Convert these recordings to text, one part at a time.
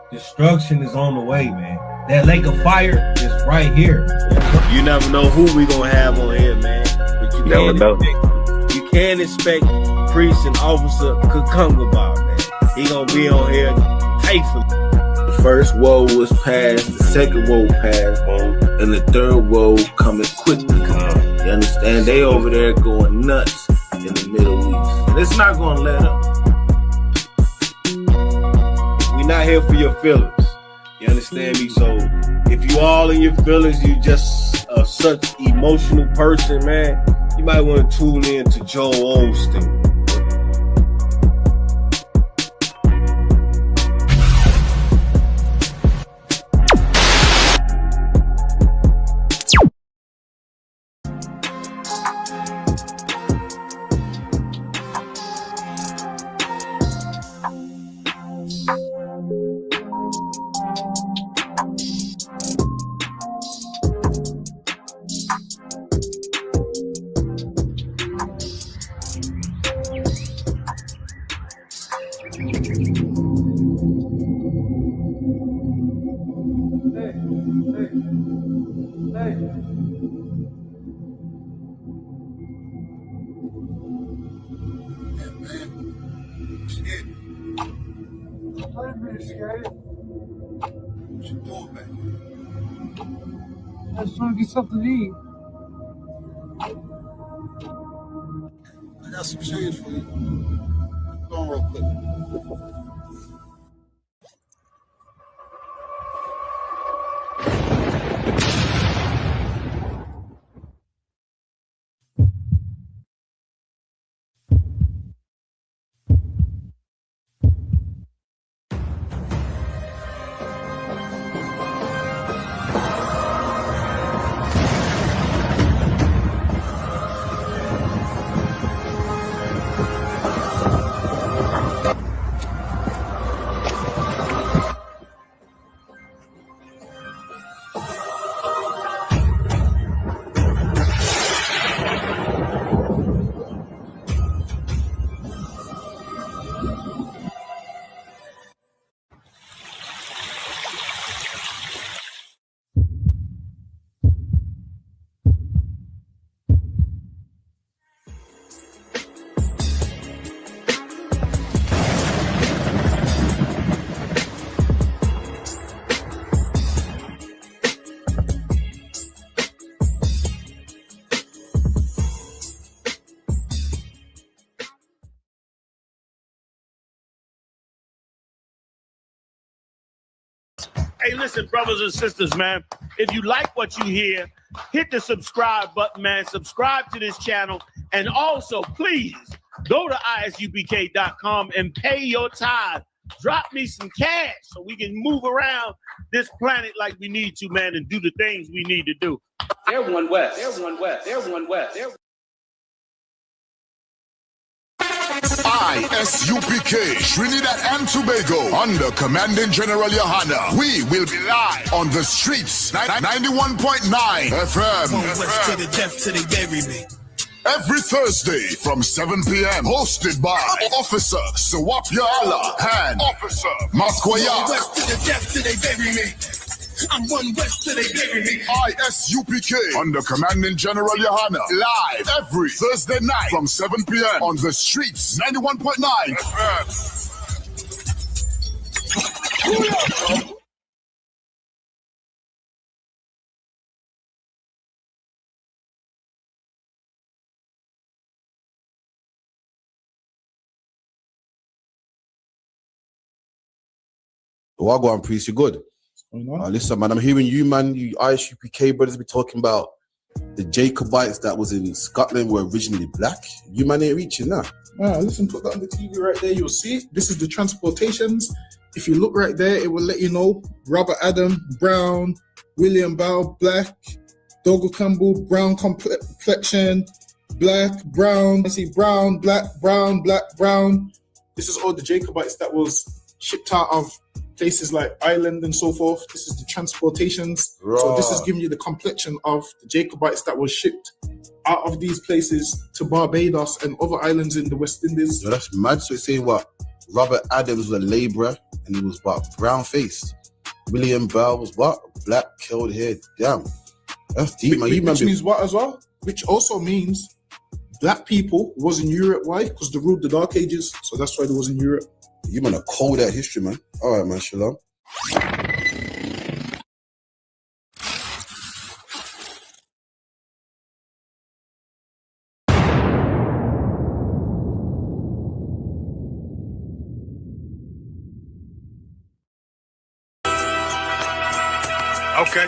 Destruction is on the way, man. That lake of fire is right here. You never know who we gonna have on here, man. But you never know. You can't expect Priest and Officer Kakungaba, man. He gonna be on here faithfully. The first woe was passed, the second woe passed, and the third woe coming quickly. You understand? They over there going nuts in the Middle East. And it's not gonna let up. We not here for your feelings. You understand me? So if you all in your feelings, you just such emotional person, man, you might want to tune in to Joel Osteen. What you doing, man? I just want to get something to eat. I got some change for you. Go on real quick. Hey, listen, brothers and sisters, man. If you like what you hear, hit the subscribe button, man. Subscribe to this channel. And also, please, go to isupk.com and pay your tithe. Drop me some cash so we can move around this planet like we need to, man, and do the things we need to do. Everyone west. Everyone west. Everyone west. ISUPK, Trinidad and Tobago, under Commanding General Yohana. We will be live on the streets, 91.9 FM. From west to the depth to the bury me. Every Thursday from 7 p.m. Hosted by Officer Sawapya Allah and Officer Masquayak. West to the depth to they bury me. I'm one west to they bury me. ISUPK under Commanding General Yohana. Live every Thursday night from 7 p.m. on the streets, 91.9 FM. Wagwan Priest, you good? Listen, man, I'm hearing you, man, you ISUPK brothers be talking about the Jacobites that was in Scotland were originally black. You man ain't reaching that. Listen, put that on the TV right there. You'll see it. This is the transportations. If you look right there, it will let you know Robert Adam, brown, William Bow, black, Dogo Campbell, brown complexion, black, brown. I see brown, black, brown, black, brown. This is all the Jacobites that was shipped out of places like Ireland and so forth. This is the transportations. Right. So this is giving you the complexion of the Jacobites that was shipped out of these places to Barbados and other islands in the West Indies. So that's mad. So it's saying what? Robert Adams was a labourer and he was what? Brown faced. William Bell was what? Black, curled hair. Damn. That's deep, man. Which means what as well? Which also means black people was in Europe. Why? Because they ruled the Dark Ages. So that's why they was in Europe. You man are cold at history, man. All right, man. Shalom. Okay.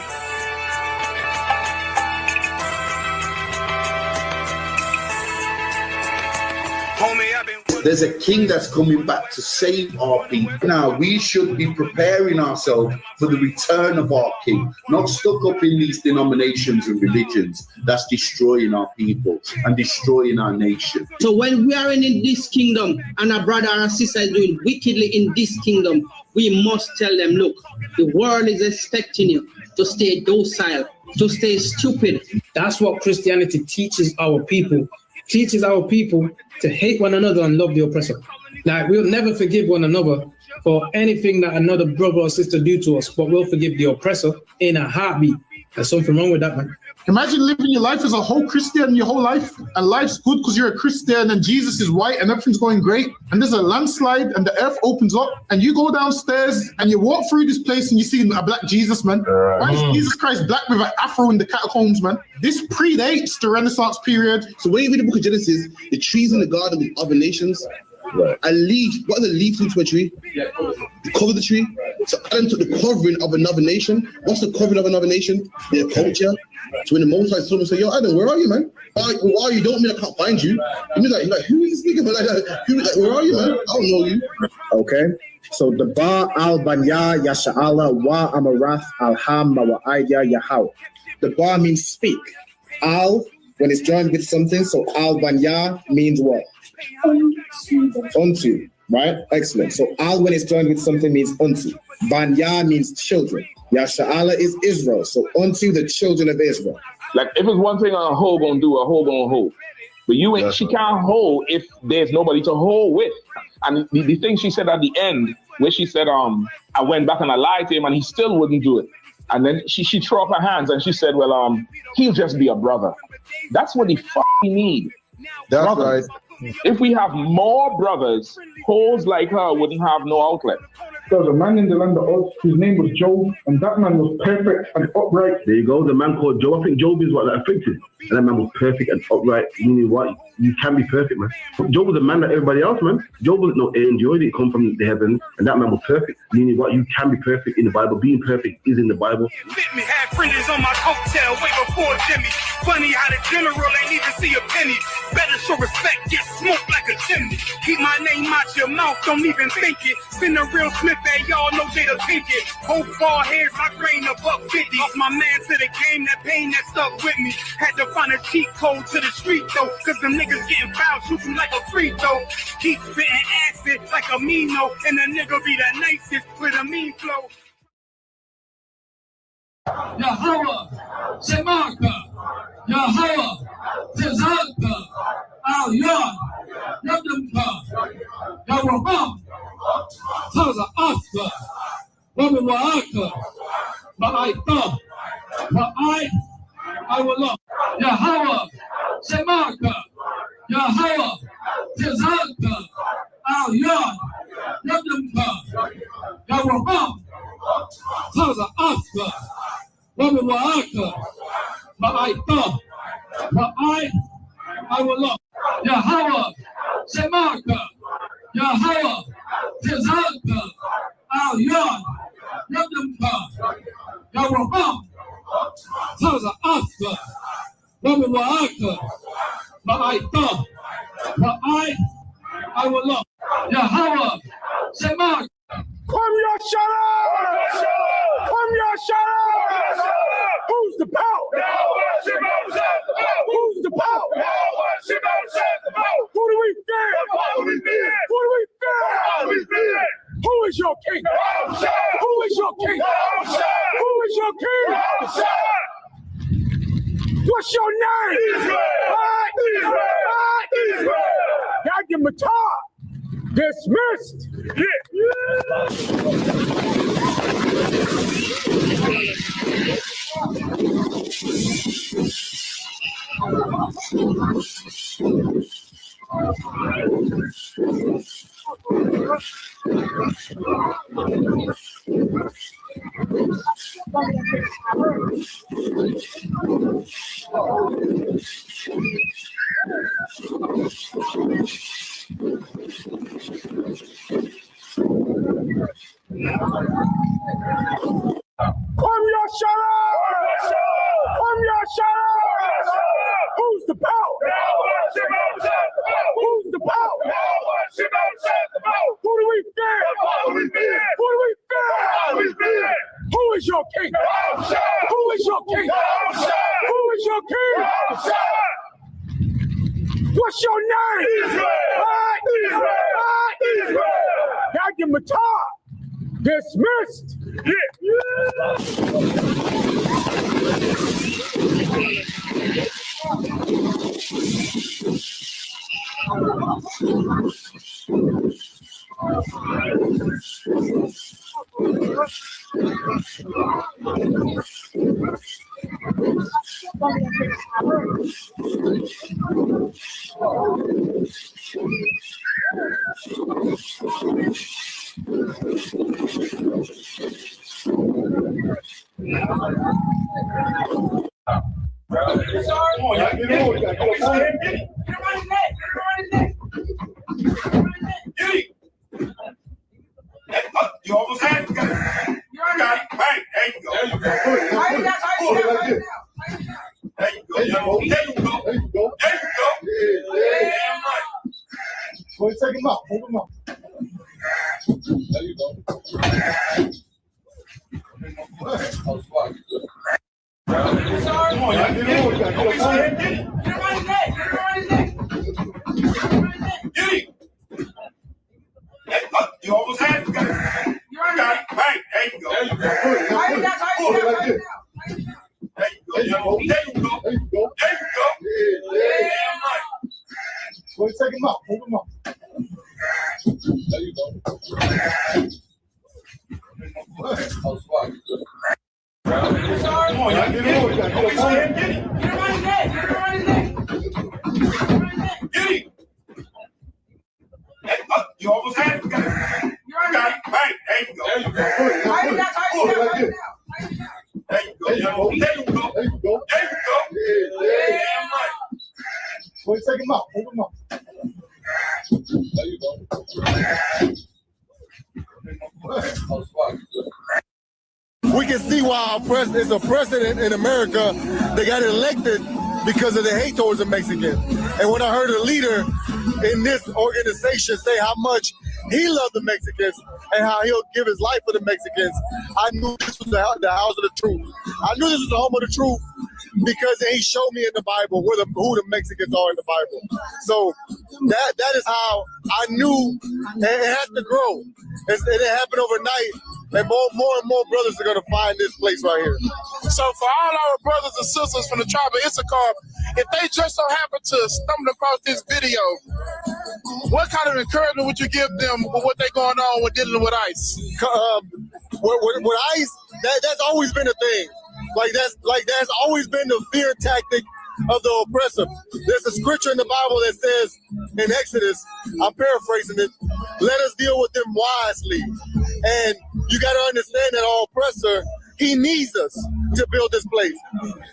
There's a king that's coming back to save our people. Now, we should be preparing ourselves for the return of our king, not stuck up in these denominations and religions that's destroying our people and destroying our nation. So when we are in this kingdom and our brother and sister is doing wickedly in this kingdom, we must tell them, look, the world is expecting you to stay docile, to stay stupid. That's what Christianity teaches our people. Teaches our people to hate one another and love the oppressor. Like, we'll never forgive one another for anything that another brother or sister do to us, but we'll forgive the oppressor in a heartbeat. There's something wrong with that, man. Imagine living your life as a whole Christian your whole life, and life's good because you're a Christian and Jesus is white and everything's going great, and there's a landslide and the earth opens up and you go downstairs and you walk through this place and you see a black Jesus, man. Why is Jesus Christ black with an afro in the catacombs, man? This predates the Renaissance period. So when you read the book of Genesis, the trees in the garden with other nations, a leaf, what is a leaf to a tree? The cover of the tree. So Adam took the covering of another nation. What's the covering of another nation? Their culture. So when the Most High saw him and said, yo, Adam, where are you, man? Why you don't mean I can't find you? He was like, who is this nigga? Where are you, man? I don't know you. Okay. So the Ba al-Banya Yasha'ala wa Amarath al-Ham wa Aidya Yahaw. The Ba means speak. Al, when it's joined with something, so al-Banya means what? Unto, right? Excellent. So al, when it's joined with something, means unto. Banya means children. Yasha'ala is Israel. So unto the children of Israel. Like, if it's one thing a hoe gonna do, a hoe gonna hold. But you ain't, she can't hold if there's nobody to hold with. And the thing she said at the end, where she said, I went back and I lied to him and he still wouldn't do it. And then she threw up her hands and she said, well, he'll just be a brother. That's what he fucking need. That's brothers. Right. If we have more brothers, hoes like her wouldn't have no outlet. There was a man in the land of Oz whose name was Job, and that man was perfect and upright. There you go, the man called Job. I think Job is what that afflicted. And that man was perfect and upright. Meaning what? You can be perfect, man. Job was a man like everybody else, man. Job wasn't no angel. He didn't come from the heavens. And that man was perfect. Meaning what? You can be perfect in the Bible. Being perfect is in the Bible. Me had friends on my coattail way before Jimmy. Funny how the general ain't even see a penny. Better show respect, get smoked like a chimney. Keep my name out your mouth, don't even think it. Send a real Smith, hey, y'all know Jada Pinkett. Whole ball hairs, my grain a $1.50. Off my man to the game, that pain that stuck with me. Had to find a cheat code to the street though, cause them niggas getting foul, shoot you like a free throw. Keep spitting acid like a Mino, and the nigga be the nicest with a mean flow. Yahweh, Shemaka, Yahweh, Tizaka, Al-Yad, Yadamka, Yahweh, Taza Asa, Baba Wa'aka, Ba'aita, I will love Yahweh, Shemaka, Yahweh, Tizaka, Al-Yad, Yadamka, Yahweh, Taza Asa, Baba Wa'aka, Ba'aita, I will love Yahweh, Shemaka, Yahweh, Tizaka, Al-Yad, Yadamka, Yahweh, Taza Asa, Baba Wa'aka, Ba'aita, I will love Yahweh, Shemaka. Come your shadow! Come your shadow! Who's the power? Who's the power? Who do we fear? Who do we fear? Who is your king? Who is your king? Who is your king? What's your name? Israel. Israel. Israel. Yadim Matar. Dismissed. Who's the power? Who's the power? Who do we fear? Who do we fear? Who is your king? Who is your king? Who is your king? What's your name? Israel. Dr. Matar. Dismissed. You almost had it. You got it. Right, there you go. There you go. There you go. Damn right. Go ahead, take him out. Hold him up. There you go. You almost had it. You got it. Right, there you go. There you go. Damn right. Go ahead, take him out. Hold him up. There you go. You almost had it. You got it. Right, there you go. There you go. Damn right. Go ahead, take him out. Hold him up. There you go. We can see why our president is a president in America that got elected because of the hate towards the Mexicans. And when I heard a leader in this organization say how much he loved the Mexicans and how he'll give his life for the Mexicans, I knew this was the house of the truth. I knew this was the home of the truth because he showed me in the Bible who the Mexicans are in the Bible. So that is how I knew it has to grow. It didn't happen overnight. And more and more brothers are going to find this place right here. So for all our brothers and sisters from the tribe of Issachar, if they just so happen to stumble across this video, what kind of encouragement would you give them with what they're going on with dealing with ICE? With ICE, that's always been a thing. That's always been the fear tactic of the oppressor. There's a scripture in the Bible that says in Exodus, I'm paraphrasing it, let us deal with them wisely. And you got to understand that our oppressor, he needs us to build this place.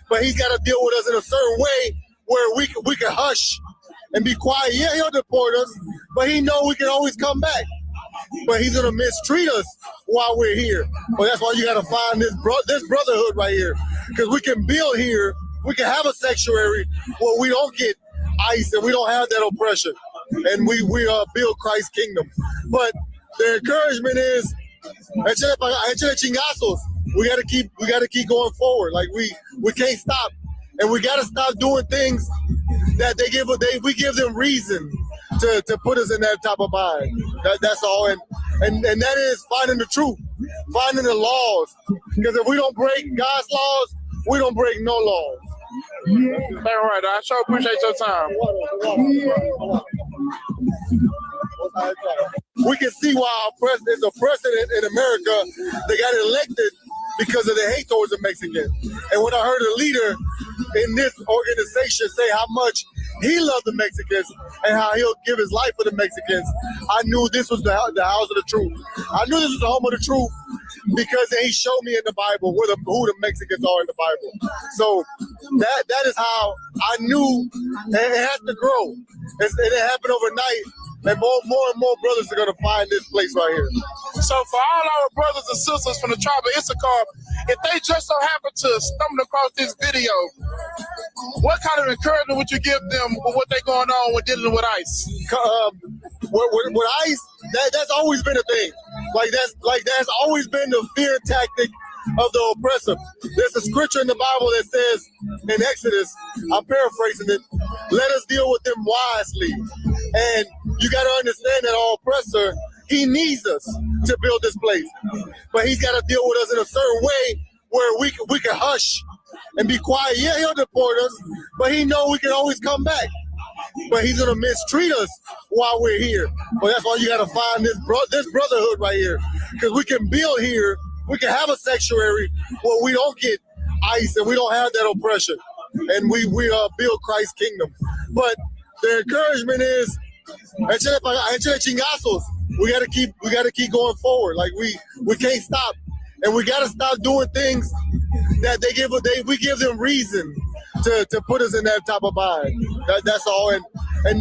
But he's got to deal with us in a certain way where we can hush and be quiet. Yeah, he'll deport us, but he know we can always come back. But he's going to mistreat us while we're here. But that's why you got to find this brotherhood right here. Because we can build here. We can have a sanctuary where we don't get ICE and we don't have that oppression. And we build Christ's kingdom. But the encouragement is, we gotta keep going forward. Like we can't stop, and we gotta stop doing things that we give them reason to put us in that type of mind. That's all, and that is finding the truth, finding the laws. Because if we don't break God's laws, we don't break no laws. All right, I sure appreciate your time. We can see why there's a president in America that got elected because of the hate towards the Mexicans. And when I heard a leader in this organization say how much he loved the Mexicans and how he'll give his life for the Mexicans, I knew this was the house of the truth. I knew this was the home of the truth because he showed me in the Bible who the Mexicans are in the Bible. So that is how I knew, and it has to grow. It didn't happen overnight. And more and more brothers are going to find this place right here. So for all our brothers and sisters from the tribe of Issachar, if they just so happen to stumble across this video, what kind of encouragement would you give them with what they're going on with dealing with ICE? With ICE, that's always been a thing. That's always been the fear tactic of the oppressor. There's a scripture in the Bible that says in Exodus, I'm paraphrasing it, let us deal with them wisely. And you got to understand that our oppressor, he needs us to build this place. But he's got to deal with us in a certain way where we can hush and be quiet. Yeah, he'll deport us, but he know we can always come back. But he's going to mistreat us while we're here. But that's why you got to find this brotherhood right here. Because we can build here. We can have a sanctuary where we don't get ICE and we don't have that oppression. And we build Christ's kingdom. But the encouragement is, chingazos. We gotta keep going forward. Like we can't stop, and we gotta stop doing things that we give them reason to put us in that type of mind. That's all, and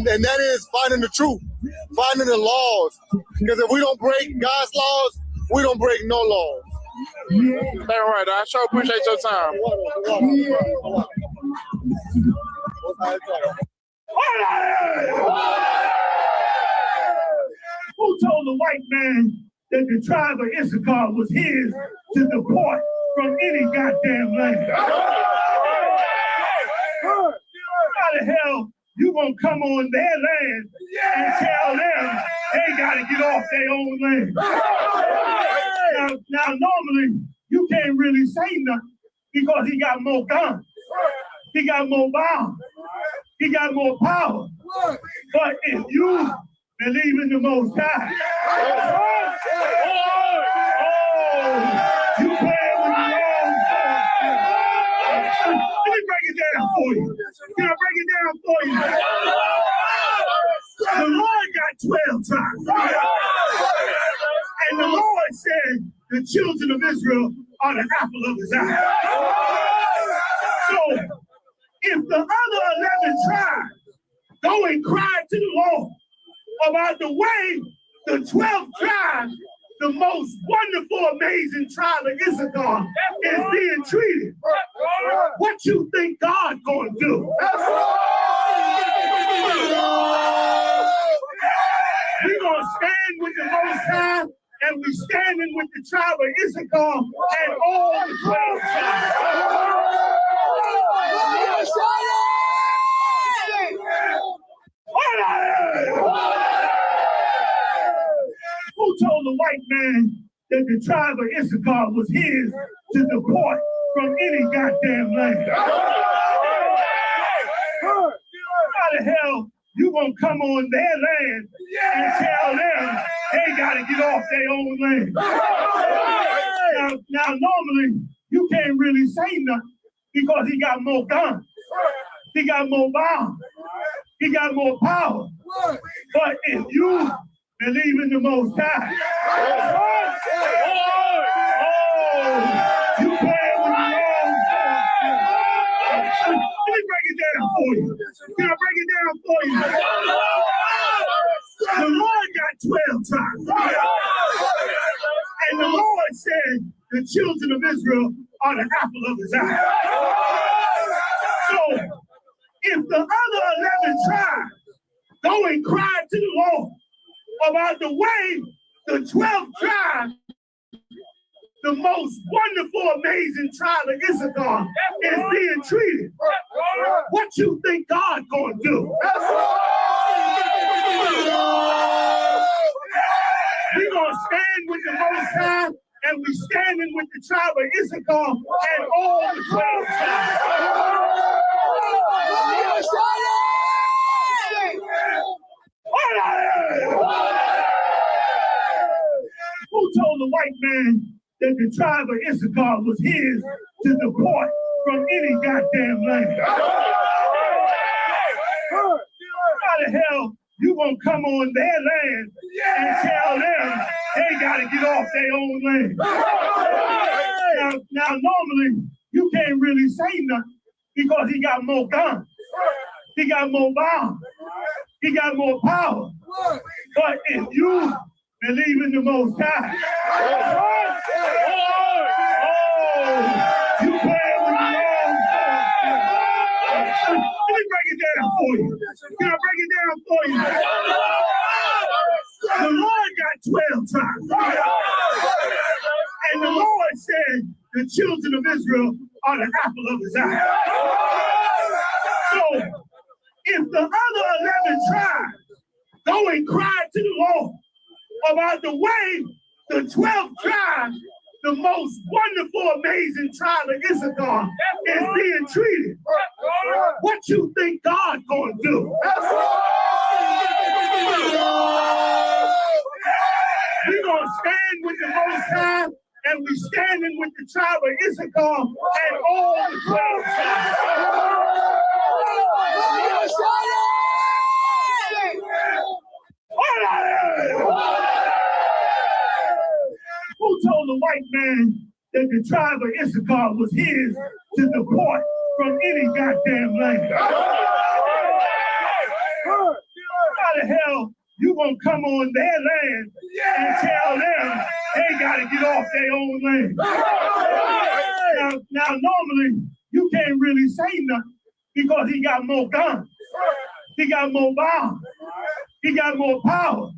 that is finding the truth, finding the laws. Because if we don't break God's laws, we don't break no laws. That's right. I sure appreciate your time. Who told the white man that the tribe of Issachar was his to deport from any goddamn land? How the hell you gonna come on their land and tell them they gotta get off their own land? Now normally you can't really say nothing because he got more guns, he got more bombs, he got more power. But if you believe in the Most High, you playing with the wrong stuff. Let me break it down for you. Can I break it down for you? The Lord got 12 tribes. And the Lord said the children of Israel are the apple of his eye. So if the other 11 tribes go and cry to the Lord about the way the 12th tribe, the most wonderful, amazing tribe of Issachar, is being treated, what you think God gonna do? We gonna stand with the Most High, and we standing with the tribe of Issachar and all the 12 tribes. Who told the white man that the tribe of Issachar was his to deport from any goddamn land? How the hell you gonna come on their land and tell them they gotta get off their own land? Now normally you can't really say nothing because he got more guns, he got more bombs, he got more power. But if you believe in the Most High, you playing with the wrong stuff. Let me break it down for you. Can I break it down for you? The Lord got 12 tribes. And the Lord said the children of Israel are the apple of his eye. So if the other 11 tribes go and cry to the Lord about the way the 12th tribe, the most wonderful, amazing tribe of Issachar, is being treated, what you think God gonna do? We gonna stand with the Most High, and we standing with the tribe of Issachar and all the 12 tribes. white man that the tribe of Issachar was his to deport from any goddamn land. How the hell you gonna come on their land and tell them they gotta get off their own land? Now normally you can't really say nothing because he got more guns, he got more bombs, he got more power. But if you believe in the Most High, you playing with the wrong stuff. Let me break it down for you. Can I break it down for you? The Lord got 12 tribes. And the Lord said the children of Israel are the apple of his eye. So if the other 11 tribes go and cry to the Lord about the way the 12th tribe, the most wonderful, amazing tribe of Issachar, is being treated, what you think God gonna do? We're gonna stand with the Most High, and we standing with the tribe of Issachar and all the 12 tribes. Who told the white man that the tribe of Issachar was his to deport from any goddamn land? How the hell you gonna come on their land and tell them they gotta get off their own land? Now normally you can't really say nothing because he got more guns, he got more bombs, he got more power.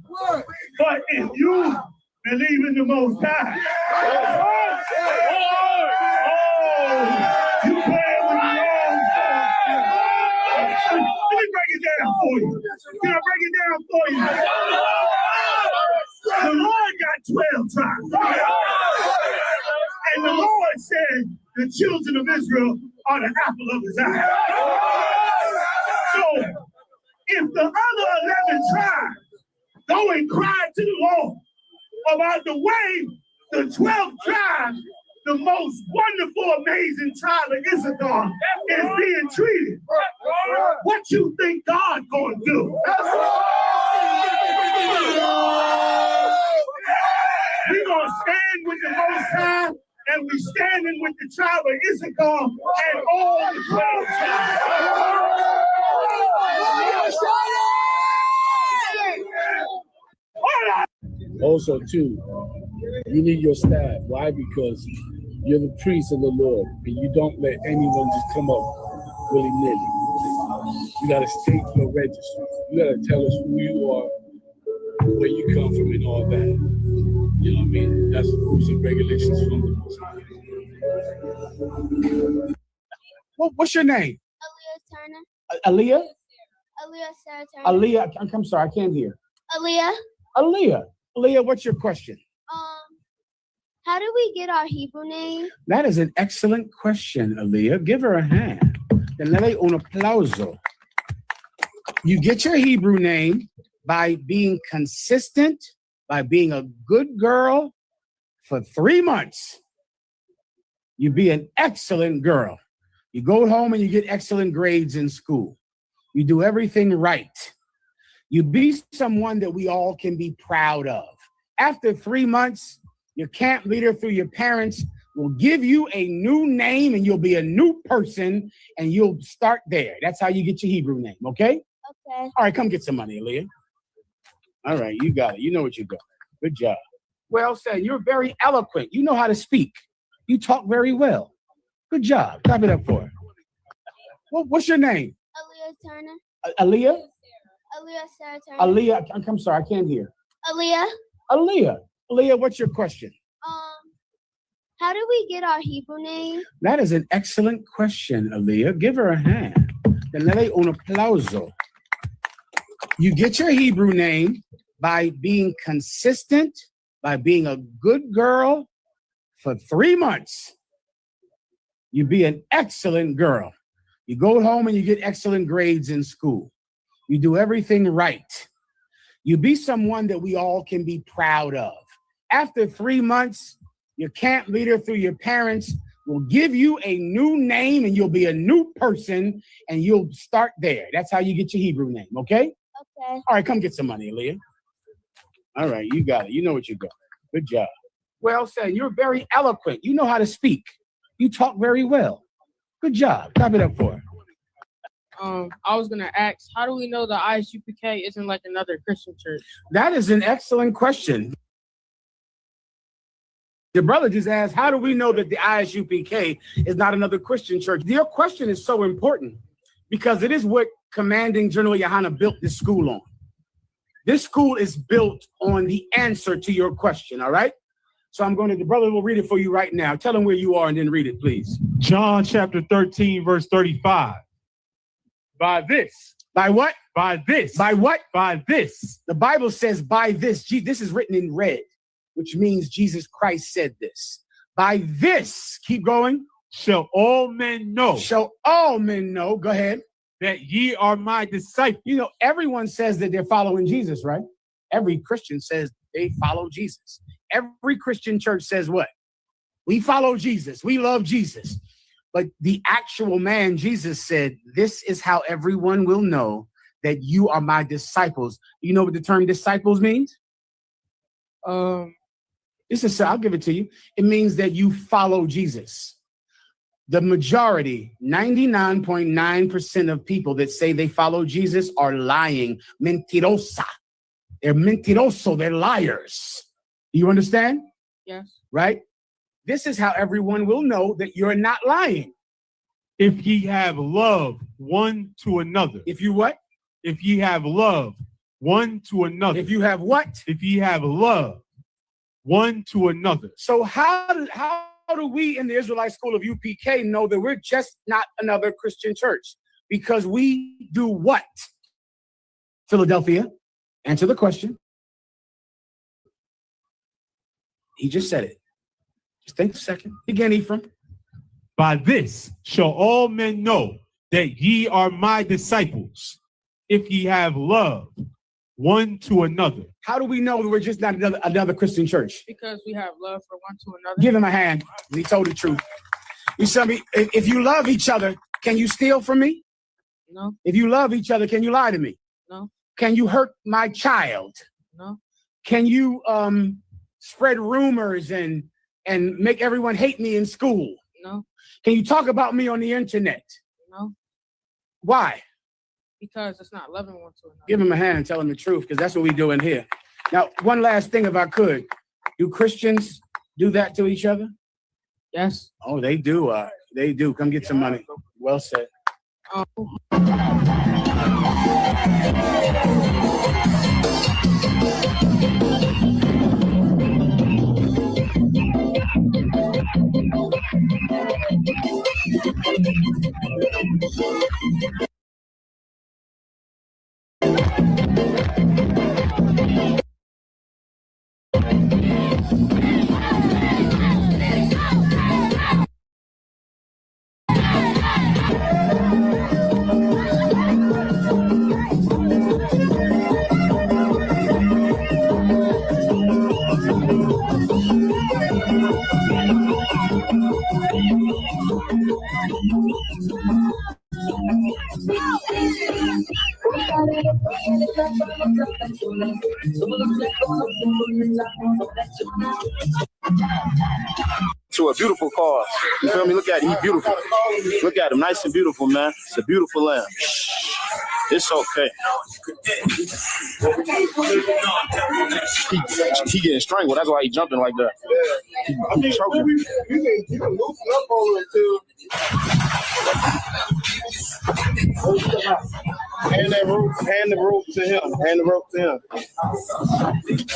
But if you believe in the Most High, you playing with the wrong stuff. Let me break it down for you. Can I break it down for you? The Lord got 12 tribes. And the Lord said the children of Israel are the apple of his eye. So if the other 11 tribes go and cry to the Lord about the way the 12th tribe, the most wonderful, amazing tribe of Issachar, is being treated, what you think God gonna do? We're gonna stand with the Most High, and we standing with the tribe of Issachar and all the 12 tribes. Also, too, you need your staff. Why? Because you're the priest of the Lord, and you don't let anyone just come up willy-nilly. You got to state your registry. You got to tell us who you are, where you come from, and all that. You know what I mean? That's the rules and regulations from the Most High. What's your name? Aaliyah Turner. Aaliyah? Aaliyah Sarah Turner. Aaliyah, I'm sorry, I can't hear. Aaliyah. Aaliyah, what's your question? How do we get our Hebrew name? That is an excellent question, Aaliyah. Give her a hand. Denle un aplauso. You get your Hebrew name by being consistent, by being a good girl for 3 months. You be an excellent girl. You go home and you get excellent grades in school. You do everything right. You be someone that we all can be proud of. After 3 months, your camp leader through your parents will give you a new name and you'll be a new person and you'll start there. That's how you get your Hebrew name, okay? Okay. All right, come get some money, Aaliyah. All right, you got it. You know what you're doing. Good job. Well said. You're very eloquent. You know how to speak. You talk very well. Good job. Clap it up for her. What's your name? Aaliyah Turner. Aaliyah? Aaliyah Sarah Turner. Aaliyah, I'm sorry, I can't hear. Aaliyah. Aaliyah, what's your question? How do we get our Hebrew name? That is an excellent question, Aaliyah. Give her a hand. Denle un aplauso. You get your Hebrew name by being consistent, by being a good girl for 3 months. You be an excellent girl. You go home and you get excellent grades in school. You do everything right. You be someone that we all can be proud of. After 3 months, your camp leader through your parents will give you a new name and you'll be a new person and you'll start there. That's how you get your Hebrew name, okay? Okay. All right, come get some money, Aaliyah. All right, you got it. You know what you're doing. Good job. Well said. You're very eloquent. You know how to speak. You talk very well. Good job. Clap it up for her. I was gonna ask, how do we know the ISUPK isn't like another Christian church? That is an excellent question. The brother just asked, how do we know that the ISUPK is not another Christian church? Your question is so important because it is what Commanding General Yohana built this school on. This school is built on the answer to your question, all right? So the brother will read it for you right now. Tell him where you are and then read it, please. John chapter 13, verse 35. By this. By what? By this. By what? By this. The Bible says by this. This is written in red, which means Jesus Christ said this. By this, keep going. Shall all men know. Shall all men know. Go ahead. That ye are my disciples. You know, everyone says that they're following Jesus, right? Every Christian says they follow Jesus. Every Christian church says what? We follow Jesus. We love Jesus. But the actual man, Jesus said, this is how everyone will know that you are my disciples. You know what the term disciples means? I'll give it to you. It means that you follow Jesus. The majority, 99.9% of people that say they follow Jesus are lying. Mentirosa. They're mentiroso. They're liars. Do you understand? Yes. Right? This is how everyone will know that you're not lying. If ye have love one to another. If you what? If ye have love one to another. If you have what? If ye have love one to another. So how do we in the Israelite School of UPK know that we're just not another Christian church? Because we do what? Philadelphia, answer the question. He just said it. Just think a second. Again, Ephraim. By this shall all men know that ye are my disciples, if ye have love one to another. How do we know that we're just not another Christian church? Because we have love for one to another. Give him a hand. He told the truth. You tell me, if you love each other, can you steal from me? No. If you love each other, can you lie to me? No. Can you hurt my child? No. Can you spread rumors and make everyone hate me in school? No. Can you talk about me on the internet? No. Why? Because it's not loving one to another. Give him a hand and tell him the truth, because that's what we do in here. Now, one last thing, if I could. Do Christians do that to each other? Yes. Oh, they do. They do. Come get some money. Well said. To a beautiful car. You feel me? Look at him. He's beautiful. Look at him. Nice and beautiful, man. It's a beautiful lamb. It's okay. He getting strangled. That's why he jumping like that. He choking. You can loosen up on it too. Hand the rope to him. Hand the rope to him.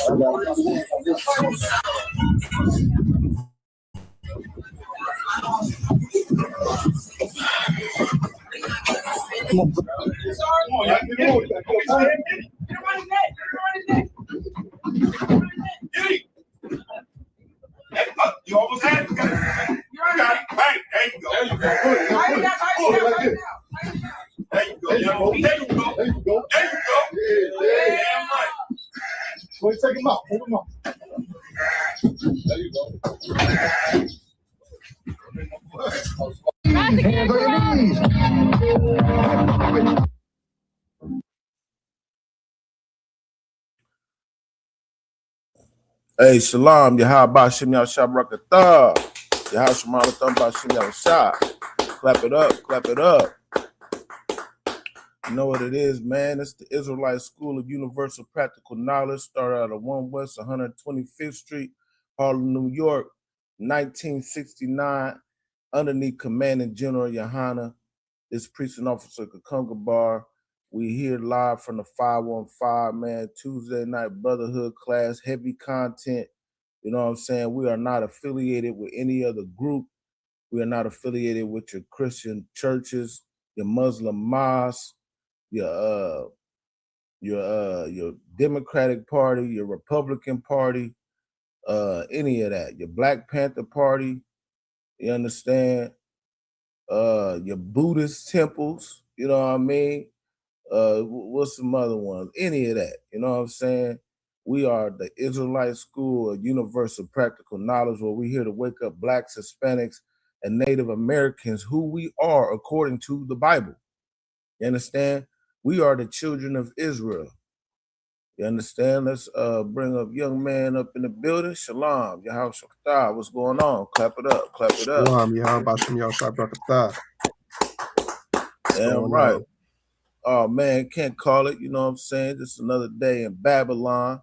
Come on, bro. You almost had it. You got it. Bang. There you go. There you go. Pull it like this. There you go. There you go. There you go. There you go. There you go. Yeah, right. Go ahead, take him out. Hold him up. There you go. Hands on your knees. Hey, Shalom, Yahaba Shem Yahshua Barakatah. Yahshua Shemarathan Bashim Yahshua. Clap it up, clap it up. You know what it is, man? It's the Israelite School of Universal Practical Knowledge. Started out of 1 West 125th Street, Harlem, New York, 1969, underneath Commanding General Yohana. This Precinct Officer Kakunga Bar. We here live from the 515, man. Tuesday night brotherhood class, heavy content. You know what I'm saying? We are not affiliated with any other group. We are not affiliated with your Christian churches, your Muslim mosques, your Democratic Party, your Republican Party, any of that. Your Black Panther Party, you understand? Your Buddhist temples, you know what I mean? What's some other ones? Any of that, you know what I'm saying? We are the Israelite School of Universal Practical Knowledge, where we're here to wake up Blacks, Hispanics, and Native Americans, who we are according to the Bible. You understand? We are the children of Israel. You understand? Let's bring up young man up in the building. Shalom, Yahshua, what's going on? Clap it up, clap it up. Shalom, Yahshua. Damn right. Oh man, can't call it, you know what I'm saying? Just another day in Babylon.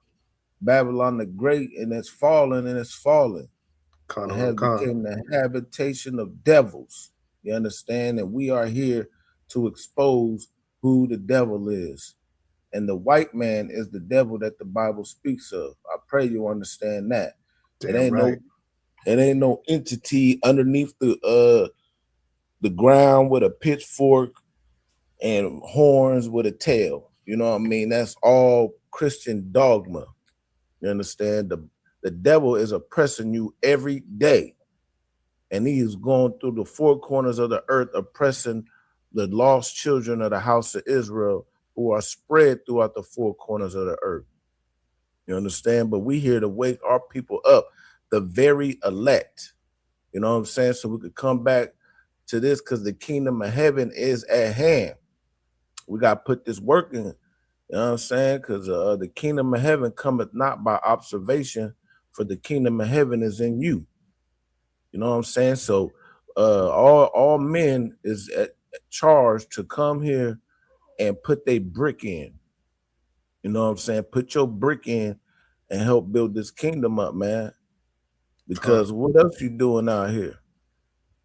Babylon the Great, and it's fallen and it's fallen. It has become the habitation of devils. You understand? And we are here to expose who the devil is. And the white man is the devil that the Bible speaks of. I pray you understand that. It ain't no entity underneath the ground with a pitchfork and horns with a tail. You know what I mean? That's all Christian dogma. You understand? The devil is oppressing you every day. And he is going through the four corners of the earth, oppressing the lost children of the house of Israel, who are spread throughout the four corners of the earth. You understand? But we here to wake our people up, the very elect. You know what I'm saying? So we could come back to this, because the kingdom of heaven is at hand. We got to put this work in. You know what I'm saying? Because the kingdom of heaven cometh not by observation, for the kingdom of heaven is in you. You know what I'm saying? So all men is charged to come here and put their brick in. You know what I'm saying? Put your brick in and help build this kingdom up, man. Because what else you doing out here?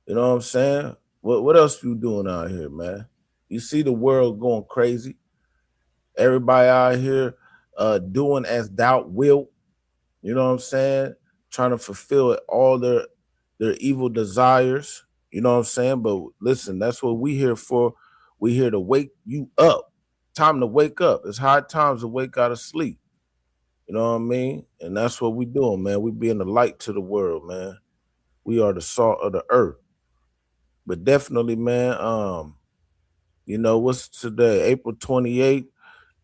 You know what I'm saying? What else you doing out here, man? You see the world going crazy. Everybody out here doing as thou wilt. You know what I'm saying? Trying to fulfill all their evil desires. You know what I'm saying? But listen, that's what we here for. We here to wake you up. Time to wake up. It's high times to wake out of sleep. You know what I mean? And that's what we doing, man. We being the light to the world, man. We are the salt of the earth. But definitely, man, you know, what's today? April 28th, you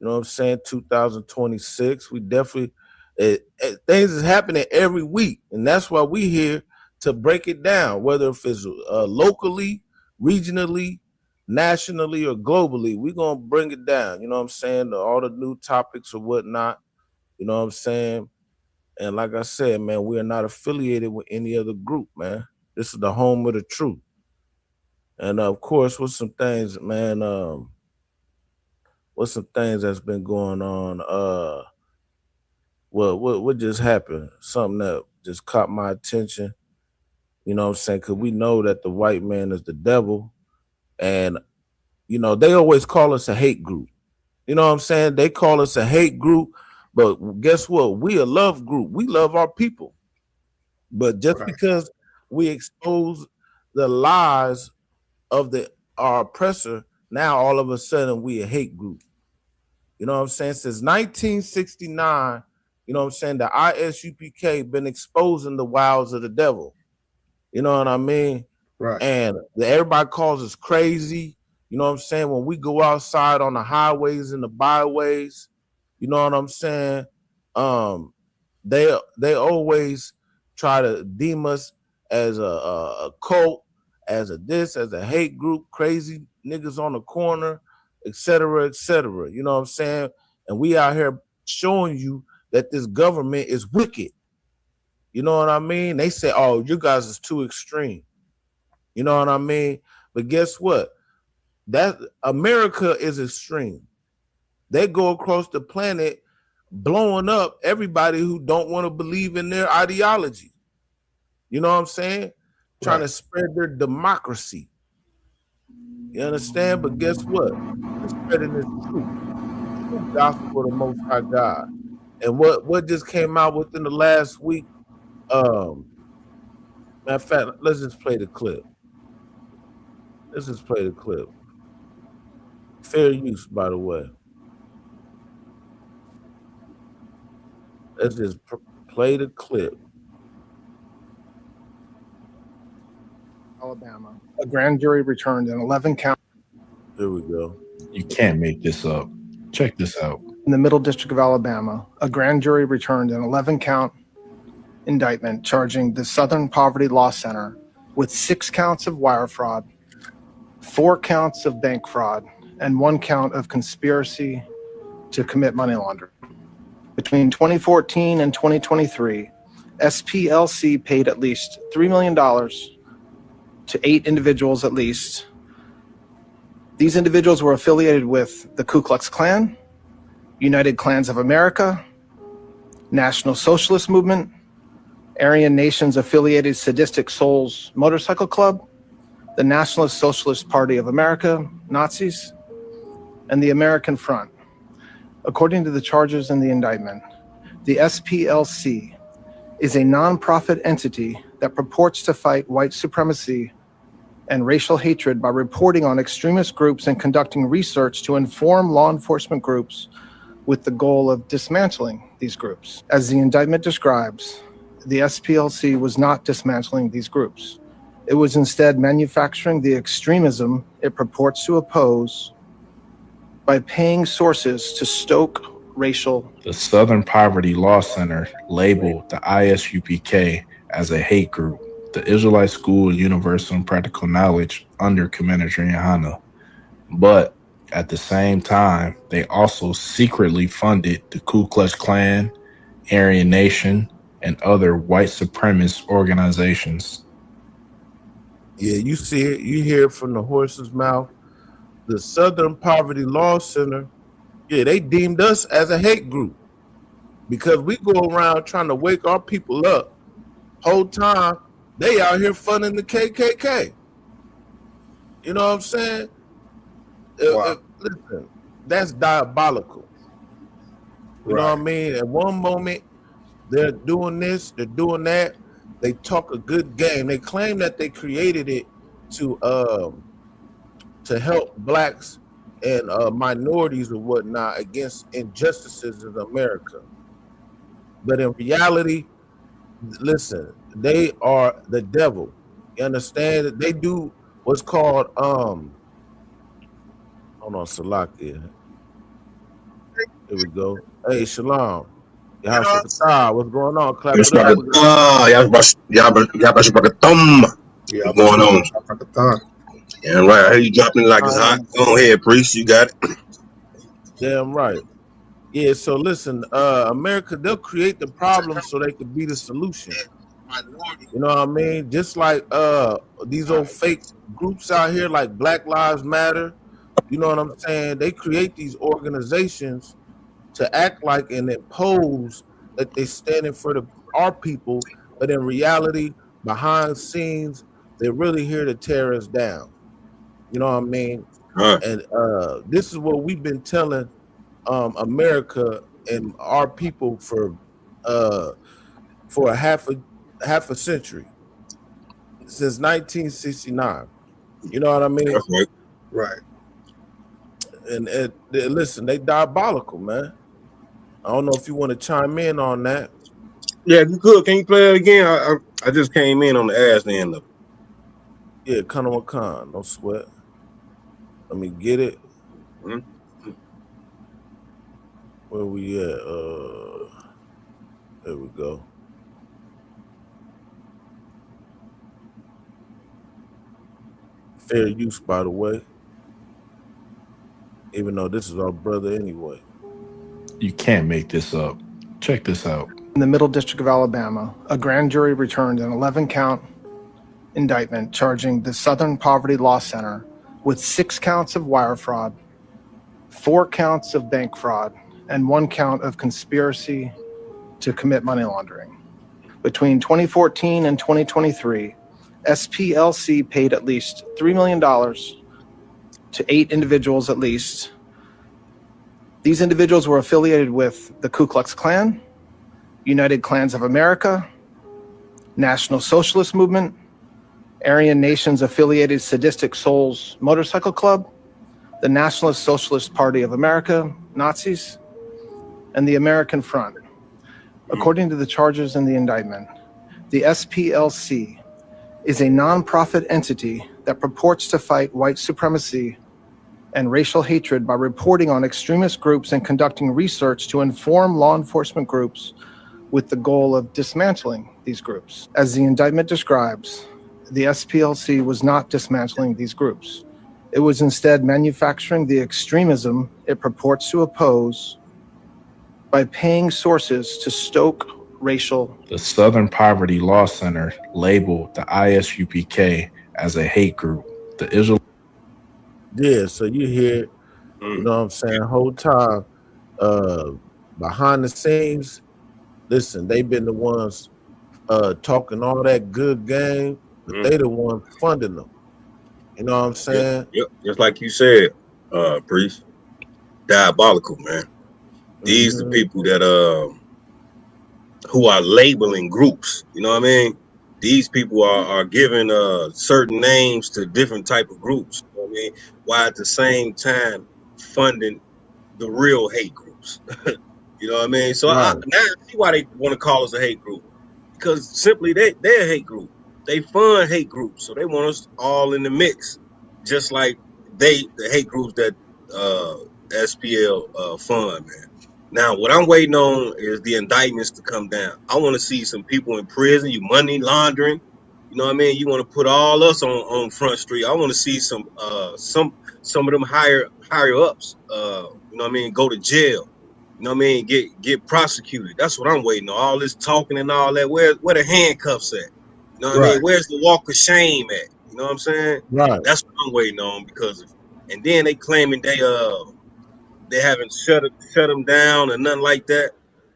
know what I'm saying? 2026. We definitely, things is happening every week. And that's why we here to break it down, whether if it's locally, regionally, nationally, or globally. We're going to bring it down, you know what I'm saying? All the new topics or whatnot, you know what I'm saying? And like I said, man, we are not affiliated with any other group, man. This is the home of the truth. And of course, what's some things, man, what's some things that's been going on? What just happened? Something that just caught my attention. You know what I'm saying? Because we know that the white man is the devil. And, you know, they always call us a hate group. You know what I'm saying? They call us a hate group. But guess what? We a love group. We love our people. But just because we expose the lies of our oppressor, now all of a sudden we a hate group. You know what I'm saying? Since 1969, you know what I'm saying, the ISUPK been exposing the wiles of the devil. You know what I mean? Right. And everybody calls us crazy. You know what I'm saying? When we go outside on the highways and the byways, you know what I'm saying? They always try to deem us as a cult, as a this, as a hate group, crazy niggas on the corner, etc., etc. You know what I'm saying? And we out here showing you that this government is wicked. You know what I mean? They say, oh, you guys is too extreme. You know what I mean? But guess what? That America is extreme. They go across the planet blowing up everybody who don't want to believe in their ideology. You know what I'm saying? Trying to spread their democracy. You understand? But guess what? They're spreading this truth. Gospel of the Most High God. And what just came out within the last week? Matter of fact, let's just play the clip. Fair use, by the way. Let's just play the clip. Alabama. A grand jury returned an 11 count. Here we go. You can't make this up. Check this out. In the Middle District of Alabama, a grand jury returned an 11 count indictment charging the Southern Poverty Law Center with 6 counts of wire fraud, 4 counts of bank fraud, and 1 count of conspiracy to commit money laundering. Between 2014 and 2023, SPLC paid at least $3 million to 8 individuals at least. These individuals were affiliated with the Ku Klux Klan, United Klans of America, National Socialist Movement, Aryan Nations affiliated Sadistic Souls Motorcycle Club, the Nationalist Socialist Party of America, Nazis, and the American Front. According to the charges in the indictment, the SPLC is a nonprofit entity that purports to fight white supremacy and racial hatred by reporting on extremist groups and conducting research to inform law enforcement groups with the goal of dismantling these groups. As the indictment describes, the SPLC was not dismantling these groups. It was instead manufacturing the extremism it purports to oppose by paying sources to stoke racial. The Southern Poverty Law Center labeled the ISUPK as a hate group, the Israelite School of Universal and Practical Knowledge under Commander Yohana. But at the same time, they also secretly funded the Ku Klux Klan, Aryan Nation, and other white supremacist organizations. Yeah, you see it, you hear it from the horse's mouth. The Southern Poverty Law Center, yeah, they deemed us as a hate group because we go around trying to wake our people up. Whole time, they out here funding the KKK. You know what I'm saying? Listen, that's diabolical. You know what I mean? At one moment, they're doing this, they're doing that. They talk a good game. They claim that they created it to help blacks and minorities or whatnot against injustices in America. But in reality, listen, they are the devil. You understand? They do what's called hold on, Salakia. Here we go. Hey, Shalom. What's going on? Clap it up. What's going on? Yeah, right. I hear you dropping like it's hot. Go ahead, priest. You got it. Damn right. Yeah, so listen, America, they'll create the problem so they can be the solution. You know what I mean? Just like these old fake groups out here like Black Lives Matter, you know what I'm saying? They create these organizations to act like and impose that they're standing for our people, but in reality, behind scenes, they're really here to tear us down. You know what I mean? And this is what we've been telling America and our people for a half a century, since 1969. You know what I mean? Right. And listen, they diabolical, man. I don't know if you want to chime in on that. Yeah, you could. Can you play it again? I just came in on the ass end of it. Yeah, Kana Khan, no sweat. Let me get it. Where we at? There we go. fair use, by the way. Even though this is our brother anyway. You can't make this up. Check this out. In the Middle District of Alabama, a grand jury returned an 11-count indictment charging the Southern Poverty Law Center with 6 counts of wire fraud, 4 counts of bank fraud, and 1 count of conspiracy to commit money laundering. Between 2014 and 2023, SPLC paid at least $3 million to 8 individuals at least. These individuals were affiliated with the Ku Klux Klan, United Klans of America, National Socialist Movement, Aryan Nations Affiliated Sadistic Souls Motorcycle Club, the Nationalist Socialist Party of America, Nazis, and the American Front. According to the charges in the indictment, the SPLC is a nonprofit entity that purports to fight white supremacy and racial hatred by reporting on extremist groups and conducting research to inform law enforcement groups with the goal of dismantling these groups. As the indictment describes, the SPLC was not dismantling these groups. It was instead manufacturing the extremism it purports to oppose by paying sources to stoke racial. The Southern Poverty Law Center labeled the ISUPK as a hate group. The Israel. Yeah, so you hear, you know what I'm saying, whole time behind the scenes, listen, they've been the ones talking all that good game, but they the one funding them. You know what I'm saying? Yep. Just like you said, Priest. Diabolical, man. These the people that who are labeling groups. You know what I mean? These people are giving certain names to different type of groups. You know what I mean? While at the same time funding the real hate groups. You know what I mean? So now I see why they want to call us a hate group. Because simply they're a hate group. They fund hate groups, so they want us all in the mix, just like the hate groups that SPL fund, man. Now, what I'm waiting on is the indictments to come down. I want to see some people in prison, you money laundering. You know what I mean? You want to put all us on Front Street. I want to see some of them higher ups. You know what I mean? Go to jail. You know what I mean? Get prosecuted. That's what I'm waiting on. All this talking and all that. Where the handcuffs at? You know what I mean? Where's the walk of shame at? You know what I'm saying? Right. That's what I'm waiting on and then they claiming they haven't shut them down or nothing like that,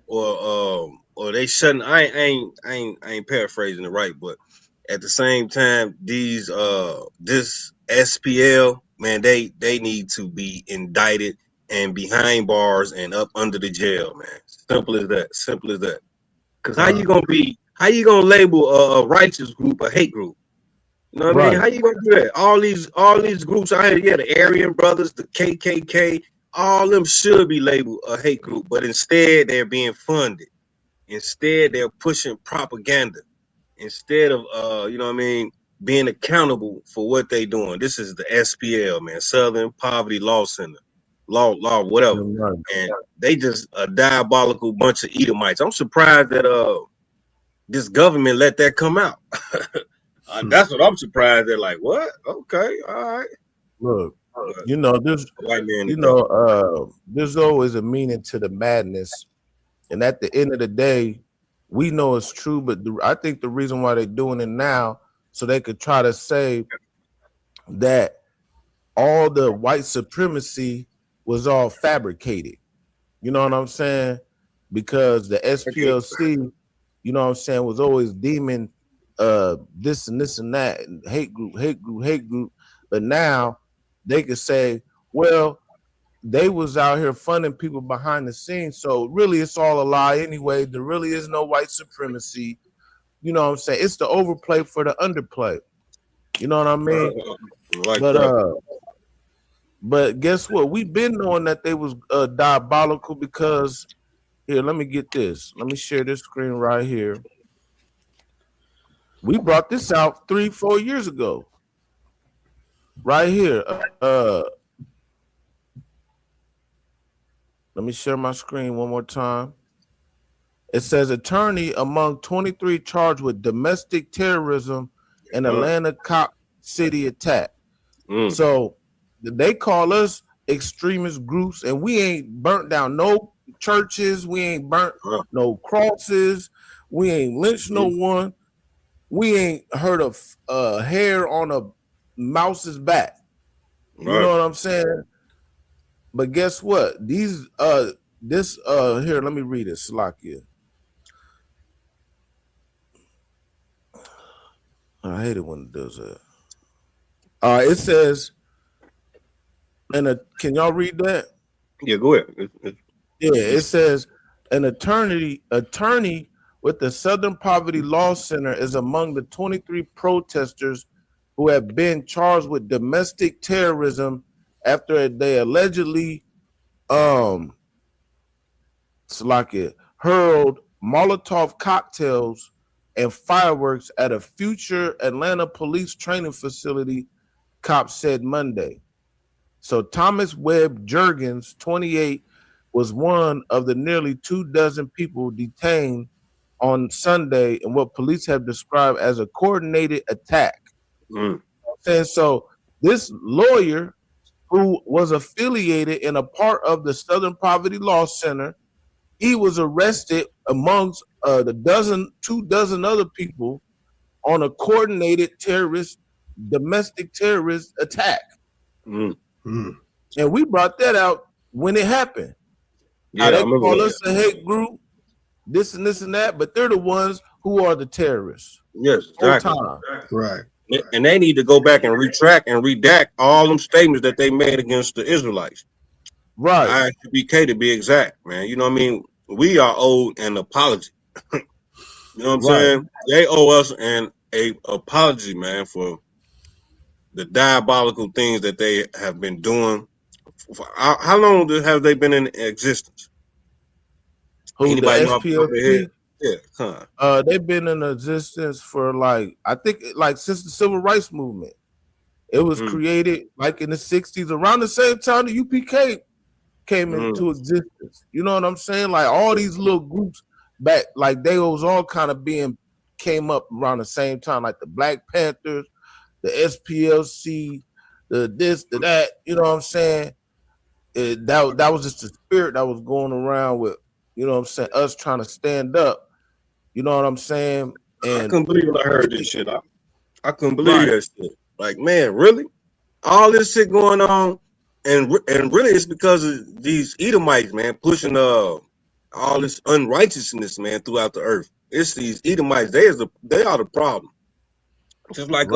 or they shutting. I ain't paraphrasing it right, but at the same time, these this SPL, man, they need to be indicted and behind bars and up under the jail, man. Simple as that. Simple as that. Because how you gonna label a righteous group a hate group? You know what I mean? How you gonna do that? All these groups out here, yeah, the Aryan Brothers, the KKK, all them should be labeled a hate group, but instead they're being funded. Instead, they're pushing propaganda. Instead of you know what I mean, being accountable for what they doing. This is the SPL, man, Southern Poverty Law Center. Law, whatever. And they just a diabolical bunch of Edomites. I'm surprised that this government let that come out. That's what I'm surprised. They're like, what? Okay, all right. Look, you know, this white man, you know, there's always a meaning to the madness. And at the end of the day, we know it's true, but I think the reason why they're doing it now, so they could try to say that all the white supremacy was all fabricated. You know what I'm saying? Because the SPLC, you know what I'm saying, was always deeming this and this and that, and hate group. But now they could say, well, they was out here funding people behind the scenes. So really it's all a lie anyway. There really is no white supremacy. You know what I'm saying? It's the overplay for the underplay. You know what I mean? But guess what? We've been knowing that they was diabolical because here, let me get this. Let me share this screen right here. We brought this out 3-4 years ago. Right here. Let me share my screen one more time. It says attorney among 23 charged with domestic terrorism and Atlanta cop city attack. So they call us extremist groups, and we ain't burnt down no churches, we ain't burnt no crosses, we ain't lynched no one, we ain't hurt a hair on a mouse's back. You know what I'm saying? But guess what? These here, let me read it, Salakia. I hate it when it does that. It says, can y'all read that? Yeah, go ahead. Yeah, it says an attorney with the Southern Poverty Law Center is among the 23 protesters who have been charged with domestic terrorism after they allegedly hurled Molotov cocktails and fireworks at a future Atlanta police training facility, cops said Monday. So Thomas Webb Jurgens, 28, was one of the nearly 24 people detained on Sunday in what police have described as a coordinated attack. And so this lawyer, who was affiliated in a part of the Southern Poverty Law Center, he was arrested amongst 24 other people on a coordinated domestic terrorist attack. And we brought that out when it happened. Yeah, they call us a hate group, this and that, but they're the ones who are the terrorists. Yes, exactly. Right. And they need to go back and retract and redact all them statements that they made against the Israelites. Right. ISUPK to be exact, man. You know what I mean? We are owed an apology. You know what I'm saying? They owe us an apology, man, for the diabolical things that they have been doing. How long have they been in existence? Anybody know off the top of their head? Yeah, they've been in existence for I think since the Civil Rights Movement. It was created like in the 60s, around the same time the UPK came into existence. You know what I'm saying? Like all these little groups back, like they was all kind of came up around the same time, like the Black Panthers, the SPLC, the this, the that. You know what I'm saying? That was just the spirit that was going around with, you know what I'm saying, us trying to stand up. You know what I'm saying? And I couldn't believe when I heard this shit. I couldn't believe that shit. Like, man, really? All this shit going on, and really it's because of these Edomites, man, pushing all this unrighteousness, man, throughout the earth. It's these Edomites. They are the problem. Just like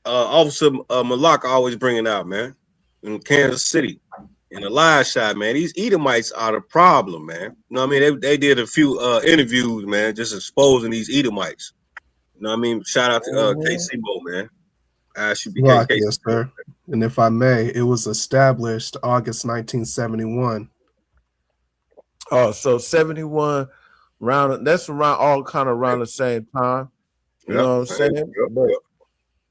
Officer Malak always bringing out, man, in Kansas City. In the live shot, man, these Edomites are the problem, man. You know what I mean? They did a few interviews, man, just exposing these Edomites. You know what I mean? Shout out to KCBO, man. Rock, yes, sir. And if I may, it was established August 1971. Oh, so 71 that's around around the same time. You know what I'm saying? But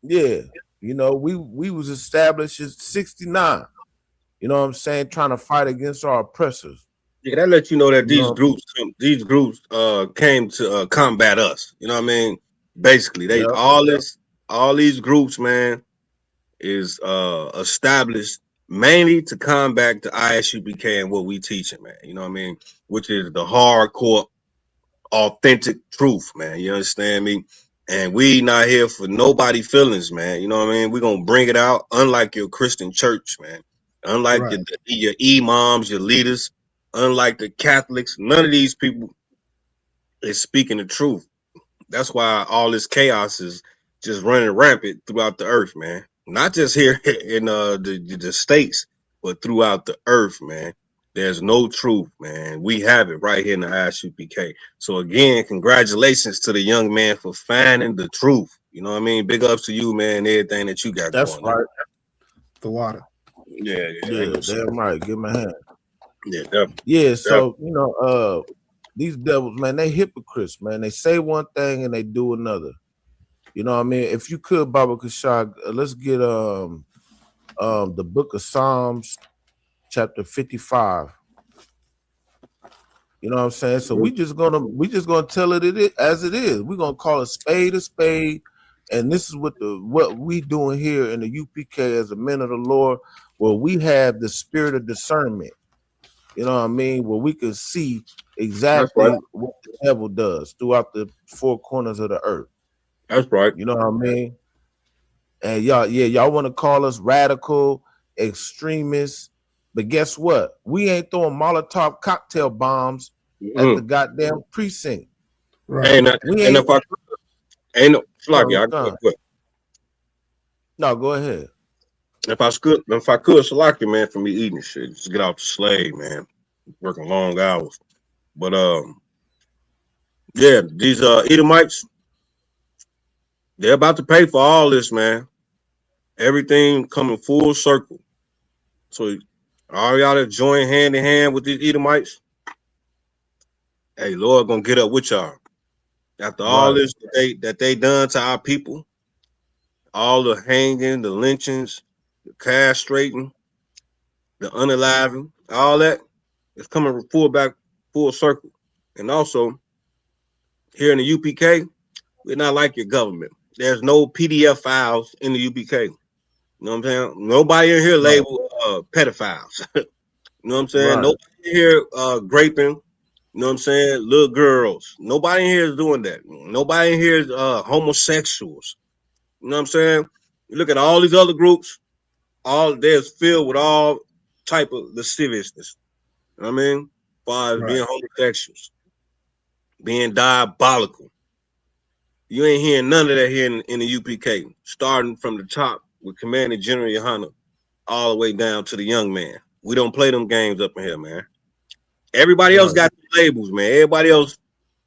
yeah, you know, we was established in 69. You know what I'm saying? Trying to fight against our oppressors. Yeah, that lets you know that these groups came to combat us. You know what I mean? Basically, all these groups, man, is established mainly to combat the ISUPK and what we teaching, man. You know what I mean? Which is the hardcore, authentic truth, man. You understand me? And we not here for nobody feelings, man. You know what I mean? We're gonna bring it out, unlike your Christian church, man. Unlike your imams, your leaders, unlike the Catholics, none of these people is speaking the truth. That's why all this chaos is just running rampant throughout the earth, man. Not just here in the States, but throughout the earth, man. There's no truth, man. We have it right here in the ISUPK. So again, congratulations to the young man for finding the truth. You know what I mean? Big ups to you, man, everything that you got going on. The water. Yeah, damn right. Give him a hand. Yeah, definitely. Yeah, so you know, these devils, man, they hypocrites, man. They say one thing and they do another. You know what I mean? If you could, Baba Kashag, let's get the book of Psalms, chapter 55. You know what I'm saying? So we just gonna tell it as it is. We're gonna call a spade, And this is what we doing here in the UPK as a men of the Lord, where we have the spirit of discernment. You know what I mean? Where we can see exactly what the devil does throughout the four corners of the earth. That's right. You know what I mean? And y'all want to call us radical extremists, but guess what? We ain't throwing Molotov cocktail bombs at the goddamn precinct. Right. And if I ain't no Slocky, I go quick. No, go ahead. If I could, Slocky, man, for me eating shit, just get out the slave, man. Working long hours. But yeah, these Edomites, they're about to pay for all this, man. Everything coming full circle. So all y'all that join hand in hand with these Edomites, hey, Lord gonna get up with y'all. After all this that they done to our people, all the hanging, the lynchings, the castrating, the unaliving, all that is coming full circle. And also, here in the UPK, we're not like your government. There's no PDF files in the UPK. You know what I'm saying? Nobody in here labeled pedophiles. You know what I'm saying? Nobody in here graping. You know what I'm saying? Little girls. Nobody in here is doing that. Nobody in here is homosexuals. You know what I'm saying? You look at all these other groups, they're filled with all type of lasciviousness. You know what I mean? As far as being homosexuals, being diabolical. You ain't hearing none of that here in the UPK, starting from the top with Commander General Yohana all the way down to the young man. We don't play them games up in here, man. Everybody else got the labels, man. Everybody else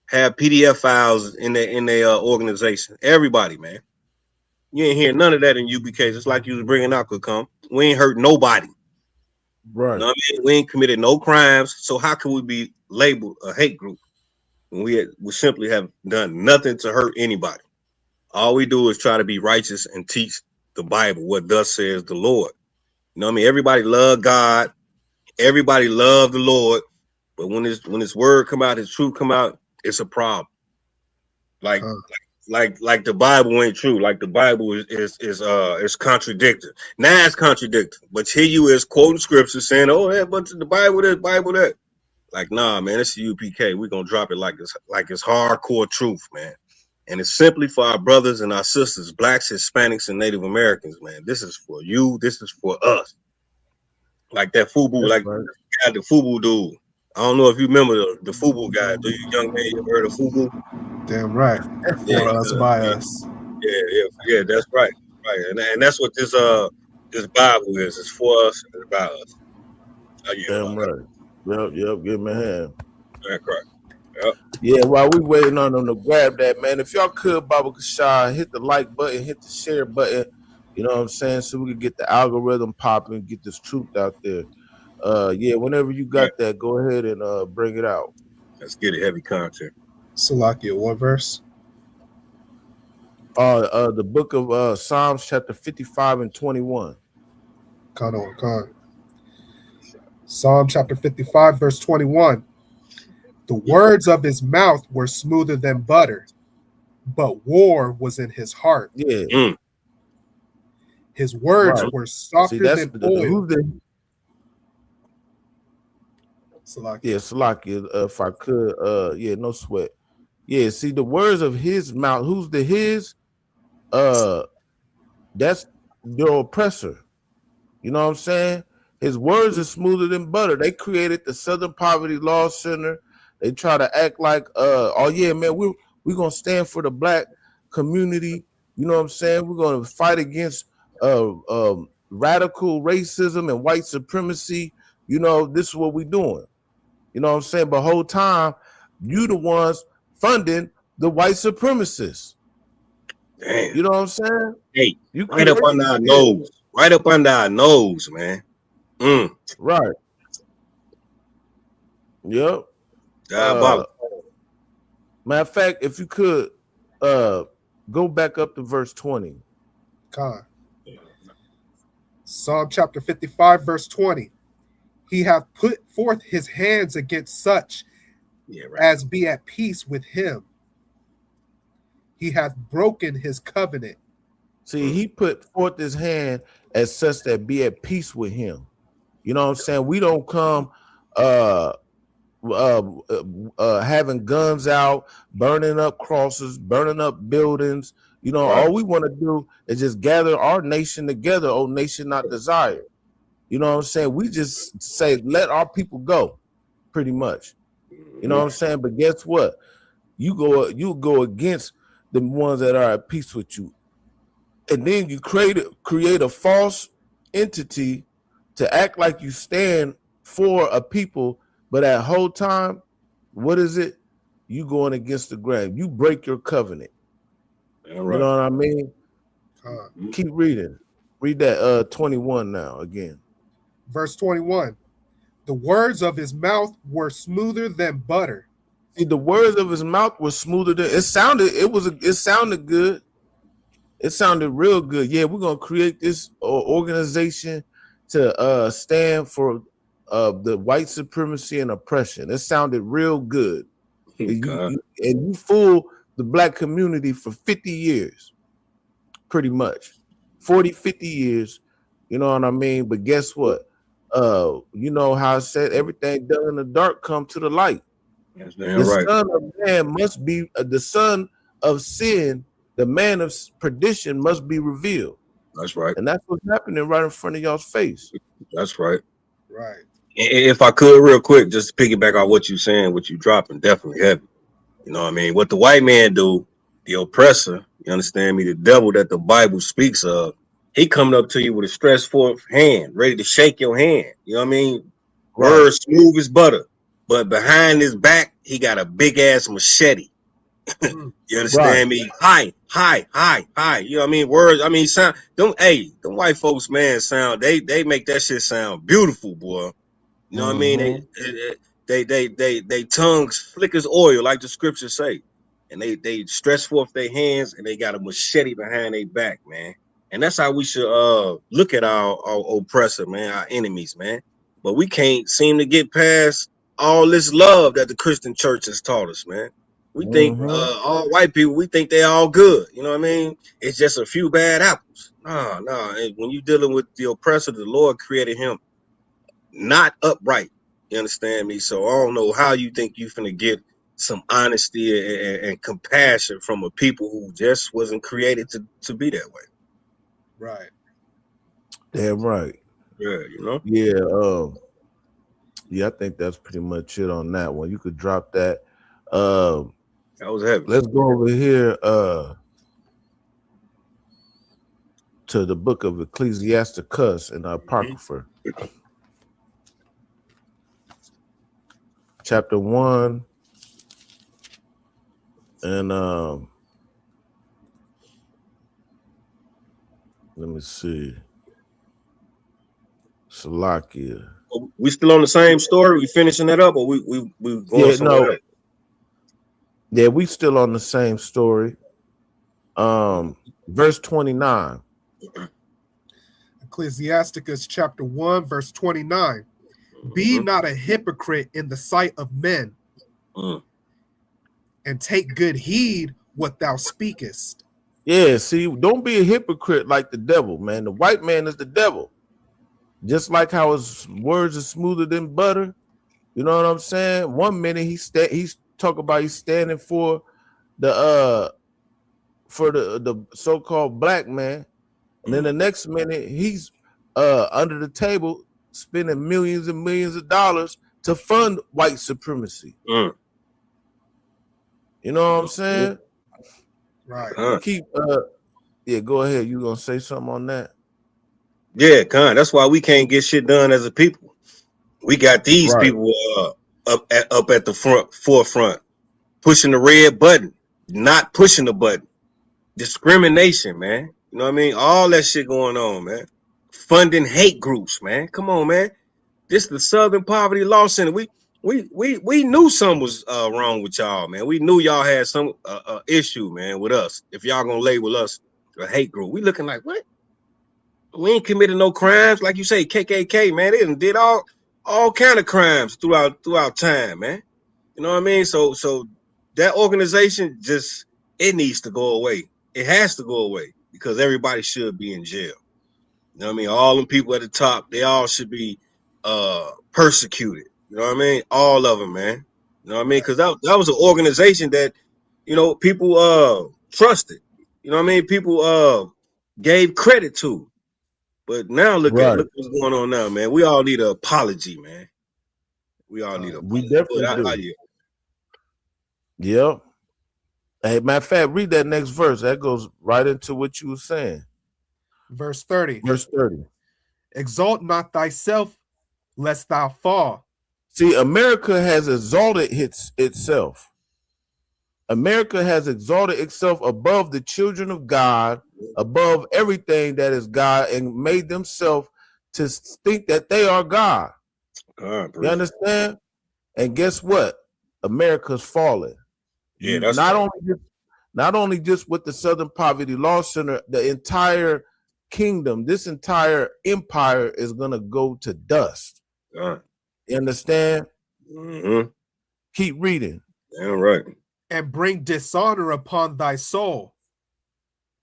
have PDF files in their organization. Everybody, man. You ain't hearing none of that in UPK. Just like you was bringing out, could come. We ain't hurt nobody. Right. You know what I mean? We ain't committed no crimes. So how can we be labeled a hate group when we simply have done nothing to hurt anybody? All we do is try to be righteous and teach the Bible, what thus says the Lord. You know what I mean? Everybody love God. Everybody love the Lord. But when his word come out, his truth come out, it's a problem. Like the Bible ain't true. Like the Bible is contradicted. Now it's contradicted. But here you is quoting scripture saying, "Oh, yeah, but the Bible this, Bible that." Like, nah, man, it's the UPK. We're gonna drop it like it's hardcore truth, man. And it's simply for our brothers and our sisters, blacks, Hispanics, and Native Americans, man. This is for you. This is for us. Like that FUBU, the FUBU dude. I don't know if you remember the FUBU guy. Do you, young man, you ever heard of FUBU? Damn right. For us, by us. Yeah, that's right. Right. And that's what this Bible is. It's for us and about us. Damn right. Yep, give me a hand. That's right. Yep. Yeah, while we waiting on them to grab that, man, if y'all could, Baba Kashai, hit the like button, hit the share button, you know what I'm saying, so we can get the algorithm popping, get this truth out there. Yeah, whenever you got that, go ahead and bring it out. Let's get it, heavy content. Salakia, what verse? The book of Psalms, chapter 55 and 21. Con. Psalm chapter 55, verse 21. The words of his mouth were smoother than butter, but war was in his heart. Yeah. His words were softer than oil. Salakia, if I could, no sweat. Yeah, see the words of his mouth. Who's the his? That's your oppressor. You know what I'm saying? His words are smoother than butter. They created the Southern Poverty Law Center. They try to act like, oh yeah, man, we're gonna stand for the black community. You know what I'm saying? We're gonna fight against radical racism and white supremacy. You know, this is what we're doing. You know what I'm saying? But whole time, you the ones funding the white supremacists. Damn. You know what I'm saying? Hey, right up under our nose. Right up under our nose, man. Right. Yep. Matter of fact, if you could go back up to verse 20. Con. Psalm chapter 55, verse 20. He hath put forth his hands against such as be at peace with him. He hath broken his covenant. See, he put forth his hand as such that be at peace with him. You know what I'm saying? We don't come having guns out, burning up crosses, burning up buildings. You know, all we want to do is just gather our nation together, O nation not desired. You know what I'm saying? We just say, let our people go, pretty much. You know what I'm saying? But guess what? You go against the ones that are at peace with you. And then you create a false entity to act like you stand for a people, but that whole time, what is it? You going against the grain. You break your covenant. You know what I mean? Keep reading. Read that 21 now again. Verse 21. The words of his mouth were smoother than butter. See, the words of his mouth were smoother than it sounded good. It sounded real good. Yeah, we're gonna create this organization to stand for the white supremacy and oppression. It sounded real good. And you fool the black community for 50 years, pretty much. 40, 50 years, you know what I mean? But guess what? You know how I said everything done in the dark come to the light. The son of man must be the son of sin, the man of perdition must be revealed. That's right. And that's what's happening right in front of y'all's face. That's right. Right. If I could, real quick, just to piggyback on what you're saying, what you dropping, definitely heavy. You know what I mean? What the white man do, the oppressor, you understand me, the devil that the Bible speaks of, he coming up to you with a stretched forth hand, ready to shake your hand. You know what I mean? Words smooth as butter. But behind his back, he got a big ass machete. You understand me? Hi. You know what I mean? Words, I mean, sound. Them white folks, man, sound. They make that shit sound beautiful, boy. You know what I mean? They tongues flick as oil, like the scriptures say, and they stretch forth their hands, and they got a machete behind their back, man. And that's how we should look at our oppressor, man, our enemies, man. But we can't seem to get past all this love that the Christian church has taught us, man. We think all white people, we think they're all good. You know what I mean? It's just a few bad apples. No. When you're dealing with the oppressor, the Lord created him not upright. You understand me? So I don't know how you think you're finna get some honesty and compassion from a people who just wasn't created to be that way. Right. Damn right. Yeah, you know? Yeah, I think that's pretty much it on that one. You could drop that. That was heavy. Let's go over here to the book of Ecclesiasticus and Apocrypha. Chapter 1. And let me see. Salakia. We still on the same story? We finishing that up, or we going somewhere else? Yeah, we still on the same story. Verse 29. Ecclesiasticus chapter 1, verse 29. Be not a hypocrite in the sight of men, and take good heed what thou speakest. Yeah, see, don't be a hypocrite like the devil, man. The white man is the devil. Just like how his words are smoother than butter. You know what I'm saying? 1 minute he's talking about he's standing for the so-called black man, and then the next minute he's under the table spending millions and millions of dollars to fund white supremacy. You know what I'm saying? Right. Keep go ahead. You gonna say something on that? Yeah, that's why we can't get shit done as a people. We got these people up at the forefront, pushing the red button, not pushing the button. Discrimination, man. You know what I mean? All that shit going on, man. Funding hate groups, man. Come on, man. This is the Southern Poverty Law Center. We knew something was wrong with y'all, man. We knew y'all had some issue, man, with us. If y'all gonna label us a hate group, we looking like what? We ain't committed no crimes, like you say, KKK, man. They did all kind of crimes throughout time, man. You know what I mean? So that organization just it needs to go away. It has to go away because everybody should be in jail. You know what I mean? All them people at the top, they all should be persecuted. You know what I mean? All of them, man. You know what I mean? Because that was an organization that, you know, people trusted. You know what I mean? People gave credit to. But now look what's going on now, man. We all need an apology, man. We all need a. We definitely do. Yep. Hey, matter of fact, read that next verse. That goes right into what you were saying. Verse 30. Verse 30. Exalt not thyself, lest thou fall. See, America has exalted itself. America has exalted itself above the children of God, above everything that is God, and made themselves to think that they are God. You understand? And guess what? America's falling. Yeah, that's not only just with the Southern Poverty Law Center, the entire kingdom, this entire empire is gonna go to dust. You understand? Mm-hmm. Keep reading. All right. And bring dishonor upon thy soul.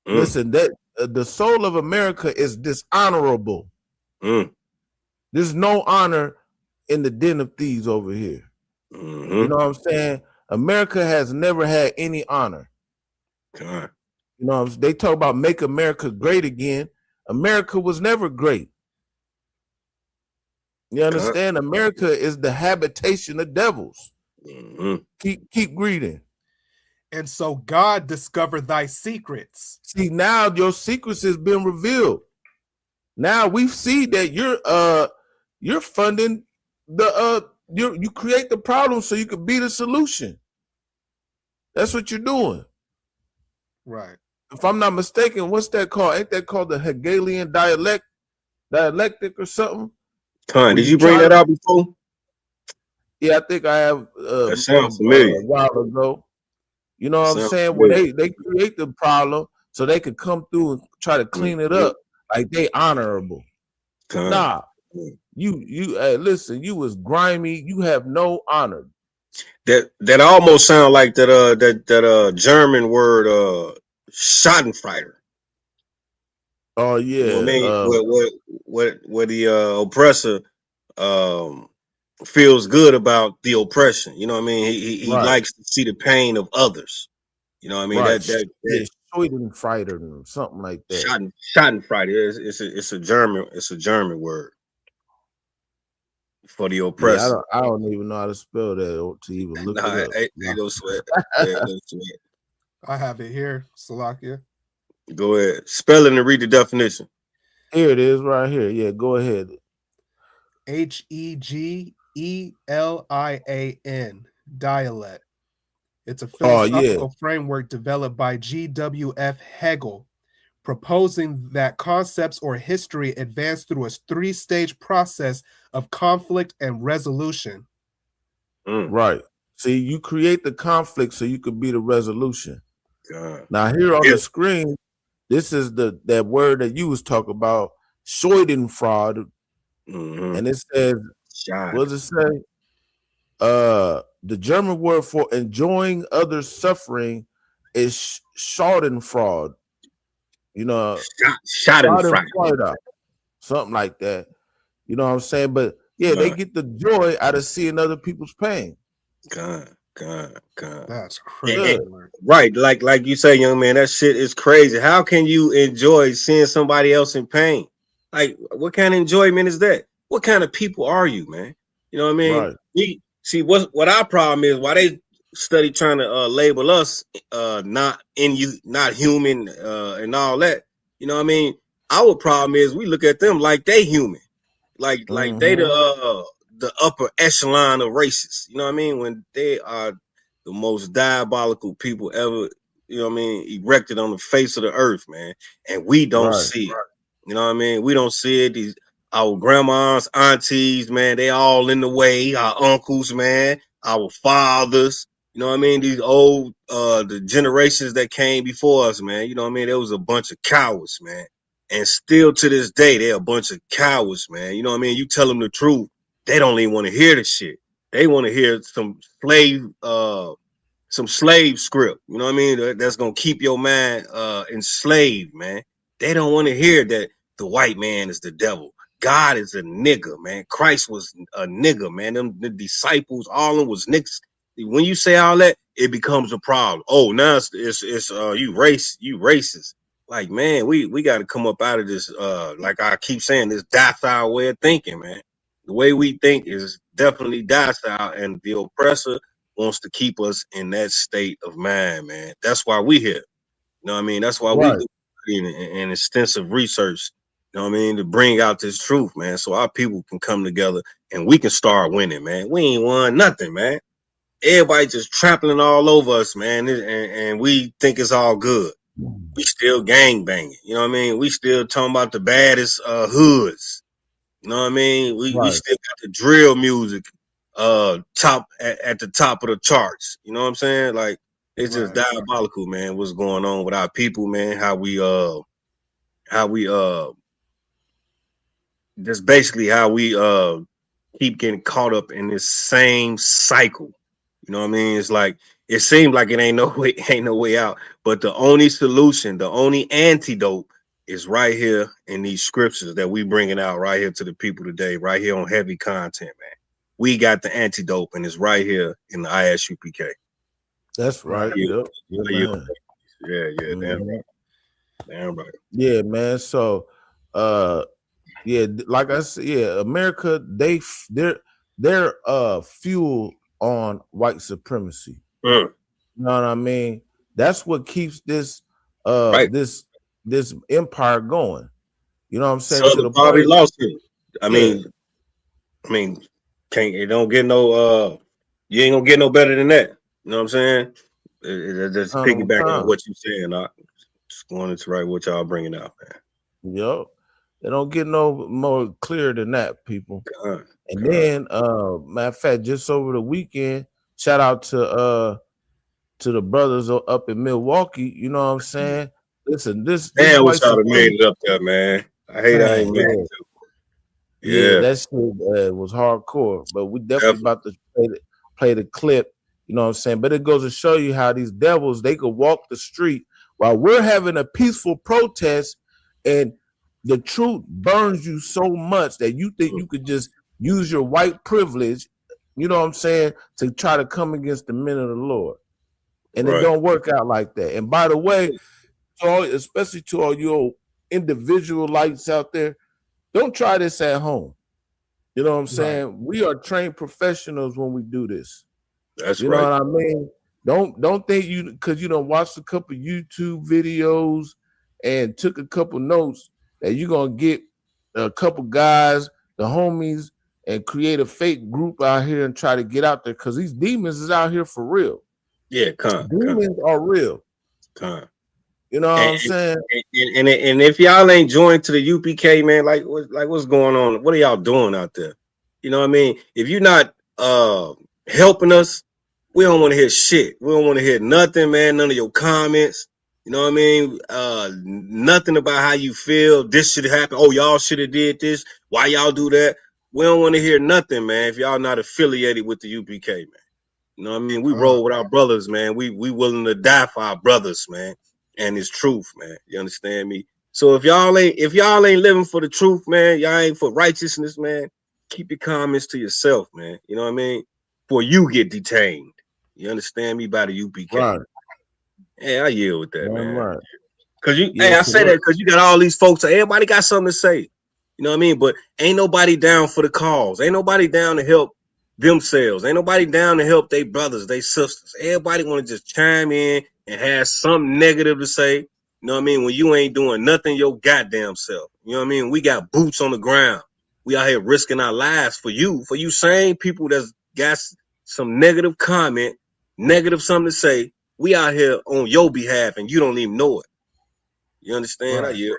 Listen, that the soul of America is dishonorable. There's no honor in the den of thieves over here. You know what I'm saying? America has never had any honor. You know, they talk about make America great again. America was never great. You understand? America is the habitation of devils. Keep reading. And so God discovered thy secrets. See, now your secrets has been revealed. Now we see that you're funding the you create the problem so you can be the solution. That's what you're doing. Right. If I'm not mistaken, what's that called? Ain't that called the Hegelian dialectic or something? Did you bring that out before? Yeah, I think I have. That sounds familiar. A while ago. You know what I'm saying? Where they create the problem so they could come through and try to clean it up like they honorable. Nah, you listen. You was grimy. You have no honor. That almost sound like that German word Schadenfreude. Oh yeah. You know what I mean? Where the oppressor feels good about the oppression. You know what I mean? He likes to see the pain of others. You know what I mean? That Schadenfreude or something like that. Schadenfreude. It's a German word for the oppressor. Yeah, I don't even know how to spell that to even look it up. Ain't no sweat. I have it here, Salakia. Go ahead. Spell it and read the definition. Here it is right here. Yeah, go ahead. Hegelian, dialect. It's a philosophical framework developed by G.W.F. Hegel, proposing that concepts or history advance through a three-stage process of conflict and resolution. Right. See, you create the conflict so you could be the resolution. Now here on the screen, this is that word that you was talking about, Schadenfreude, and it says, what does it say? The German word for enjoying others' suffering is Schadenfreude. You know, Schadenfreude, something like that. You know what I'm saying? But yeah, they get the joy out of seeing other people's pain. God. That's crazy. Right, like you say, young man, that shit is crazy. How can you enjoy seeing somebody else in pain? Like, what kind of enjoyment is that? What kind of people are you, man? You know what I mean? Right. We see what our problem is. Why they study trying to label us not human and all that. You know what I mean? Our problem is we look at them like they human, like they the upper echelon of races. You know what I mean? When they are the most diabolical people ever, you know what I mean, erected on the face of the earth, man. And we don't see it. You know what I mean? We don't see it. Our grandmas, aunties, man, they all in the way. Our uncles, man, our fathers. You know what I mean? These old the generations that came before us, man. You know what I mean? There was a bunch of cowards, man. And still to this day, they're a bunch of cowards, man. You know what I mean? You tell them the truth, they don't even want to hear the shit. They want to hear some slave slave script. You know what I mean? That's gonna keep your mind enslaved, man. They don't want to hear that the white man is the devil. God is a nigga, man. Christ was a nigga, man. The disciples, all of them was niggas. When you say all that, it becomes a problem. Oh, now it's you racist. Like, man, we got to come up out of this. Like I keep saying, this docile way of thinking, man. The way we think is definitely docile, and the oppressor wants to keep us in that state of mind, man. That's why we here. You know what I mean? That's why we do an extensive research. You know what I mean? To bring out this truth, man, so our people can come together and we can start winning, man. We ain't won nothing, man. Everybody just trampling all over us, man, and we think it's all good. We still gang banging. You know what I mean? We still talking about the baddest hoods. You know what I mean? We still got the drill music top at the top of the charts. You know what I'm saying? Like, it's just diabolical, man. What's going on with our people, man? How we just basically how we keep getting caught up in this same cycle. You know what I mean? It's like it seems like it ain't no way out. But the only solution, the only antidote is right here in these scriptures that we bringing out right here to the people today, right here on Heavy Content, man. We got the antidote, and it's right here in the ISUPK. That's right. Yeah, Mhm. damn right. Yeah, man. So, yeah, like I said, yeah, America, they're fuel on white supremacy. You know what I mean? That's what keeps this this empire going. You know what I'm saying? So the party lost it. I mean, it don't get no you ain't gonna get no better than that. You know what I'm saying? Just piggybacking on what you saying. Just going into right what y'all bringing out, man. Yup. They don't get no more clear than that, people. And then, matter of fact, just over the weekend, shout out to the brothers up in Milwaukee. You know what I'm saying? Listen, this wish I'd have made it up there, man. I hate I ain't made it. Yeah, that shit was hardcore. But we definitely about to play the clip. You know what I'm saying? But it goes to show you how these devils, they could walk the street while we're having a peaceful protest, and the truth burns you so much that you think you could just use your white privilege, you know what I'm saying, to try to come against the men of the Lord. And it don't work out like that. And by the way, especially to all your individual lights out there, don't try this at home. You know what I'm saying? We are trained professionals when we do this. That's you know what I mean? Don't think you, because you don't watch a couple YouTube videos and took a couple notes, that you're gonna get a couple guys, the homies, and create a fake group out here and try to get out there, because these demons is out here for real. Yeah, demons are real. You know what I'm saying? And if y'all ain't joined to the UPK, man, like what's going on? What are y'all doing out there? You know what I mean? If you're not helping us, we don't want to hear shit. We don't want to hear nothing, man. None of your comments. You know what I mean? Nothing about how you feel. This should happen. Oh, y'all should have did this. Why y'all do that? We don't want to hear nothing, man. If y'all not affiliated with the UPK, man. You know what I mean? We roll with our brothers, man. We willing to die for our brothers, man. And it's truth, man. You understand me? So if y'all ain't living for the truth, man, y'all ain't for righteousness, man, keep your comments to yourself, man. You know what I mean? Before you get detained. You understand me? By the UPK. Right. Yeah, I yield with that, man. Right. Cause I say that because you got all these folks. Everybody got something to say. You know what I mean? But ain't nobody down for the cause. Ain't nobody down to help themselves. Ain't nobody down to help their brothers, their sisters. Everybody want to just chime in and have something negative to say. You know what I mean? When you ain't doing nothing your goddamn self. You know what I mean? We got boots on the ground. We out here risking our lives for you same people that's got some negative comment, negative something to say. We out here on your behalf and you don't even know it. You understand? Right. I hear.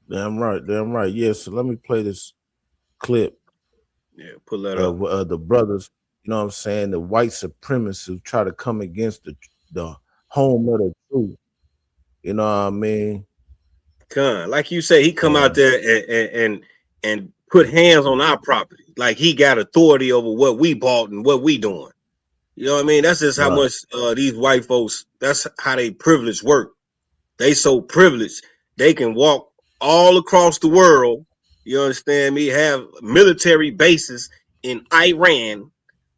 Damn right. Yeah, so let me play this clip. Yeah, pull that up. The brothers, you know what I'm saying, the white supremacists who try to come against the home of the truth. You know what I mean? Like you say, he come out there and put hands on our property. Like he got authority over what we bought and what we doing. You know what I mean? That's just how Right. much these white folks, that's how they privilege work. They so privileged, they can walk all across the world, you understand me, have military bases in Iran.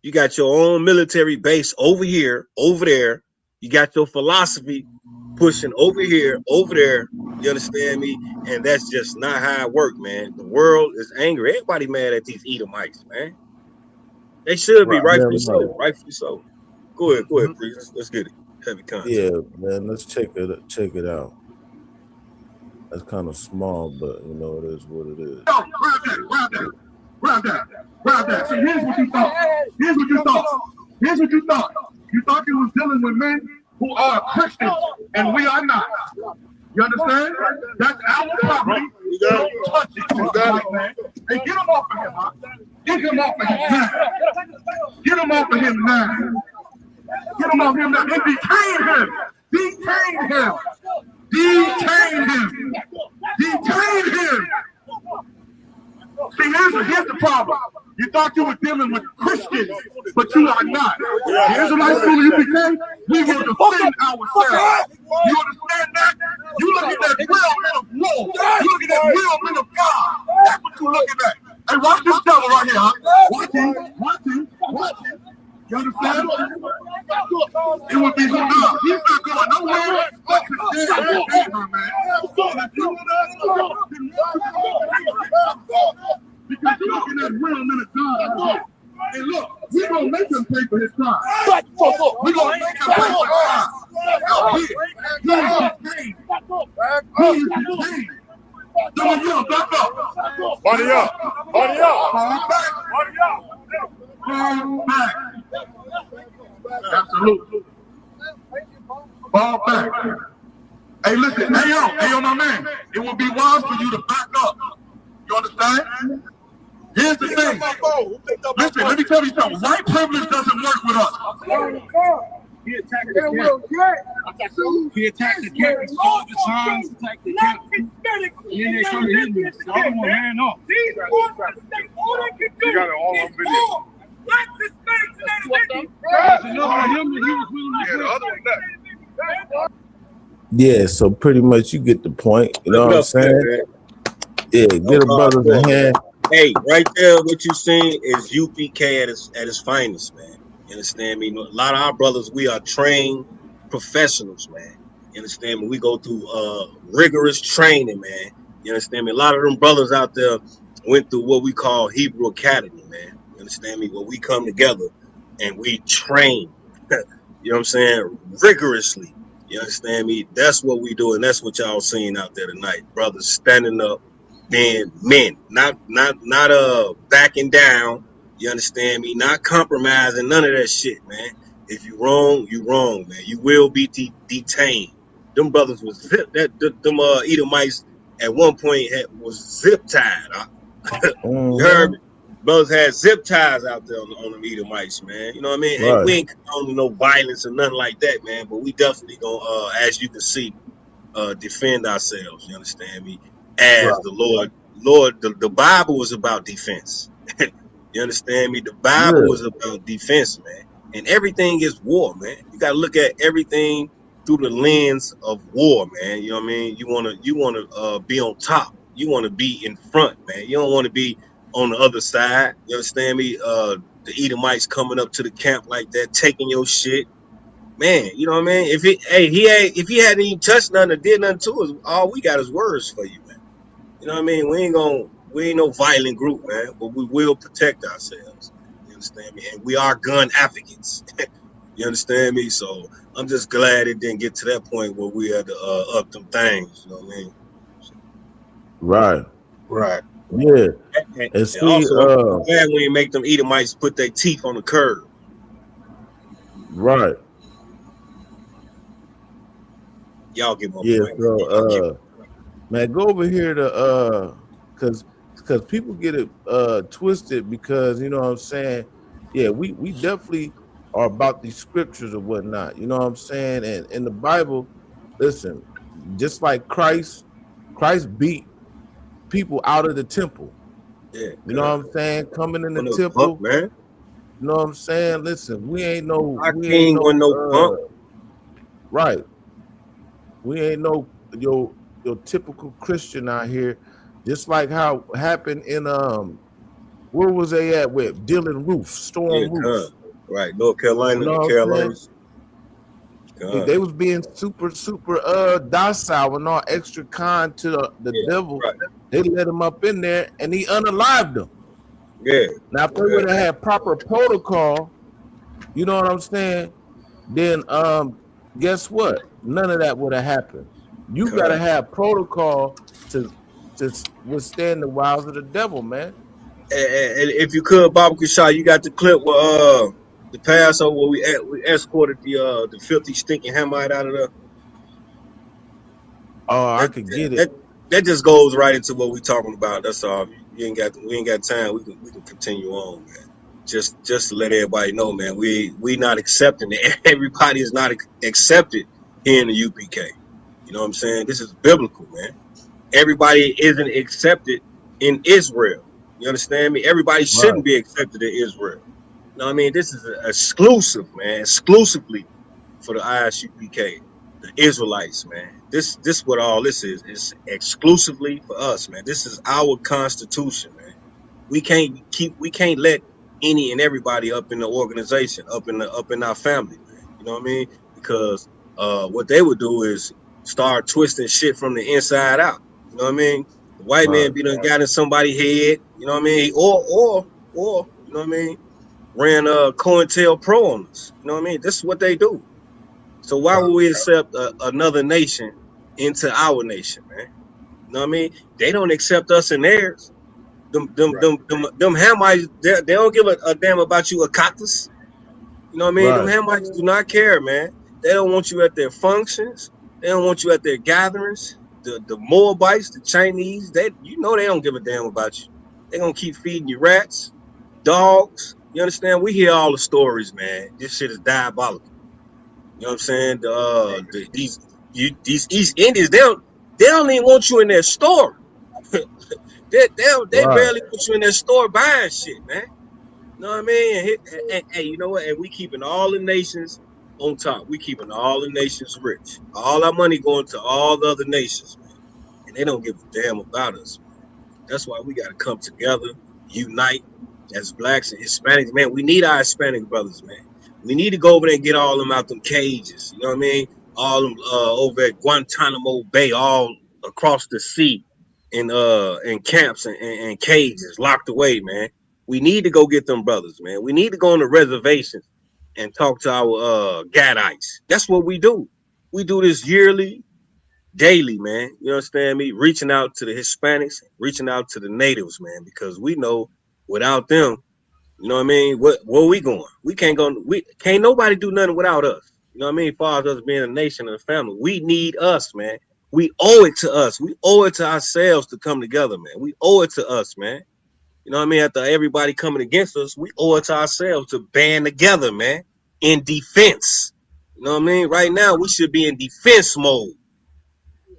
You got your own military base over here, over there. You got your philosophy pushing over here, over there. You understand me? And that's just not how it works, man. The world is angry. Everybody mad at these Edomites, man. They should be, Right. rightfully Yeah, so. right. Rightfully so. Go ahead, please. Let's get it. Heavy content. Yeah, man. Let's check it out. That's kind of small, but you know it is what it is. Grab that. See, here's what you thought. Here's what you thought. You thought you was dealing with men who are Christians, and we are not. You understand? That's our property. Don't touch it, man. Hey, get him off of him, huh? Get him off of him now. Get him off of him now. Get him off him now. And detain him. Detain him. Detain him. Detain him. See, here's the problem. You thought you were dealing with Christians, but you are not. Here's what I school you became. We will defend ourselves. You understand that? You looking at real men of war. You looking at real men of God. That's what you looking at. Hey, watch this devil right here. Huh? Watch him. You understand? It would be so good. He's not going nowhere. Look at him, man. Because you're looking at real men of God. And look, we're going to make him pay for his crime. We're going to make him pay for his crime. He is detained. Someone yell, back up. Party up. Fall back. Absolutely. Fall back. Hey, listen. Hey, yo, my man. It would be wise for you to back up. You understand? Here's the thing. Listen, let me tell you something. White privilege doesn't work with us. He attacked the camp. He attacked the camp. He stole the signs, attacked the camp. And then they showed him. The other one ran off. You got it all on video. Yeah, so pretty much you get the point. You know what I'm saying? Yeah, get a brother's a hand. Hey, right there, what you seen is UPK at its finest, man. You understand me? A lot of our brothers, we are trained professionals, man. You understand me? We go through rigorous training, man. You understand me? A lot of them brothers out there went through what we call Hebrew Academy, man. You understand me? Where we come together and we train, you know what I'm saying, rigorously. You understand me? That's what we do, and that's what y'all seeing out there tonight. Brothers standing up, being men, not backing down. You understand me? Not compromising, none of that shit, man. If you wrong, man. You will be detained. Them brothers was them Edomites at one point was zip tied. You heard me? Brothers had zip ties out there on the Edomites, man. You know what I mean? Right. And we ain't condoning no violence or nothing like that, man. But we definitely gonna, as you can see, defend ourselves. You understand me? As Right. the Lord, the Bible was about defense. You understand me? The Bible was about defense, man. And everything is war, man. You gotta look at everything through the lens of war, man. You know what I mean? You wanna be on top. You wanna be in front, man. You don't want to be on the other side. You understand me? The Edomites coming up to the camp like that, taking your shit, man. You know what I mean? If he hadn't even touched nothing or did nothing to us, all we got is words for you, man. You know what I mean? We ain't no violent group, man, but we will protect ourselves. You understand me? And we are gun advocates. You understand me? So I'm just glad it didn't get to that point where we had to up them things. You know what I mean? Right. Yeah. And see, also, I'm glad we didn't make them Edomites put their teeth on the curb. Right. Y'all get my Yeah, point. so man, go over here to because people get it twisted, because you know what I'm saying. Yeah, we definitely are about these scriptures or whatnot. You know what I'm saying? And in the Bible, listen, just like Christ beat people out of the temple. Yeah, you know what I'm saying? Coming in the No temple, fuck, man. You know what I'm saying? Listen, we ain't no Our king wasn't no punk. Right. We ain't no your typical Christian out here. Just like how happened in where was they at with Dylan Roof, Storm Roof? Right, North Carolina, You know the what I'm Carolinas. They was being super docile and all extra kind to the devil. Right. They let him up in there and he unalived them. Yeah. Now if they would have had proper protocol, you know what I'm saying? Then guess what? None of that would have happened. You gotta have protocol to withstand the wiles of the devil, man. And if you could, Baba Kushai, you got the clip where the Passover where we escorted the filthy stinking Hamite out of there. Oh, I could get it. That just goes right into what we talking about. That's all. We ain't got time. We can continue on, man. Just to let everybody know, man. We not accepting it. Everybody is not accepted here in the UPK. You know what I'm saying? This is biblical, man. Everybody isn't accepted in Israel. You understand me? Everybody shouldn't be accepted in Israel. You know what I mean? This is exclusive, man. Exclusively for the ISUPK, the Israelites, man. This what all this is. It's exclusively for us, man. This is our constitution, man. We can't let any and everybody up in the organization, up in our family, man. You know what I mean? Because what they would do is start twisting shit from the inside out. You know what I mean? The white man be done got in somebody's head, you know what I mean? Or you know what I mean? Ran COINTELPRO on us. You know what I mean? This is what they do. So why would we accept another nation into our nation, man? You know what I mean? They don't accept us in theirs. Them Hamites, they don't give a damn about you, Akakas. You know what I mean? Them Hamites do not care, man. They don't want you at their functions. They don't want you at their gatherings. The Moabites, the Chinese, they don't give a damn about you. They're gonna keep feeding you rats, dogs. You understand? We hear all the stories, man. This shit is diabolical. You know what I'm saying? These East Indians, they don't even want you in their store. they barely put you in their store buying shit, man. You know what I mean? And you know what? And we keeping all the nations on top. We keeping all the nations rich. All our money going to all the other nations, man. And they don't give a damn about us, man. That's why we got to come together, unite as blacks and Hispanics, man. We need our Hispanic brothers, man. We need to go over there and get all them out them cages. You know what I mean? All them over at Guantanamo Bay, all across the sea, in camps and cages, locked away, man. We need to go get them brothers, man. We need to go on the reservations and talk to our Gadites. That's what we do. We do this yearly, daily, man. You understand me? Reaching out to the Hispanics, reaching out to the natives, man, because we know without them, you know what I mean? Where we going? We can't go. We can't nobody do nothing without us. You know what I mean? As far as us being a nation and a family, we need us, man. We owe it to us. We owe it to ourselves to come together, man. We owe it to us, man. You know what I mean? After everybody coming against us, we owe it to ourselves to band together, man, in defense. You know what I mean? Right now, we should be in defense mode.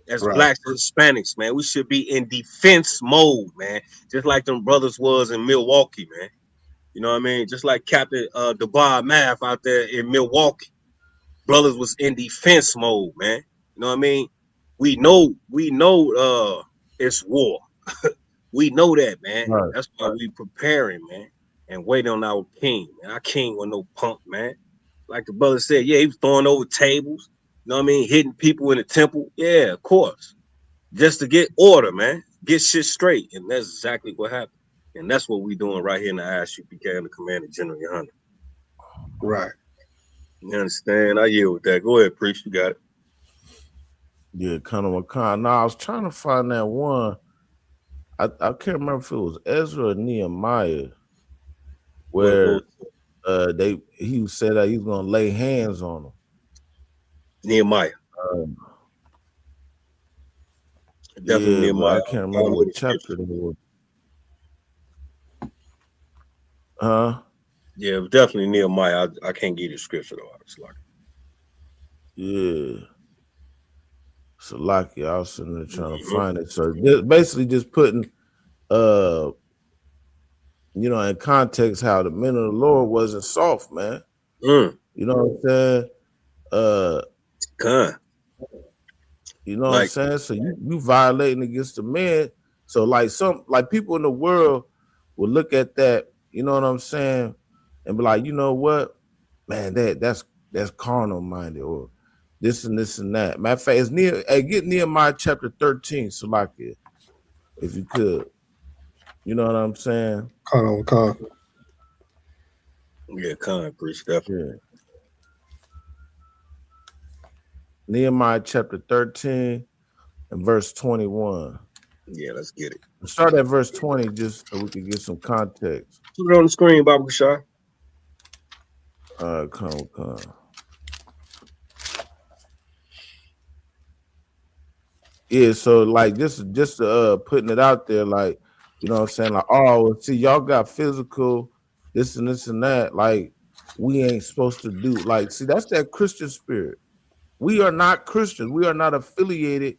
As blacks and Hispanics, man, we should be in defense mode, man. Just like them brothers was in Milwaukee, man. You know what I mean? Just like Captain DeBar Math out there in Milwaukee. Brothers was in defense mode, man. You know what I mean? We know it's war. We know that, man. That's why we preparing, man, and waiting on our king, man. Our king was no punk, man. Like the brother said, yeah, he was throwing over tables, you know what I mean? Hitting people in the temple. Yeah, of course. Just to get order, man. Get shit straight. And that's exactly what happened. And that's what we doing right here in the ISUPK and the Commander General Yohana. Right. You understand? I yield with that. Go ahead, Priest. You got it. Yeah, kind of a con. No, I was trying to find that one. I can't remember if it was Ezra or Nehemiah, where he said that he was gonna lay hands on them. Nehemiah. Definitely Nehemiah. I can't remember what chapter it was. Huh? Yeah, definitely Nehemiah. I can't give you the scripture though. It's like, yeah. So lucky, I was sitting there trying to find it. So basically just putting you know, in context, how the men of the Lord wasn't soft, man. Mm. You know what I'm saying? You know what I'm saying? So you violating against the men. So like people in the world will look at that, you know what I'm saying, and be like, you know what, man, that's carnal minded, or this and this and that. Matter of fact, get Nehemiah chapter 13, Salakia, if you could. You know what I'm saying? Yeah, preach definitely. Yeah. Nehemiah chapter 13 and verse 21. Yeah, let's get it. Start at verse 20 just so we can get some context. Put it on the screen, Baba Kashar. Come. Yeah, so like this is just putting it out there, like, you know what I'm saying? Like, oh, see, y'all got physical, this and this and that. Like, we ain't supposed to do, like, see, that's that Christian spirit. We are not Christians. We are not affiliated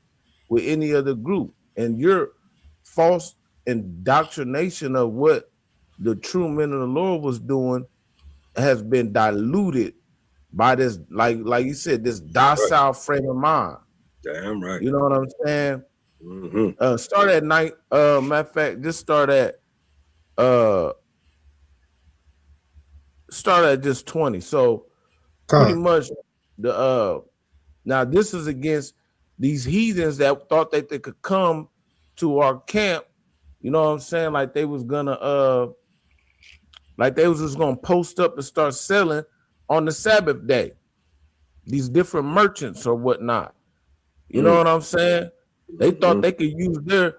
with any other group. And your false indoctrination of what the true men of the Lord was doing has been diluted by this, like you said, this docile frame of mind. Damn right. You know what I'm saying? Mm-hmm. Start at night. Matter of fact, just start at just 20. So pretty much the now this is against these heathens that thought that they could come to our camp. You know what I'm saying? Like they was gonna just gonna post up and start selling on the Sabbath day. These different merchants or whatnot. You know what I'm saying? They thought they could use their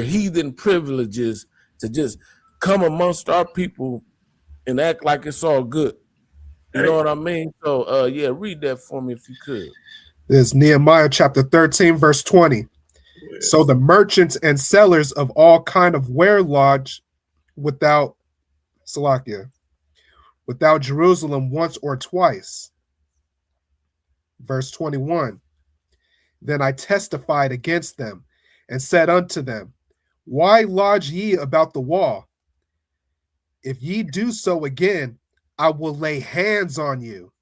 heathen privileges to just come amongst our people and act like it's all good. You know what I mean? So yeah, read that for me if you could. There's Nehemiah chapter 13, verse 20. So the merchants and sellers of all kind of ware lodged without Jerusalem once or twice. Verse 21. Then I testified against them and said unto them, why lodge ye about the wall? If ye do so again, I will lay hands on you.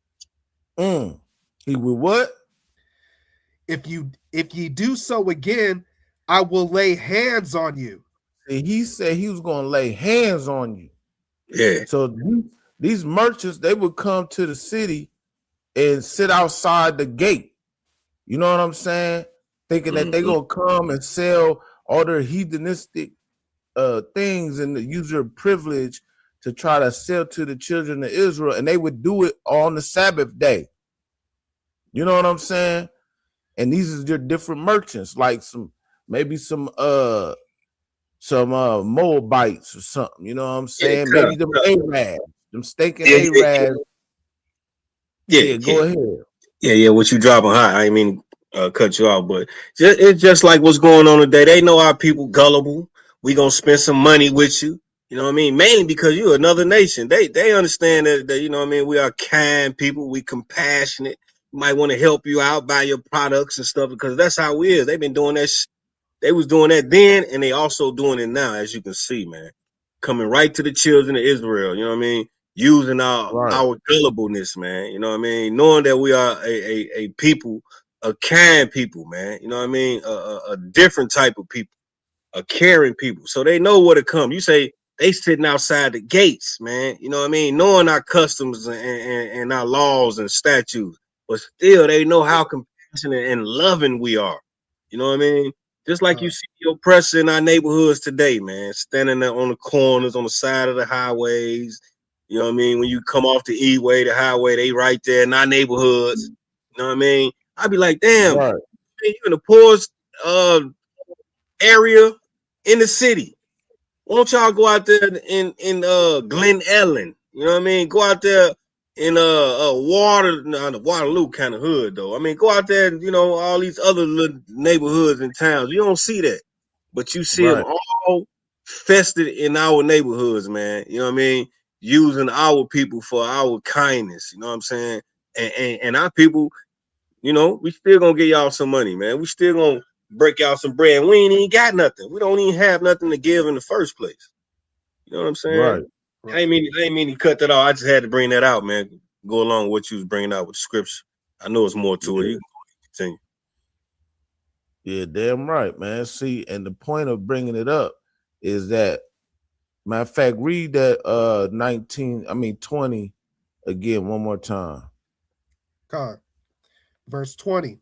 He will what? If ye do so again, I will lay hands on you. And he said he was going to lay hands on you. Yeah. So these merchants, they would come to the city and sit outside the gate. You know what I'm saying? Thinking that they're going to come and sell all their heathenistic things and use their privilege to try to sell to the children of Israel. And they would do it on the Sabbath day. You know what I'm saying? And these are your different merchants, like maybe some Moabites or something. You know what I'm saying? Yeah, maybe them Arabs, them stinking Arabs. Yeah, go ahead. Yeah, what you dropping hot. I mean, cut you off, but it's just like what's going on today. They know our people gullible. We gonna spend some money with you. You know what I mean? Mainly because you're another nation. They understand that you know what I mean. We are kind people. We compassionate. We might want to help you out, buy your products and stuff because that's how we is. They've been doing that. They was doing that then, and they also doing it now, as you can see, man. Coming right to the children of Israel. You know what I mean? Using our gullibleness, man. You know what I mean? Knowing that we are a people, a kind people, man. You know what I mean? A different type of people, a caring people. So they know where to come. You say they sitting outside the gates, man. You know what I mean? Knowing our customs and our laws and statutes, but still they know how compassionate and loving we are. You know what I mean? Just like you see the oppressor in our neighborhoods today, man, standing there on the corners, on the side of the highways. You know what I mean? When you come off the E-way, the highway, they right there in our neighborhoods. You know what I mean? I'd be like, damn, man, you in the poorest area in the city. Why don't y'all go out there in Glen Ellen? You know what I mean? Go out there in the Waterloo kind of hood though. I mean, go out there and you know all these other little neighborhoods and towns. You don't see that, but you see them all fested in our neighborhoods, man. You know what I mean? Using our people for our kindness. You know what I'm saying? And our people, you know, we still gonna get y'all some money, man. We still gonna break out some bread. And we ain't even got nothing. We don't even have nothing to give in the first place. You know what I'm saying? Right. I ain't mean to cut that off. I just had to bring that out, man. Go along with what you was bringing out with the scripture. I know it's more to it. You can continue. Yeah, damn right, man. See, and the point of bringing it up is that, matter of fact, read that 20 again one more time. God. Verse 20.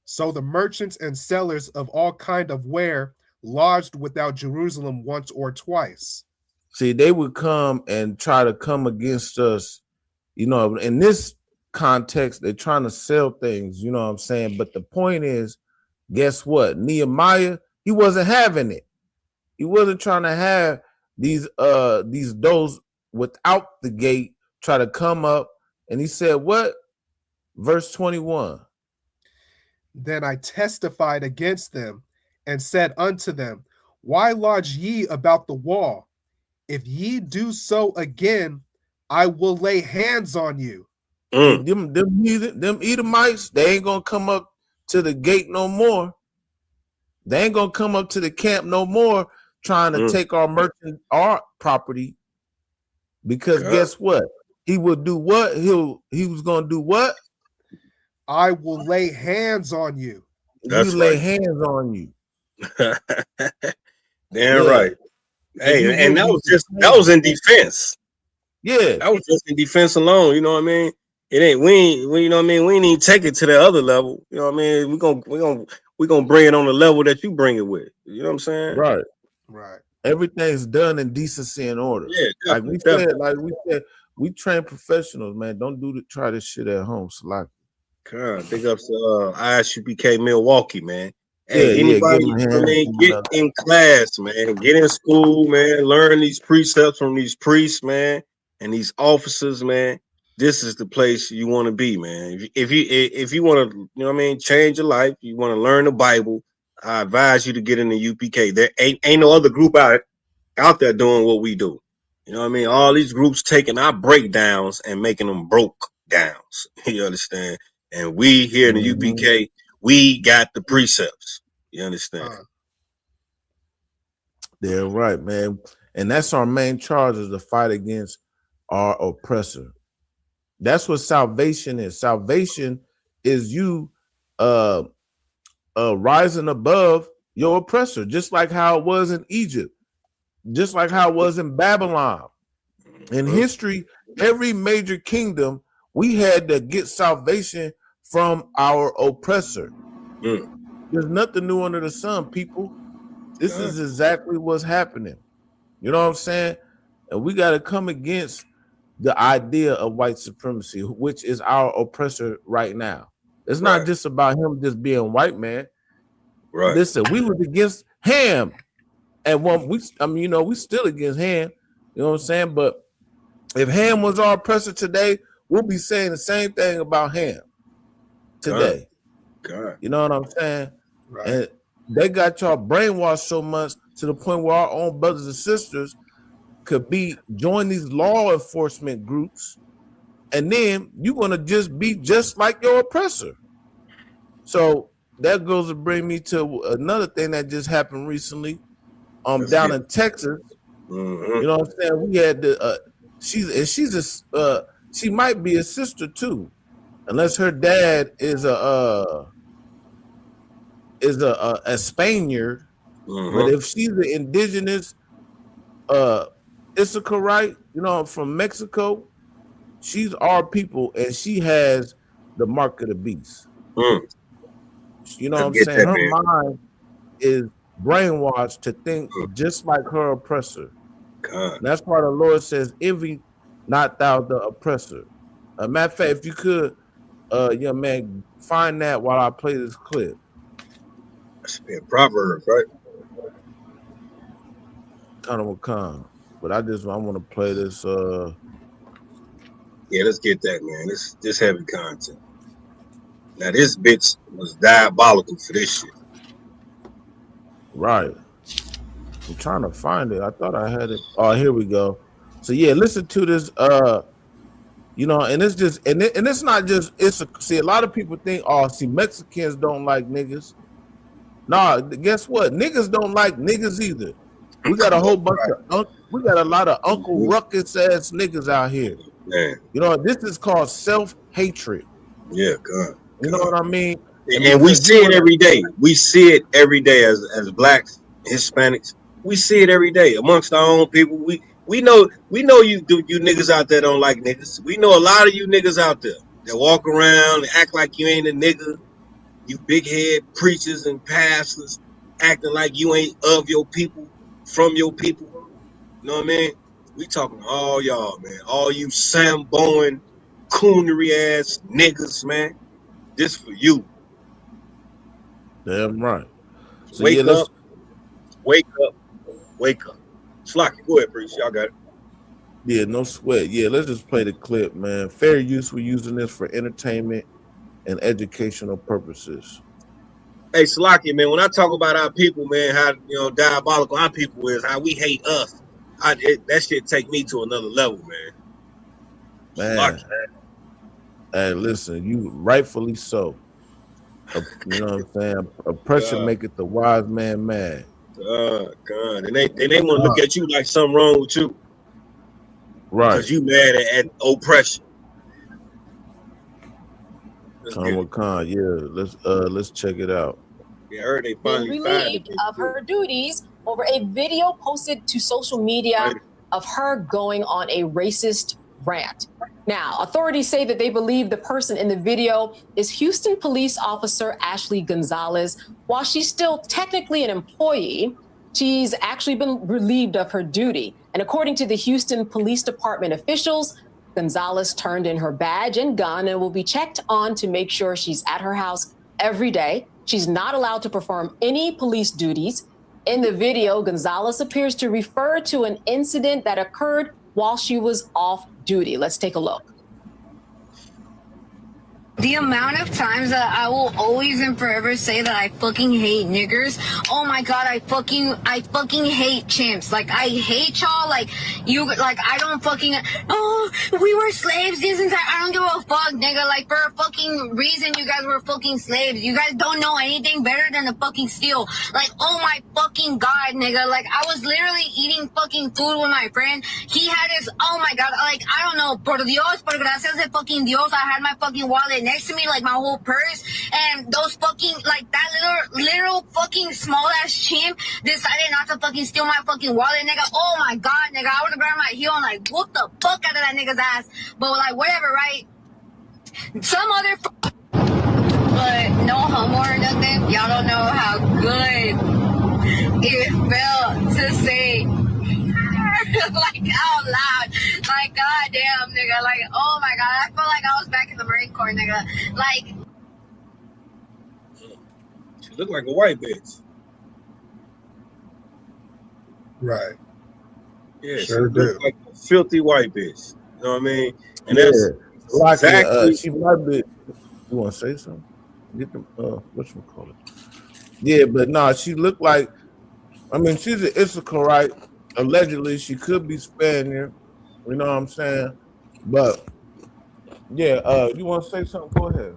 So the merchants and sellers of all kind of ware lodged without Jerusalem once or twice. See, they would come and try to come against us, you know, in this context, they're trying to sell things, you know what I'm saying? But the point is, guess what? Nehemiah, he wasn't having it. He wasn't trying to have these those without the gate try to come up. And he said, what? Verse 21. Then I testified against them and said unto them, why lodge ye about the wall? If ye do so again, I will lay hands on you. Them Edomites, they ain't gonna come up to the gate no more. They ain't gonna come up to the camp no more trying to take our merchant art property. Because guess what? He would do what? He was gonna do what? I will lay hands on you. That's lay hands on you. Damn right. Hey, and that was in defense. Yeah, that was just in defense alone. You know what I mean? It ain't we you know what I mean? We ain't even take it to the other level. You know what I mean? We're gonna bring it on the level that you bring it with. You know what I'm saying? Right. Right. Everything's done in decency and order. Yeah, like we said, we train professionals, man. Don't try this shit at home. Select. God, big ups to ISUPK Milwaukee, man. Hey, anybody get in class, man. Get in school, man. Learn these precepts from these priests, man, and these officers, man. This is the place you want to be, man. If you want to, you know what I mean, change your life, you want to learn the Bible, I advise you to get in the UPK. There ain't no other group out there doing what we do. You know what I mean? All these groups taking our breakdowns and making them broke downs. You understand? And we here in the UPK, we got the precepts. You understand? Yeah, right, man. And that's our main charge, is to fight against our oppressor. That's what salvation is. Salvation is you rising above your oppressor, just like how it was in Egypt, just like how it was in Babylon. In history, every major kingdom, we had to get salvation from our oppressor. There's nothing new under the sun, people. This is exactly what's happening. You know what I'm saying? And we got to come against the idea of white supremacy, which is our oppressor right now. It's not just about him just being white, man. Right. Listen, we was against Ham, and we still against Ham. You know what I'm saying? But if Ham was our oppressor today, we'll be saying the same thing about Ham today. God. You know what I'm saying? Right. And they got y'all brainwashed so much to the point where our own brothers and sisters could join these law enforcement groups, and then you're gonna just be just like your oppressor. So that goes to bring me to another thing that just happened recently, down in Texas. You know what I'm saying? We had she might be a sister too, unless her dad is a Spaniard. But if she's an indigenous Issacharite, you know, from Mexico, she's our people, and she has the mark of the beast. You know what I'm saying? Her mind is brainwashed to think just like her oppressor. That's why the Lord says, envy not thou the oppressor. Matter of fact, if you could, young man, find that while I play this clip. That should be a proverb, right? Kind of a con, but I want to play this. Yeah, let's get that, man. This heavy content. Now this bitch was diabolical for this shit. Right. I'm trying to find it. I thought I had it. Oh, here we go. So yeah, listen to this. You know, and it's just and it's not just see, a lot of people think, Mexicans don't like niggas. Nah, guess what? Niggas don't like niggas either. We got a whole bunch of we got a lot of Uncle Ruckus ass niggas out here. Man. You know, this is called self-hatred. Yeah, God. You know what I mean? And we see it every day. We see it every day as blacks, Hispanics. We see it every day amongst our own people. We know you niggas out there don't like niggas. We know a lot of you niggas out there that walk around and act like you ain't a nigga. You big head preachers and pastors acting like you ain't of your people, from your people. You know what I mean? We talking to all y'all, man. All you Samboan, coonery ass niggas, man. This for you. Damn right. So Wake up. Wake up. Wake up. Slocky, go ahead, preach. Y'all got it. Yeah, no sweat. Yeah, let's just play the clip, man. Fair use. We're using this for entertainment and educational purposes. Hey, Slocky, man, when I talk about our people, man, how diabolical our people is, how we hate us, that shit take me to another level, man. Man. Slocky, man. Hey, listen, you rightfully so. You know what I'm saying? Oppression maketh the wise man mad. God. And they want to look at you like something wrong with you. Right. Because you mad at oppression. Khan, yeah. Let's check it out. Yeah, I heard they Been finally relieved of her duties over a video posted to social media of her going on a racist rant. Now, authorities say that they believe the person in the video is Houston police officer Ashley Gonzalez. While she's still technically an employee, she's actually been relieved of her duty. And according to the Houston Police Department officials, Gonzalez turned in her badge and gun and will be checked on to make sure she's at her house every day. She's not allowed to perform any police duties. In the video, Gonzalez appears to refer to an incident that occurred while she was off duty. Let's take a look. The amount of times that I will always and forever say that I fucking hate niggers. Oh my God, I fucking hate chimps. Like, I hate y'all. Like, I don't fucking, we were slaves this and that. I don't give a fuck, nigga. Like, for a fucking reason, you guys were fucking slaves. You guys don't know anything better than to fucking steal. Like, oh my fucking God, nigga. Like, I was literally eating fucking food with my friend. He had his, oh my God, like, I don't know, por Dios, por gracias de fucking Dios, I had my fucking wallet next to me, like my whole purse, and those fucking, like, that little fucking small ass chimp decided not to fucking steal my fucking wallet, nigga. Oh my God, nigga, I would have grabbed my heel and like whooped the fuck out of that nigga's ass. But like, whatever, right? Some other but no homo or nothing. Y'all don't know how good it felt to say like out loud, like goddamn, nigga, like oh my God, I felt like I was back in the Marine Corps, nigga. Like, she looked like a white bitch. Right. Yeah, Sure she looked like a filthy white bitch. You know what I mean? And Yeah. that's Like exactly. she might be. You want to say something? Get them. Whatchamacallit? Yeah, but nah, she looked like. I mean, she's an Issachar, right? Allegedly, she could be Spaniard. You know what I'm saying? But yeah, you want to say something? Go ahead.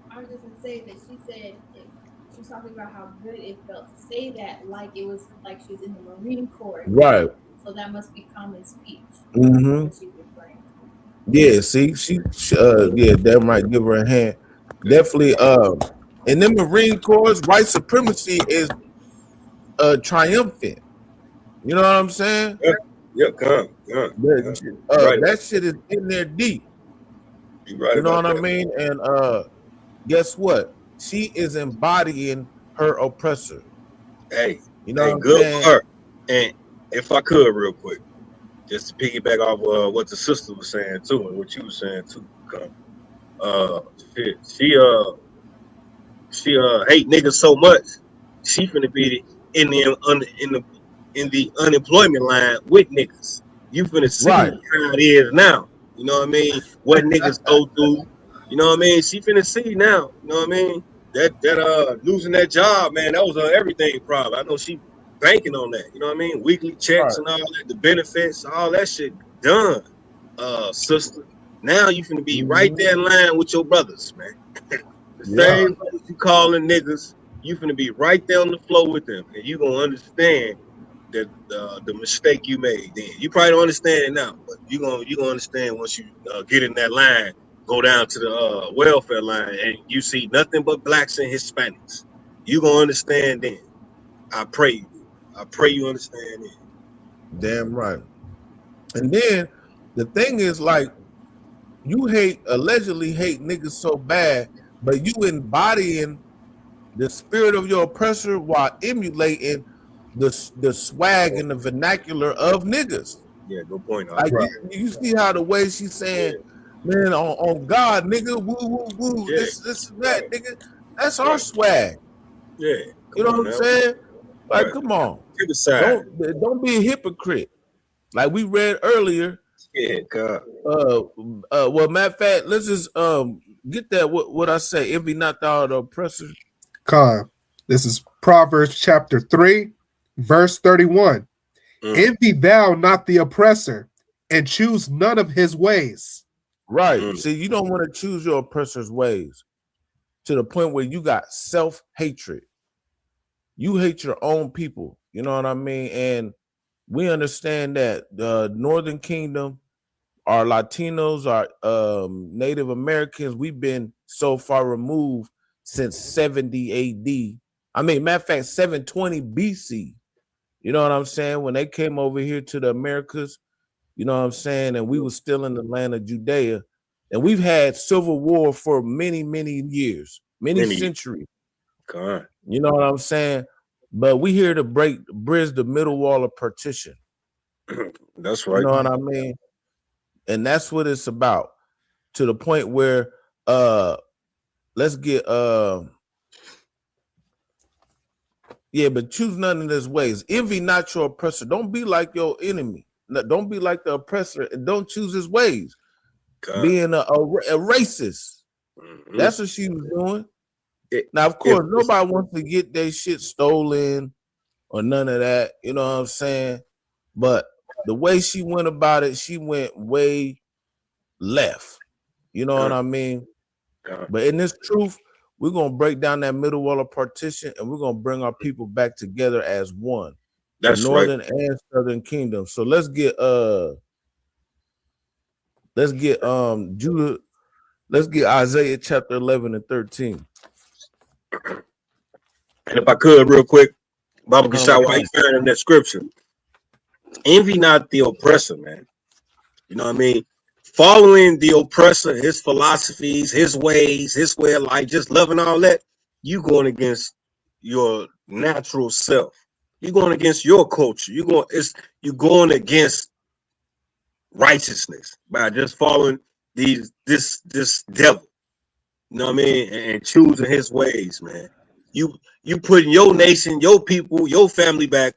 I was just gonna say that she said she was talking about how good it felt to say that, like it was like she was in the Marine Corps. Right. So that must be common speech. Mm-hmm. Yeah. See, yeah, damn right. Give her a hand. Definitely. In the Marine Corps, white supremacy is triumphant. You know what I'm saying? Yeah, come. That shit is in there deep. Right, you know what that. I mean? And guess what? She is embodying her oppressor. Hey, you know what I'm good saying? for her. And if I could, real quick, just to piggyback off what the sister was saying too, and what you were saying too. She hate niggas so much. She finna be in the unemployment line with niggas. You finna see Right. how it is now. You know what I mean? What niggas go through. You know what I mean? She finna see now. You know what I mean? That losing that job, man, that was her everything problem. I know she banking on that. You know what I mean? Weekly checks and all that, the benefits, all that shit done, sister. Now you finna be right there in line with your brothers, man. The same brothers you calling niggas, You finna be right there on the floor with them, and you gonna understand that the mistake you made. Then you probably don't understand it now, but you gonna understand once you get in that line, go down to the welfare line, and you see nothing but blacks and Hispanics. You gonna understand then. I pray you. I pray you understand it. Damn right. And then the thing is, like, you allegedly hate niggas so bad, but you embodying the spirit of your oppressor while emulating the swag and the vernacular of niggas. Yeah, good point. Like you see how the way she's saying, man, on God, nigga, woo, woo, woo, this and that, nigga. That's our swag. Yeah. You know what I'm saying? Like, come on. Don't be a hypocrite. Like we read earlier. Yeah, God. Well, matter of fact, let's just get that what I say. Envy not thou the oppressor. Con. This is Proverbs chapter 3, verse 31. Envy thou not the oppressor, and choose none of his ways. Right. See, you don't want to choose your oppressor's ways to the point where you got self-hatred. You hate your own people. You know what I mean? And we understand that the Northern Kingdom, our Latinos, our Native Americans, we've been so far removed since 70 AD. I mean, matter of fact, 720 BC. You know what I'm saying? When they came over here to the Americas, you know what I'm saying? And we were still in the land of Judea. And we've had civil war for many, many years, many centuries. God. You know what I'm saying? But we here to bridge the middle wall of partition. That's right. You know what I mean? And that's what it's about. To the point where let's get but choose none of his ways. Envy not your oppressor. Don't be like your enemy. Don't be like the oppressor, and don't choose his ways. God. Being a racist. That's what she was doing. Now, of course, nobody wants to get their shit stolen or none of that. You know what I'm saying? But the way she went about it, she went way left. You know what I mean? But in this truth, we're going to break down that middle wall of partition, and we're going to bring our people back together as one. That's the Northern and Southern Kingdom. So let's get Judah. Let's get Isaiah chapter 11 and 13. And if I could, real quick, Baba Kashai, while you found in that scripture, envy not the oppressor, man. You know what I mean? Following the oppressor, his philosophies, his ways, his way of life, just loving all that, you going against your natural self. You're going against your culture. You're going against righteousness by just following this devil. You know what I mean? And choosing his ways, man. You putting your nation, your people, your family back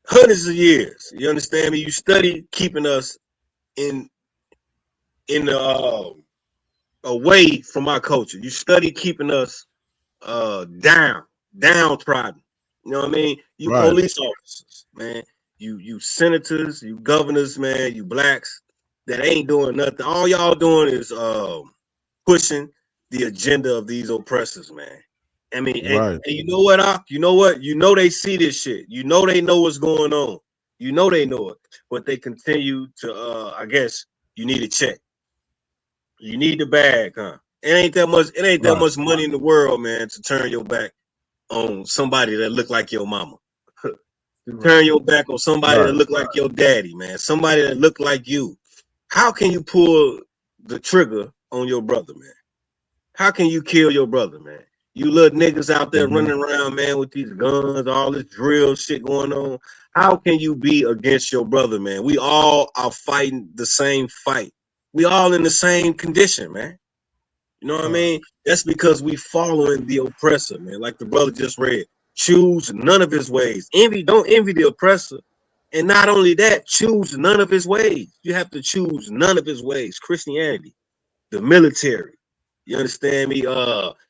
hundreds of years. You understand me? You study keeping us in away from our culture. You study keeping us downtrodden. You know what I mean? You police officers, man. You senators, you governors, man. You blacks that ain't doing nothing. All y'all doing is pushing the agenda of these oppressors, man. I mean, and you know what, Ak? You know what? You know they see this shit. You know they know what's going on. You know they know it, but they continue to. I guess you need a check. You need the bag, huh? It ain't that much. It ain't that much money in the world, man, to turn your back on somebody that look like your mama. Turn your back on somebody that look like your daddy, man. Somebody that look like you. How can you pull the trigger on your brother, man? How can you kill your brother, man? You little niggas out there running around, man, with these guns, all this drill shit going on. How can you be against your brother, man? We all are fighting the same fight. We all in the same condition, man. You know what I mean? That's because we following the oppressor, man. Like the brother just read. Choose none of his ways. Don't envy the oppressor. And not only that, choose none of his ways. You have to choose none of his ways. Christianity, the military. You understand me?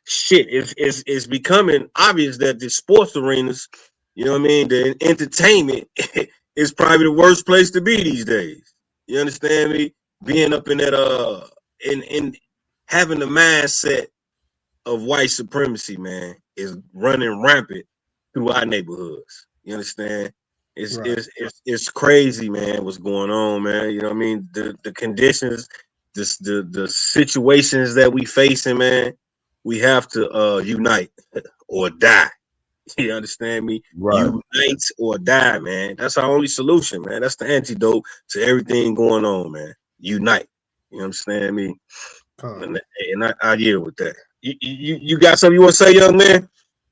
Shit, it's becoming obvious that the sports arenas, you know what I mean, the entertainment is probably the worst place to be these days. You understand me? Being up in that in having the mindset of white supremacy, man, is running rampant through our neighborhoods. You understand? It's crazy, man, what's going on, man. You know what I mean? The conditions, the situations that we facing, man, we have to unite or die. You understand me? Right. Unite or die, man. That's our only solution, man. That's the antidote to everything going on, man. Unite. You understand me? And I yield with that. You got something you want to say, young man?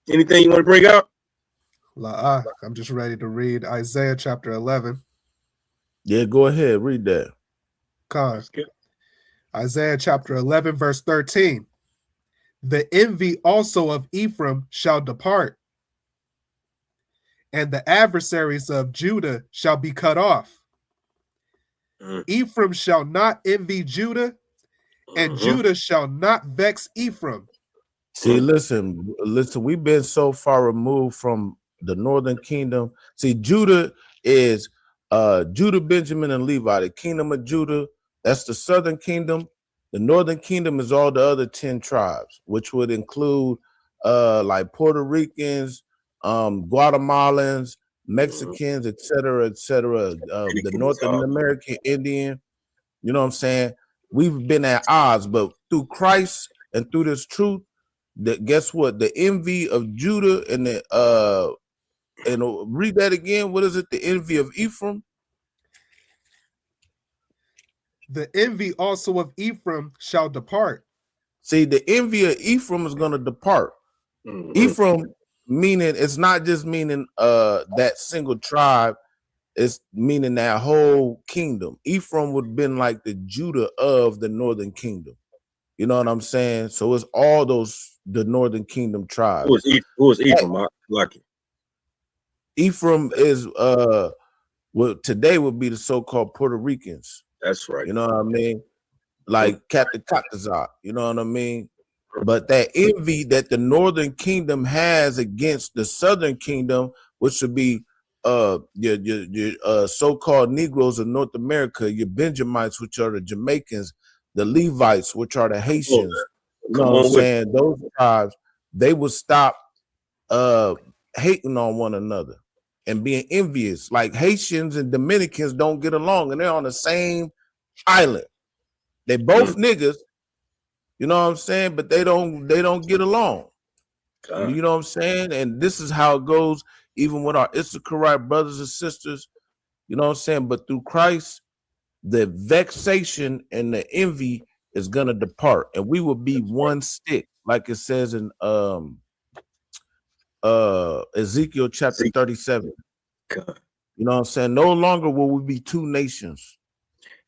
Anything you want to bring out? I'm just ready to read Isaiah chapter 11. Yeah, go ahead. Read that. Isaiah chapter 11, verse 13. The envy also of Ephraim shall depart, and the adversaries of Judah shall be cut off. Ephraim shall not envy Judah, and Judah shall not vex Ephraim. See, listen, we've been so far removed from the northern kingdom. See, Judah is Judah, Benjamin, and Levi. The kingdom of Judah, that's the southern kingdom. The northern kingdom is all the other 10 tribes, which would include like Puerto Ricans, Guatemalans, Mexicans, etc., the North American Indian. You know what I'm saying? We've been at odds, but through Christ and through this truth, that guess what? The envy of Judah and the read that again. What is it? The envy of Ephraim. The envy also of Ephraim shall depart. See, the envy of Ephraim is going to depart. Ephraim, meaning it's not just meaning that single tribe, it's meaning that whole kingdom. Ephraim would have been like the Judah of the northern kingdom. You know what I'm saying? So it's all the northern kingdom tribes. Who is Ephraim? Lucky. Ephraim is what today would be the so-called Puerto Ricans. That's right. You know what I mean? Like Captain Katazak, you know what I mean? But that envy that the northern kingdom has against the southern kingdom, which would be your so-called Negroes of North America, your Benjamites, which are the Jamaicans, the Levites, which are the Haitians. You know what I'm saying? Those tribes, they would stop hating on one another and being envious. Like Haitians and Dominicans don't get along, and they're on the same island. They both niggas, you know what I'm saying, but they don't get along. You know what I'm saying? And this is how it goes even with our Issacharite brothers and sisters. You know what I'm saying? But through Christ, the vexation and the envy is gonna depart, and we will be one stick, like it says in Ezekiel chapter 37. You know what I'm saying? No longer will we be two nations.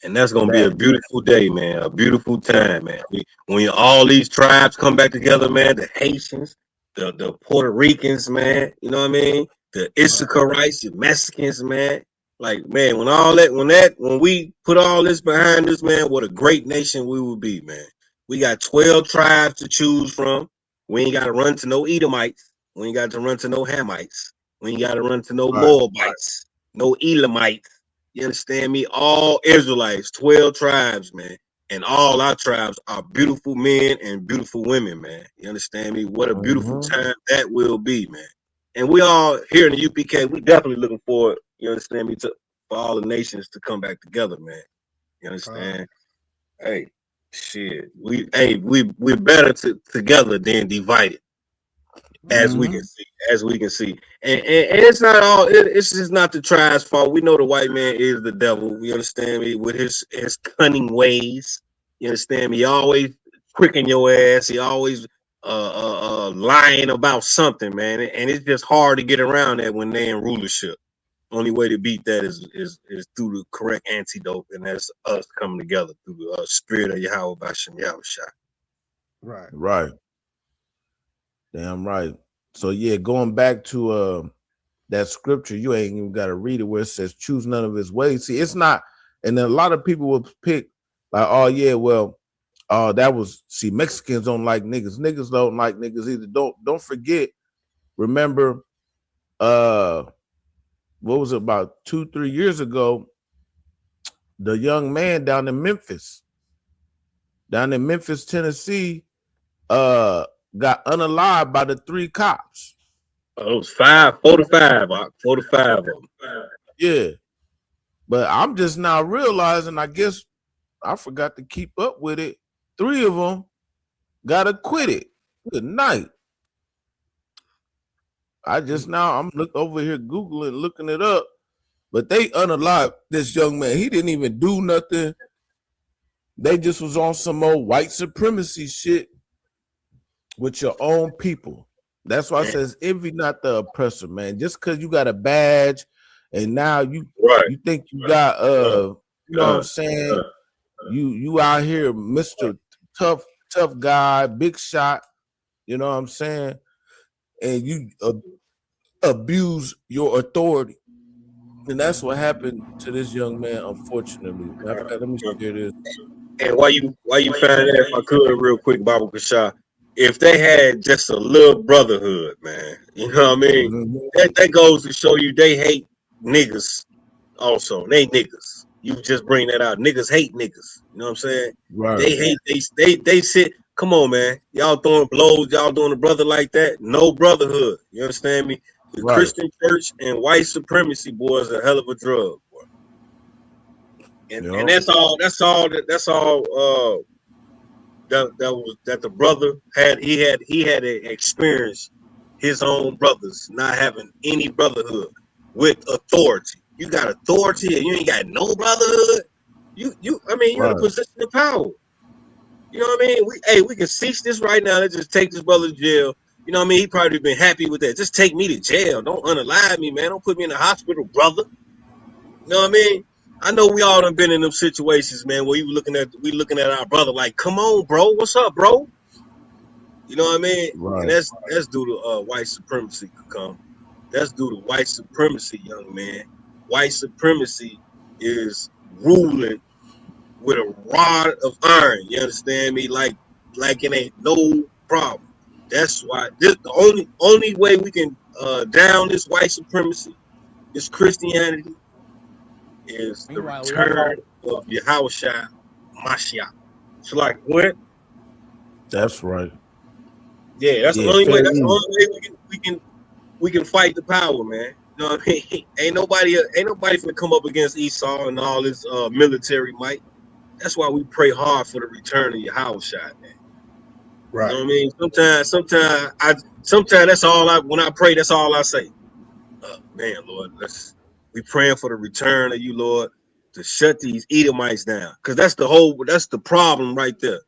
And that's gonna be a beautiful day, man. A beautiful time, man. When all these tribes come back together, man, the Haitians, the Puerto Ricans, man, you know what I mean? The Issacharites, the Mexicans, man. Like, man, when we put all this behind us, man, what a great nation we will be, man. We got 12 tribes to choose from. We ain't got to run to no Edomites. We ain't got to run to no Hamites. We ain't got to run to no Moabites, no Elamites. You understand me? All Israelites, 12 tribes, man. And all our tribes are beautiful men and beautiful women, man. You understand me? What a beautiful time that will be, man. And we all here in the UPK, we definitely looking forward, you understand me, for all the nations to come back together, man. You understand? Hey, shit. We're better together than divided. As we can see, and it's not all. It's just not the tribe's fault. We know the white man is the devil. You understand me? With his cunning ways. You understand me? He always tricking your ass. He always lying about something, man. And it's just hard to get around that when they're in rulership. Only way to beat that is through the correct antidote, and that's us coming together through the spirit of Yahweh B'Shem Yahushua. Right. Damn right. So yeah, going back to that scripture, you ain't even got to read it where it says choose none of his ways. See, it's not, and then a lot of people will pick like, oh yeah, well, that was, see, Mexicans don't like niggas. Niggas don't like niggas either. Don't forget, remember, what was it, about 2-3 years ago, the young man down in Memphis, Tennessee, got unalived by the 3 cops. Oh, it was 4 to 5 of them. Yeah. But I'm just now realizing, I guess I forgot to keep up with it. 3 of them got acquitted. Good night. I'm looking over here Googling, looking it up. But they unalived this young man. He didn't even do nothing. They just was on some old white supremacy shit with your own people. That's why it says envy not the oppressor, man. Just because you got a badge and now you think you got you know what I'm saying? You out here, Mr. Tough guy, big shot, you know what I'm saying? And you abuse your authority. And that's what happened to this young man, unfortunately. Let me share this. And why you found that, if I could, real quick, Baba Kasha, if they had just a little brotherhood, man, you know what I mean? That goes to show you they hate niggas also. They niggas. You just bring that out. Niggas hate niggas. You know what I'm saying? Right. They hate, they sit, come on, man. Y'all throwing blows, y'all doing a brother like that. No brotherhood. You understand me? The Christian church and white supremacy, boy, is a hell of a drug, boy. And that's all that the brother had. He had to experience his own brothers not having any brotherhood with authority. You got authority and you ain't got no brotherhood. You're in a position of power. You know what I mean? We can cease this right now. Let's just take this brother to jail. You know what I mean? He probably been happy with that. Just take me to jail. Don't unalive me, man. Don't put me in the hospital, brother. You know what I mean? I know we all done been in them situations, man, where we looking at our brother like, come on, bro. What's up, bro? You know what I mean? Right. And that's due to white supremacy, come. That's due to white supremacy, young man. White supremacy is ruling with a rod of iron. You understand me? Like it ain't no problem. That's why the only way we can down this white supremacy, this Christianity, is the return of Yahushua Mashiach. So like what? That's right. Yeah, that's the only way. That's the only way we can fight the power, man. You know what I mean? Ain't nobody gonna come up against Esau and all his military might. That's why we pray hard for the return of Yahushua, man. Right. You know what I mean? Sometimes that's all when I pray, that's all I say. Man, Lord, we praying for the return of you, Lord, to shut these Edomites down. Because that's the problem right there.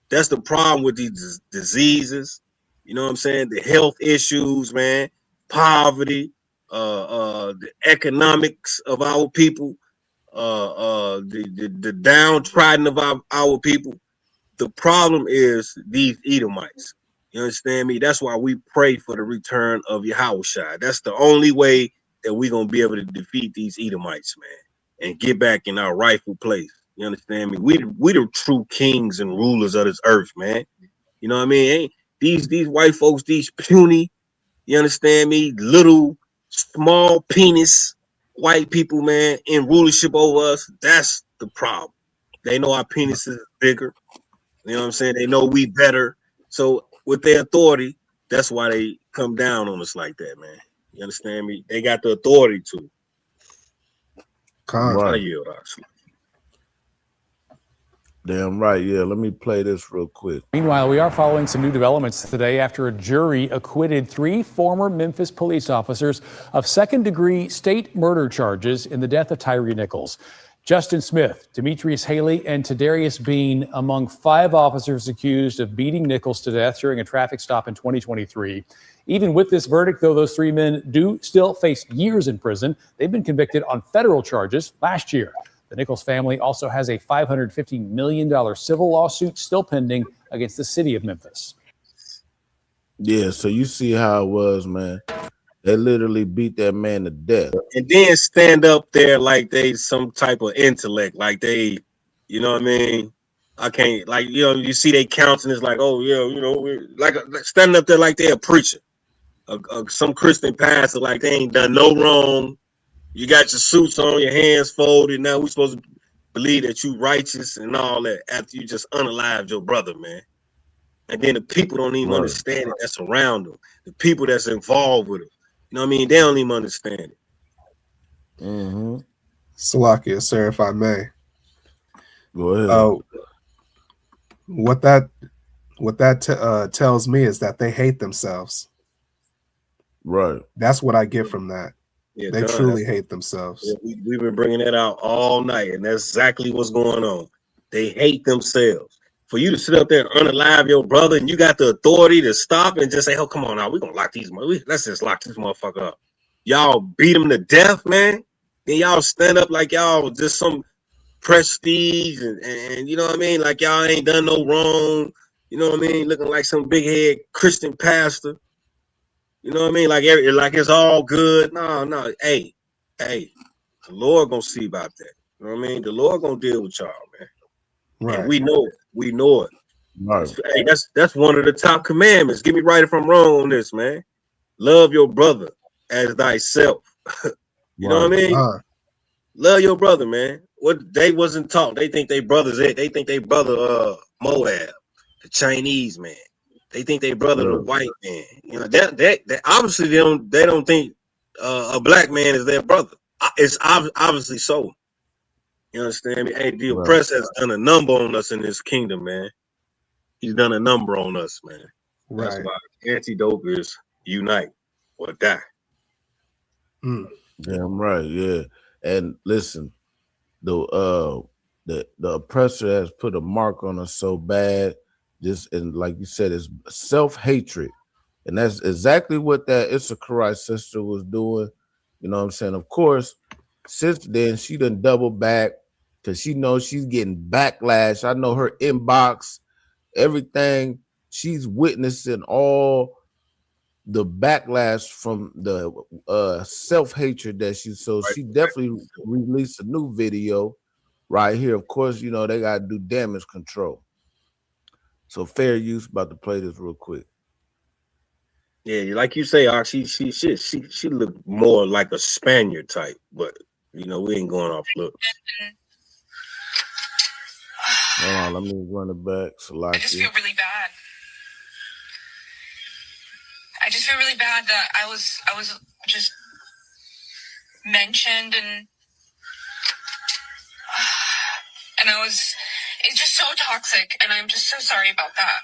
That's the problem with these diseases. You know what I'm saying? The health issues, man, poverty, the economics of our people, the downtrodden of our people. The problem is these Edomites. You understand me? That's why we pray for the return of Yahushua. That's the only way that we're going to be able to defeat these Edomites, man, and get back in our rightful place. You understand me? We the true kings and rulers of this earth, man. You know what I mean? Ain't these white folks, these puny, you understand me, little, small penis white people, man, in rulership over us. That's the problem. They know our penises is bigger. You know what I'm saying? They know we better. So with their authority, that's why they come down on us like that, man. You understand me? They got the authority to. Right. yield, actually. Damn right. Yeah, let me play this real quick. Meanwhile, we are following some new developments today after a jury acquitted 3 former Memphis police officers of second-degree state murder charges in the death of Tyree Nichols. Justin Smith, Demetrius Haley, and Tadarius Bean among 5 officers accused of beating Nichols to death during a traffic stop in 2023. Even with this verdict, though, those 3 men do still face years in prison. They've been convicted on federal charges last year. The Nichols family also has a $550 million civil lawsuit still pending against the city of Memphis. Yeah, so you see how it was, man. They literally beat that man to death. And then stand up there like they some type of intellect, like they, you know what I mean? I can't, like, you know, you see they countenance like, oh, yeah, you know, we're like standing up there like they're a preacher. Some Christian pastor, like they ain't done no wrong. You got your suits on, your hands folded. Now we supposed to believe that you righteous and all that after you just unalived your brother, man. And then the people don't even understand it that's around them. The people that's involved with them. You know what I mean? They don't even understand it. Mm-hmm. Salakia, sir, if I may. Go ahead. What that tells me is that they hate themselves. Right. That's what I get from that. Yeah, they truly hate themselves. Yeah, we've been bringing that out all night, and that's exactly what's going on. They hate themselves. For you to sit up there and unalive your brother, and you got the authority to stop and just say, "Oh, come on now, we're gonna lock these let's just lock this motherfucker up." Y'all beat him to death, man. Then y'all stand up like y'all just some prestige and you know what I mean? Like y'all ain't done no wrong. You know what I mean? Looking like some big head Christian pastor. You know what I mean? Like it's all good. No. Hey, the Lord gonna see about that. You know what I mean? The Lord gonna deal with y'all, man. Right. And we know it. Right. Hey, that's one of the top commandments. Get me right if I'm wrong on this, man. Love your brother as thyself. You know what I mean? Love your brother, man. What they wasn't taught. They think they brothers it. They think they brother Moab, the Chinese man. They think they brother the white man. You know that obviously they don't think a black man is their brother. It's obviously so. You understand me? Hey, the oppressor has done a number on us in this kingdom, man. He's done a number on us, man. Right. That's why antidote is unite or die. Damn right, yeah. And listen, the oppressor has put a mark on us so bad. And like you said, it's self-hatred. And that's exactly what that Issacharite sister was doing. You know what I'm saying? Of course, since then, she done double back because she knows she's getting backlash. I know her inbox, everything. She's witnessing all the backlash from the self-hatred that she she definitely released a new video right here. Of course, you know, they got to do damage control. So fair use, about to play this real quick. Yeah, like you say, she looked more like a Spaniard type, but you know, we ain't going off looks. Hold on, let me run it back. I just feel really bad. I just feel really bad that I was just mentioned and it's just so toxic, and I'm just so sorry about that.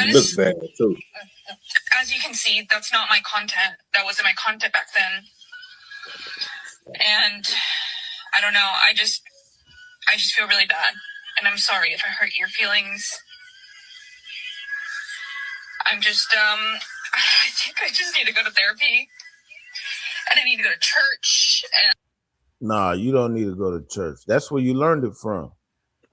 You look bad too. As you can see, that's not my content. That wasn't my content back then. And I don't know, I just feel really bad. And I'm sorry if I hurt your feelings. I'm just, I think I just need to go to therapy. And I need to go to church. Nah, you don't need to go to church. That's where you learned it from.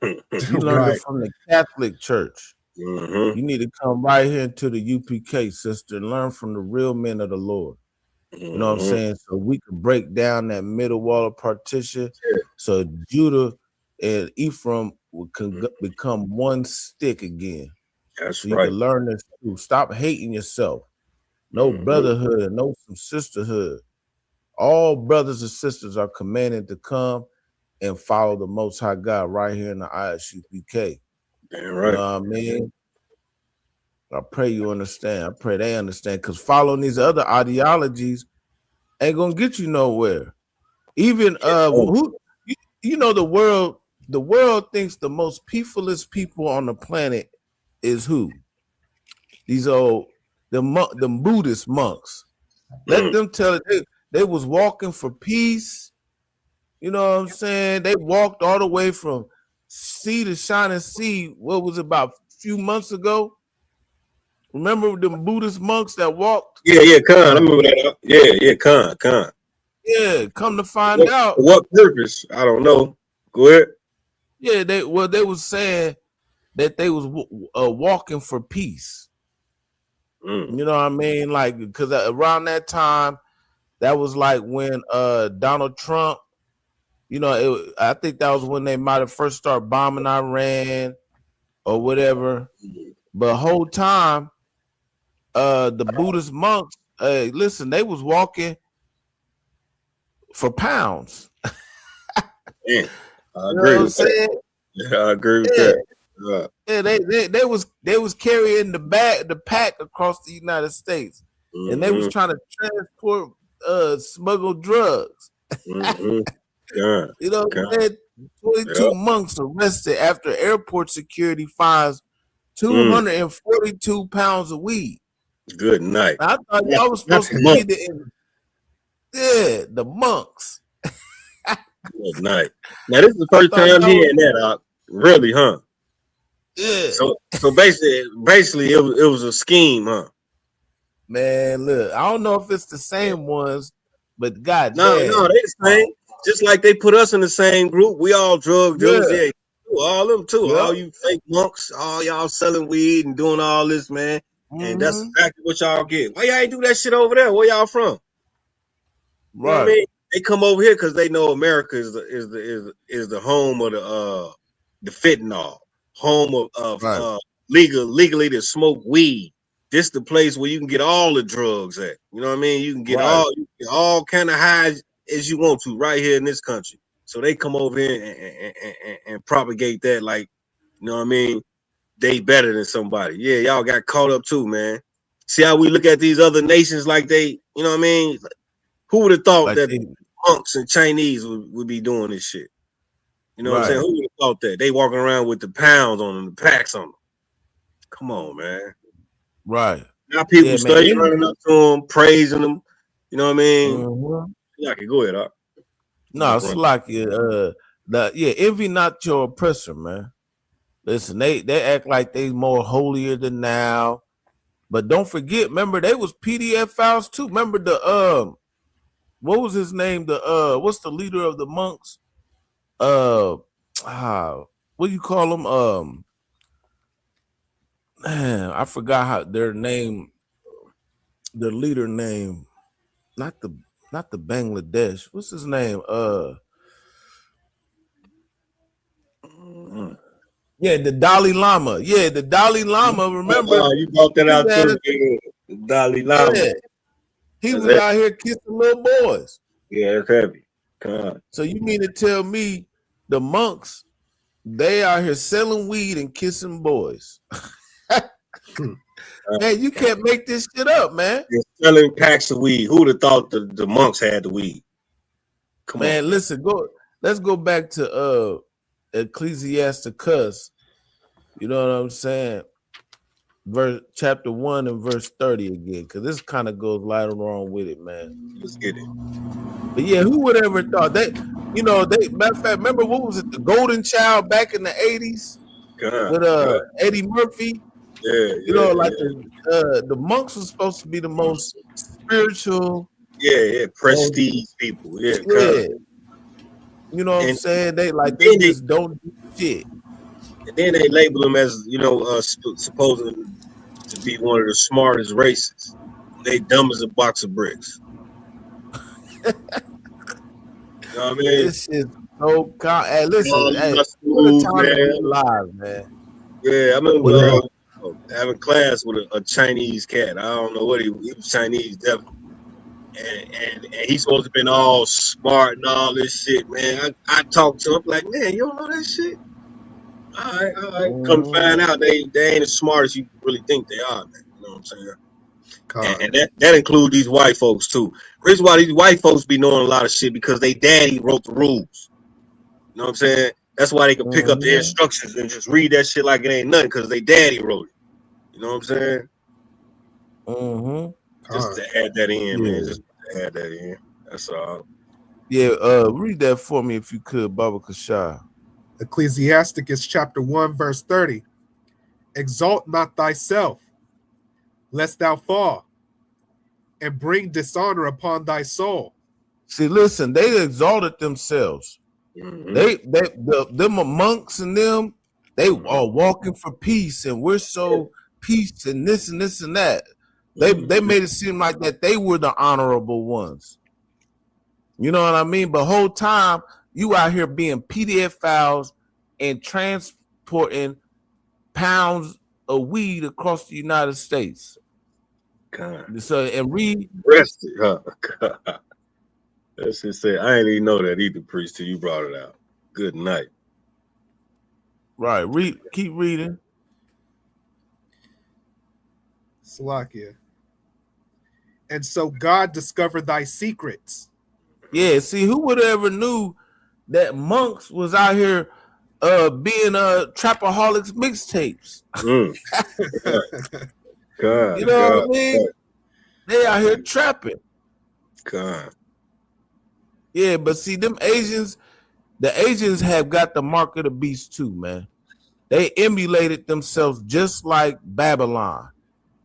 You learned it from the Catholic Church. Mm-hmm. You need to come right here into the UPK, sister, and learn from the real men of the Lord. You know what I'm saying? So we can break down that middle wall of partition so Judah and Ephraim can become one stick again. That's so you right. can learn this too. Stop hating yourself. No brotherhood, no sisterhood. All brothers and sisters are commanded to come and follow the Most High God right here in the ISUPK. Damn right. You know what I mean? I pray you understand. I pray they understand, because following these other ideologies ain't gonna get you nowhere. Even you know, the world thinks the most peacefulest people on the planet is who? These old the Buddhist monks. Let them tell it. They was walking for peace. You know what I'm saying? They walked all the way from sea to shining sea. What was it, about a few months ago? Remember the Buddhist monks that walked? Yeah, Khan. I remember that. Yeah, Khan. Yeah, come to find out. For what purpose? I don't know. Go ahead. Yeah, they was saying that they was walking for peace. You know what I mean? Like, because around that time, that was like when Donald Trump, you know, I think that was when they might have first started bombing Iran or whatever. But whole time, the Buddhist monks, listen, they was walking for pounds. Yeah, I You know agree what I'm with saying? that. Yeah, I agree with that. Yeah, they was carrying the pack across the United States, and they was trying to transport smuggled drugs. Yeah. You know, what I'm saying? 22 monks arrested after airport security finds 242 pounds of weed. Good night. I thought y'all was supposed to be the monks. Good night. Now this is the first time I'm hearing that. Really, huh? Yeah. So basically, it was a scheme, huh? Man, look, I don't know if it's the same ones, but God, no, they the same. Just like they put us in the same group. We all drug dealers. Yeah, all them too. All you fake monks, all y'all selling weed and doing all this, man. And that's exactly what y'all get. Why y'all ain't do that shit over there? Where y'all from? Right. You know what I mean? They come over here because they know America is the home of the fentanyl, home of legally to smoke weed. This the place where you can get all the drugs at. You know what I mean? You can get all kind of high as you want to right here in this country. So they come over here and propagate that like, you know what I mean? They better than somebody. Yeah, y'all got caught up too, man. See how we look at these other nations like they, you know what I mean? Who would have thought that monks and Chinese would be doing this shit? You know what I'm saying? Who would have thought that? They walking around with the pounds on them, the packs on them. Come on, man. Right. Now people study running up to them, praising them. You know what I mean? Yeah, I can go ahead. No, it's like envy not your oppressor, man. Listen, they act like they more holier than thou. But don't forget, remember, they was PDF files too. Remember the what was his name? What's the leader of the monks? What do you call them? Man, I forgot how their name, the leader name, not the Bangladesh. What's his name? Yeah, the Dalai Lama. Yeah, the Dalai Lama. Remember? You brought that out too. The Dalai Lama. Yeah. He was out here kissing little boys. Yeah, it's heavy. God. So you mean to tell me the monks, they out here selling weed and kissing boys? Man, you can't make this shit up, man. They're selling packs of weed. Who would have thought the monks had the weed? Come on. Listen, let's go back to Ecclesiasticus. You know what I'm saying? Chapter 1 and verse 30 again, because this kind of goes right along with it, man. Let's get it. But yeah, who would ever thought that? You know, matter of fact, remember what was it? The Golden Child back in the 80s with Eddie Murphy. Yeah, you know, like the monks was supposed to be the most spiritual. Yeah, prestige people. Yeah. You know what I'm saying? They just don't do shit. And then they label them as, you know, supposed to be one of the smartest races. They dumb as a box of bricks. You know what I mean? This is so hey, listen, what a time to be alive, man. Yeah, I remember having class with a Chinese cat. I don't know what he was Chinese, definitely. And he's supposed to have been all smart and all this shit, man. I talked to him like, man, you don't know that shit? All right. Come find out they ain't as smart as you really think they are, man. You know what I'm saying? And that includes these white folks too. The reason why these white folks be knowing a lot of shit because they daddy wrote the rules. You know what I'm saying? That's why they can pick up the instructions and just read that shit like it ain't nothing because they daddy wrote it. You know what I'm saying? Just to add that in, man. Just to add that in. That's all. Yeah, read that for me if you could, Baba Kashai. Ecclesiasticus chapter 1, verse 30. Exalt not thyself, lest thou fall, and bring dishonor upon thy soul. See, listen, they exalted themselves. Them monks and them, they are walking for peace, and we're so peace and this and this and that. They made it seem like that they were the honorable ones. You know what I mean? But whole time you out here being PDF files and transporting pounds of weed across the United States. God. So and read rested, huh? God. That's just say I ain't even know that either, priest, till you brought it out. Good night. Right. Keep reading. Salakia. And so God discovered thy secrets. Yeah, see, who would have ever knew that monks was out here being Trapaholics mixtapes? God, you know God, what I mean? They out here trapping. God. Yeah, but see, the Asians have got the mark of the beast too, man. They emulated themselves just like Babylon.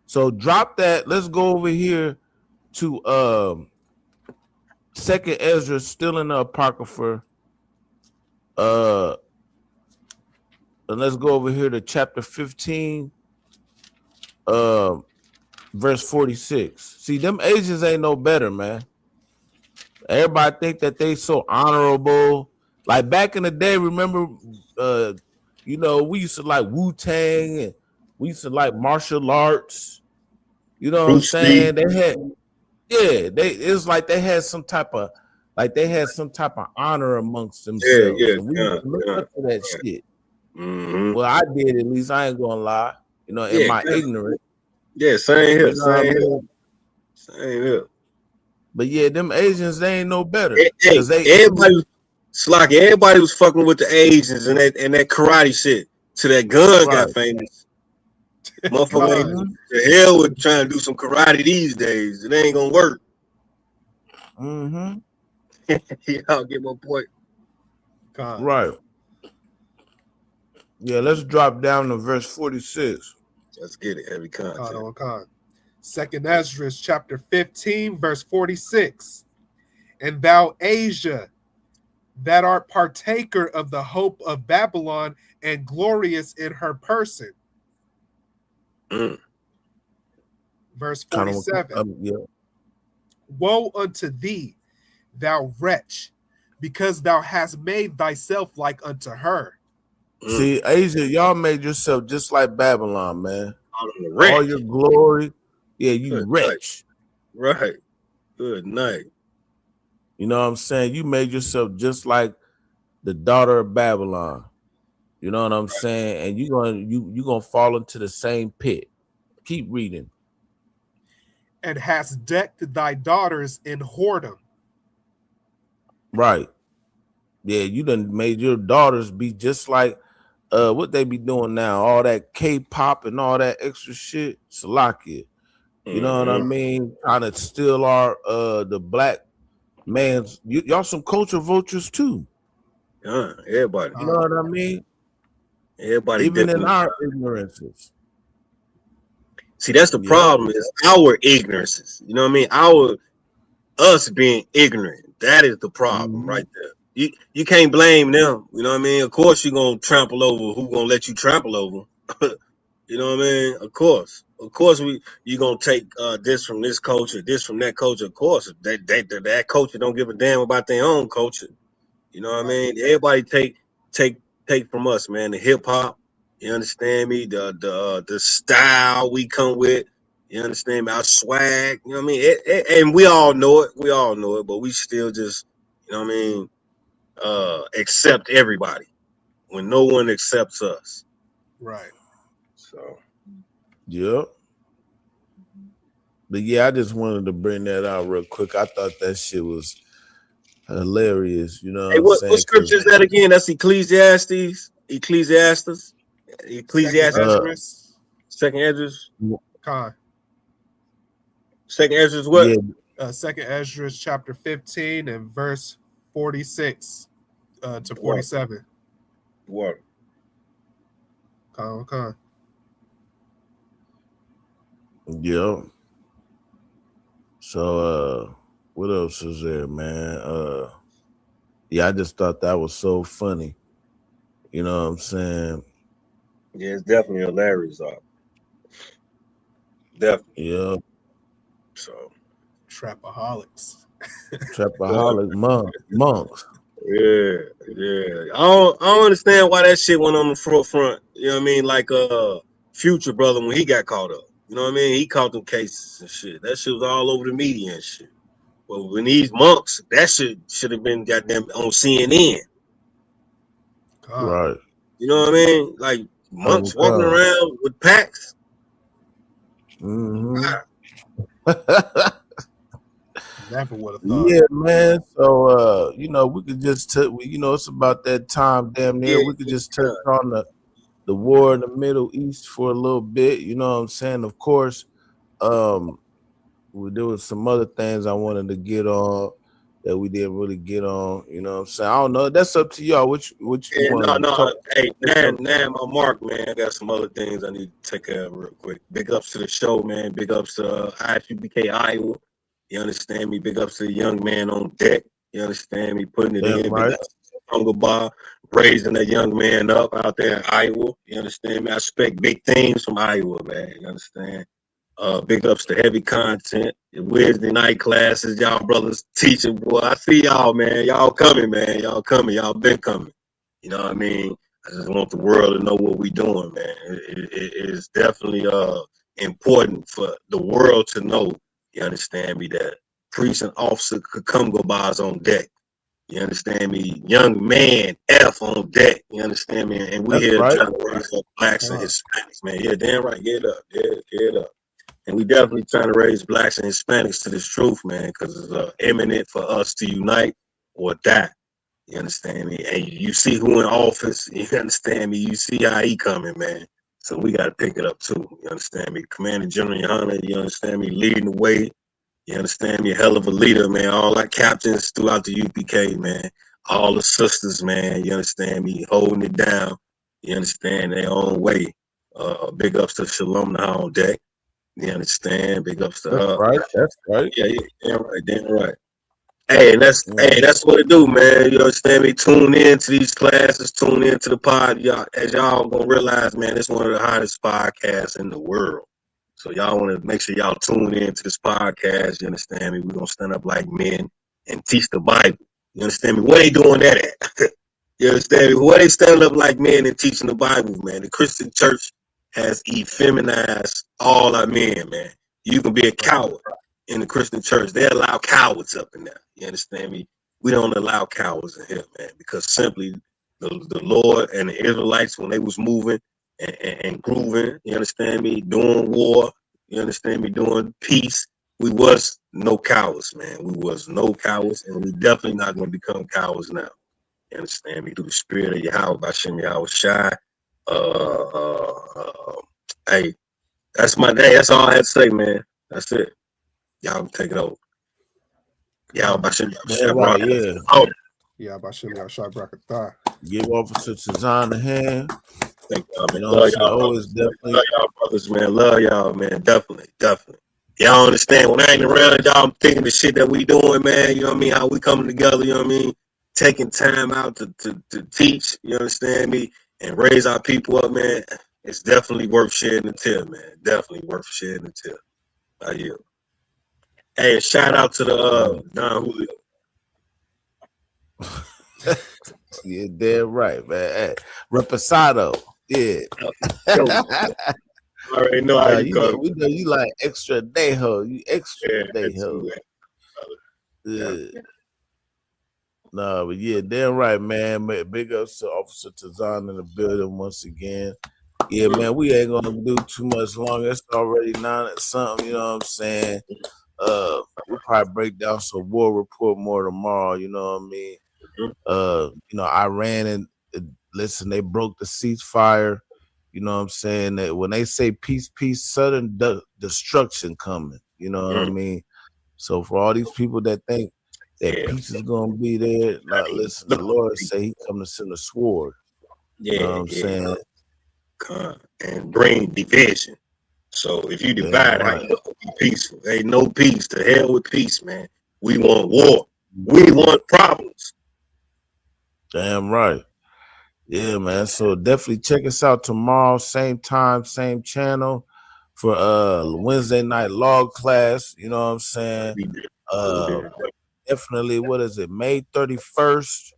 So drop that. Let's go over here to Second Ezra, still in the Apocrypha. And let's go over here to chapter 15, verse 46. See, them Asians ain't no better, man. Everybody think that they so honorable. Like back in the day, remember, we used to like Wu-Tang and we used to like martial arts. You know what I'm saying? They had, it's like they had some type of honor amongst themselves. Yeah, and we used to look up to that shit. Mm-hmm. Well, I did, at least. I ain't gonna lie. In my ignorance. Yeah, same here. Same here. But yeah, them Asians, they ain't no better. Everybody was fucking with the Asians and that karate shit till that gun got famous. Motherfucker, the hell with trying to do some karate these days. It ain't gonna work. Mm-hmm. Y'all get my point. Right. Yeah, let's drop down to verse 46. Let's get it. Heavy content. Second Ezra, chapter 15, verse 46. And thou, Asia, that art partaker of the hope of Babylon and glorious in her person. Verse 47. Woe unto thee, thou wretch, because thou hast made thyself like unto her. See, Asia, y'all made yourself just like Babylon, man. All your glory. Yeah, you wretch. Right. Good night. You know what I'm saying? You made yourself just like the daughter of Babylon. You know what I'm saying? And you're gonna fall into the same pit. Keep reading. And hast decked thy daughters in whoredom. Right. Yeah, you done made your daughters be just like what they be doing now, all that K-pop and all that extra shit. Salakia. You know what I mean? Trying to steal our the black man's. Y'all some culture vultures too. Everybody. You know what I mean? Everybody. Even in our ignorances. See, that's the problem. Is our ignorances. You know what I mean? Us being ignorant. That is the problem right there. You can't blame them. You know what I mean? Of course you're gonna trample over who gonna let you trample over. You know what I mean? Of course you gonna take this from this culture, this from that culture. Of course, that culture don't give a damn about their own culture. You know what I mean? Everybody take from us, man. The hip hop, you understand me? The style we come with, you understand me? Our swag, you know what I mean? And we all know it, but we still just, you know what I mean? Accept everybody when no one accepts us. Right. So. Yep. But yeah, I just wanted to bring that out real quick. I thought that shit was hilarious. You know what scripture is that again? That's Ecclesiastes. Second Ezra. Second Ezra what? Yeah. Second Ezra chapter 15 and verse 46 to 47. What? Okay. Yeah. So what else is there, man? Yeah, I just thought that was so funny. You know what I'm saying? Yeah, it's definitely hilarious. Definitely. Yeah. So Trapaholics. Trapaholic monks. Yeah. I don't understand why that shit went on the forefront. You know what I mean? Like Future brother when he got caught up. You know what I mean? He caught them cases and shit. That shit was all over the media and shit. But when these monks, that shit should have been goddamn on CNN. Right. You know what I mean? Like months walking around with packs. Never would have thought. Yeah, man. So you know, we could just you know, it's about that time, damn near. We could just touch on the war in the Middle East for a little bit. You know what I'm saying? Of course, there was some other things I wanted to get on that we didn't really get on. You know what I'm saying? I don't know. That's up to y'all. Which you want to talk? Hey, now my mark, man. I got some other things I need to take care of real quick. Big ups to the show, man. Big ups to ISUPK Iowa. You understand me? Big ups to the young man on deck. You understand me? Putting it in. Right. Big ups to Uncle Bob, raising that young man up out there in Iowa. You understand me? I expect big things from Iowa, man. You understand? Big ups to heavy content. Wednesday night classes, y'all brothers teaching, boy. I see y'all, man. Y'all coming, man. Y'all coming. Y'all been coming. You know what I mean? I just want the world to know what we doing, man. It is definitely important for the world to know. You understand me? That priest and officer Kakumgo Bars on deck. You understand me? Young man F on deck. You understand me? And we here trying to raise up blacks and Hispanics, man. Yeah, damn right. Get up. Get up. And we definitely trying to raise blacks and Hispanics to this truth, man, because it's imminent for us to unite or die. You understand me? And you see who in office. You understand me? You see how he coming, man. So we got to pick it up too. You understand me? Commander General Yohana, you understand me? Leading the way. You understand me? A hell of a leader, man. All our captains throughout the UPK, man. All the sisters, man. You understand me? Holding it down. You understand their own way. Big ups to Shalom now on deck. You understand? Big ups to her. That's right. Yeah, damn right. Hey, and that's what it do, man. You understand me? Tune in to these classes, tune in to the pod. Y'all, as y'all gonna realize, man, it's one of the hottest podcasts in the world. So y'all want to make sure y'all tune in to this podcast. You understand me? We're gonna stand up like men and teach the Bible. You understand me? Where they doing that at? You understand me? Where they standing up like men and teaching the Bible, man? The Christian church has effeminized all our men, man. You can be a coward in the Christian church. They allow cowards up in there. You understand me? We don't allow cowards in here, man, because simply the Lord and the Israelites, when they was moving and grooving, you understand me, doing war, you understand me, doing peace, we was no cowards, man. We was no cowards, and we definitely not going to become cowards now. You understand me? Through the spirit of Yahweh, Bashem Yahweh Shai. Hey, that's my day. That's all I had to say, man. That's it. Y'all take it over. Y'all Bashem Yahweh Shai. Yeah, Bashem Yahweh Shai Brakatah. Give Officer Tazan a hand. Thank y'all, man. Love y'all, definitely. Love y'all brothers, man. Love y'all, man. Definitely. Y'all understand when I ain't around y'all, I'm thinking the shit that we doing, man. You know what I mean? How we coming together, you know what I mean? Taking time out to teach, you understand me, and raise our people up, man. It's definitely worth shedding the tear, man. Definitely worth shedding the tear. I yield. Hey, shout out to the Don Julio. Yeah, damn right, man. Hey, Reposado. Yeah. I already know how you go. We know you like extra day ho. You extra day ho. Yeah. No, but yeah, damn right, man. Big ups to Officer Tazan in the building once again. Yeah, man, we ain't gonna do too much longer. It's already 9 or something, you know what I'm saying? We'll probably break down some war report more tomorrow, you know what I mean? You know, Iran and listen, they broke the ceasefire. You know what I'm saying? That when they say peace, sudden destruction coming. You know what I mean? So for all these people that think that peace is gonna be there, like, listen, the Lord say He come to send a sword. You know what I'm saying? And bring division. So if you divide, ain't no peaceful. Ain't no peace. To hell with peace, man. We want war. We want problems. Damn right. Yeah, man. So definitely check us out tomorrow, same time, same channel for Wednesday night log class. You know what I'm saying? Definitely, what is it? May 31st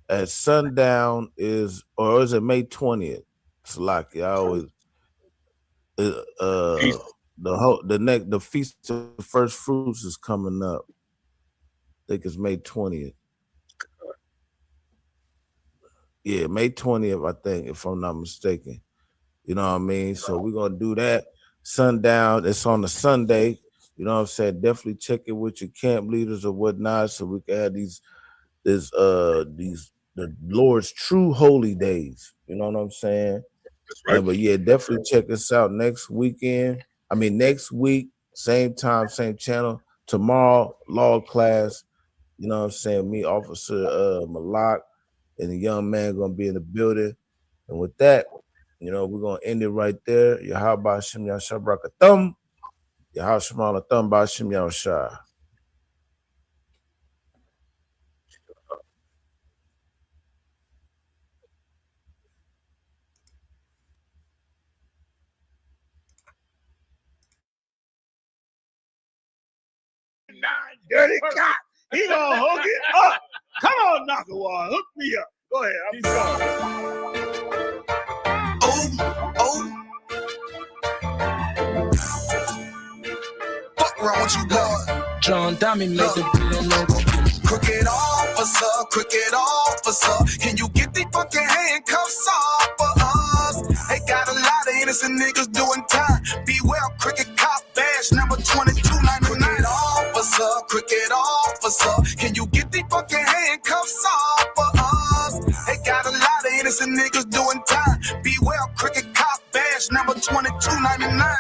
at sundown is it May 20th? It's like I always the feast of first fruits is coming up. I think it's May 20th. May 20th, I think, if I'm not mistaken. You know what I mean? So we're gonna do that sundown. It's on a Sunday. You know what I'm saying? Definitely check it with your camp leaders or whatnot, so we can have the Lord's true holy days. You know what I'm saying? Right. But yeah, definitely check us out next week, same time, same channel. Tomorrow, law class. You know what I'm saying? Me, Officer Malak, and the young man gonna be in the building. And with that, you know, we're gonna end it right there. Yahweh Shem Yahshua Brakathum. Yahweh Shema Thumb by Shem Yahshua. Dirty cop. He gonna hook it up. Come on, Nakawar. Hook me up. Go ahead. I'm sorry. Fuck wrong with you, blood. John Dummy made the crooked officer. Can you get the fucking handcuffs off for us? They got a lot of innocent niggas doing time. Beware, cricket cop badge number 2299. Cricket officer. Can you get the fucking handcuffs off for us? They got a lot of innocent niggas doing time. Beware, cricket cop badge number 2299.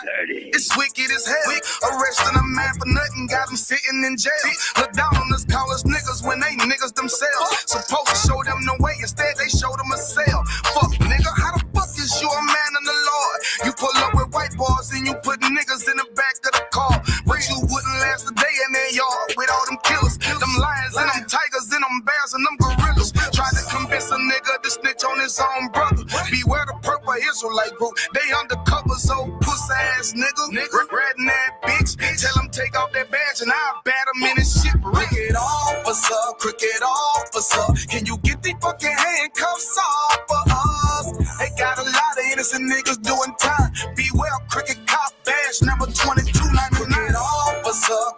It's wicked as hell. Arresting a man for nothing, got him sitting in jail. Look down on us, call us niggas when they niggas themselves. Supposed to show them the way, instead they show them a cell. Fuck nigga, how the fuck is you a man of the Lord? You pull up with white boys and you put niggas in the back of the car. But you wouldn't last a day in their yard with all them killers, them lions and them tigers and them bears and them gorillas. Tried to convince a nigga to snitch on his own brother. Beware the purple Israelite group, they undercover, so pussy ass nigga. Regretting that bitch, tell him take off that badge and I'll bat him in his shit. Cricket officer, can you get the fucking handcuffs off for us? They got a lot of innocent niggas doing time. Beware, cricket cop badge number 2299.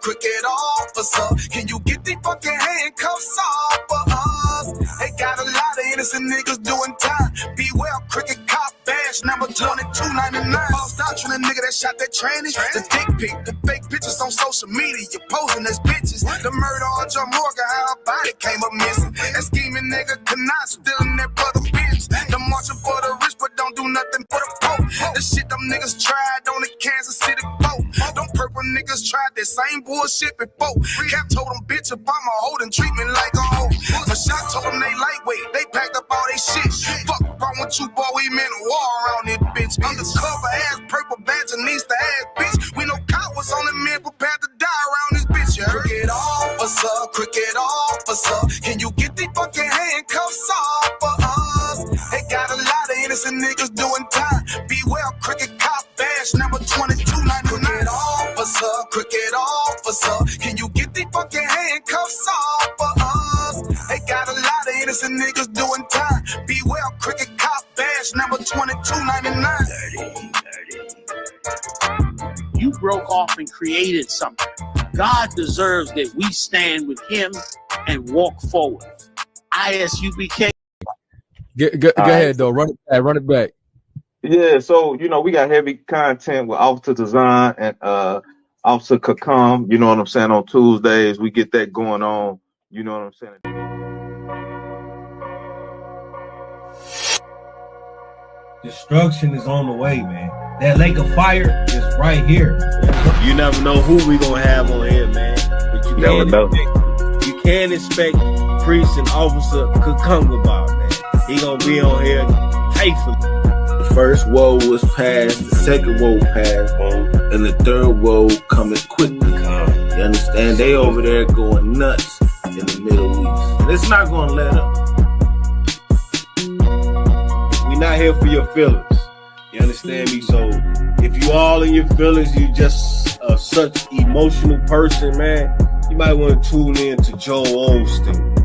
Cricket officer, can you get the fucking handcuffs off for us? They got a lot of innocent niggas doing time. Beware, cricket cop badge number 2299. False doctrine, a nigga that shot that tranny. The dick pic, the fake pictures on social media, you posing as bitches. The murder on John Morgan, how her body came up missing. That scheming nigga cannot stealing that brother bitch. The marching for the rich, but don't do nothing for the poor. The shit them niggas tried on the Kansas City boat. Them purple niggas tried that same bullshit before. Cap told them bitch Obama holding treatment like a hoe. The shot told them they lightweight, they packed up all they shit. Fuck wrong with you, boy, we meant a war around this bitch. Undercover ass, purple badge, and Easter ass bitch. We know cowards only men prepared to die around this bitch. Yeah. Cricket officer, can you get the fucking handcuffs off for us? They got a lot of innocent niggas doing time. Beware, cricket cop badge number 2299. Cricket officer, can you get the fucking handcuffs off for us? They got a lot of innocent niggas doing time. Beware, cricket cop badge number 2299. You broke off and created something. God deserves that we stand with him and walk forward. ISUPK. Go ahead, though. Run it back. Yeah, so, you know, we got heavy content with Officer Design and Officer Kakam, you know what I'm saying, on Tuesdays. We get that going on, you know what I'm saying. Destruction is on the way, man. That lake of fire is right here. You never know who we gonna have on here, man. But you Never know. You can't expect Priest and Officer Kakungaba, man. He gonna be on here faithfully. The first woe was passed, the second woe passed, and the third woe coming quickly. You understand? They over there going nuts in the Middle East. And it's not gonna let up. We not here for your feelings. You understand me? So if you all in your feelings, you just such emotional person, man, you might want to tune in to Joel Osteen.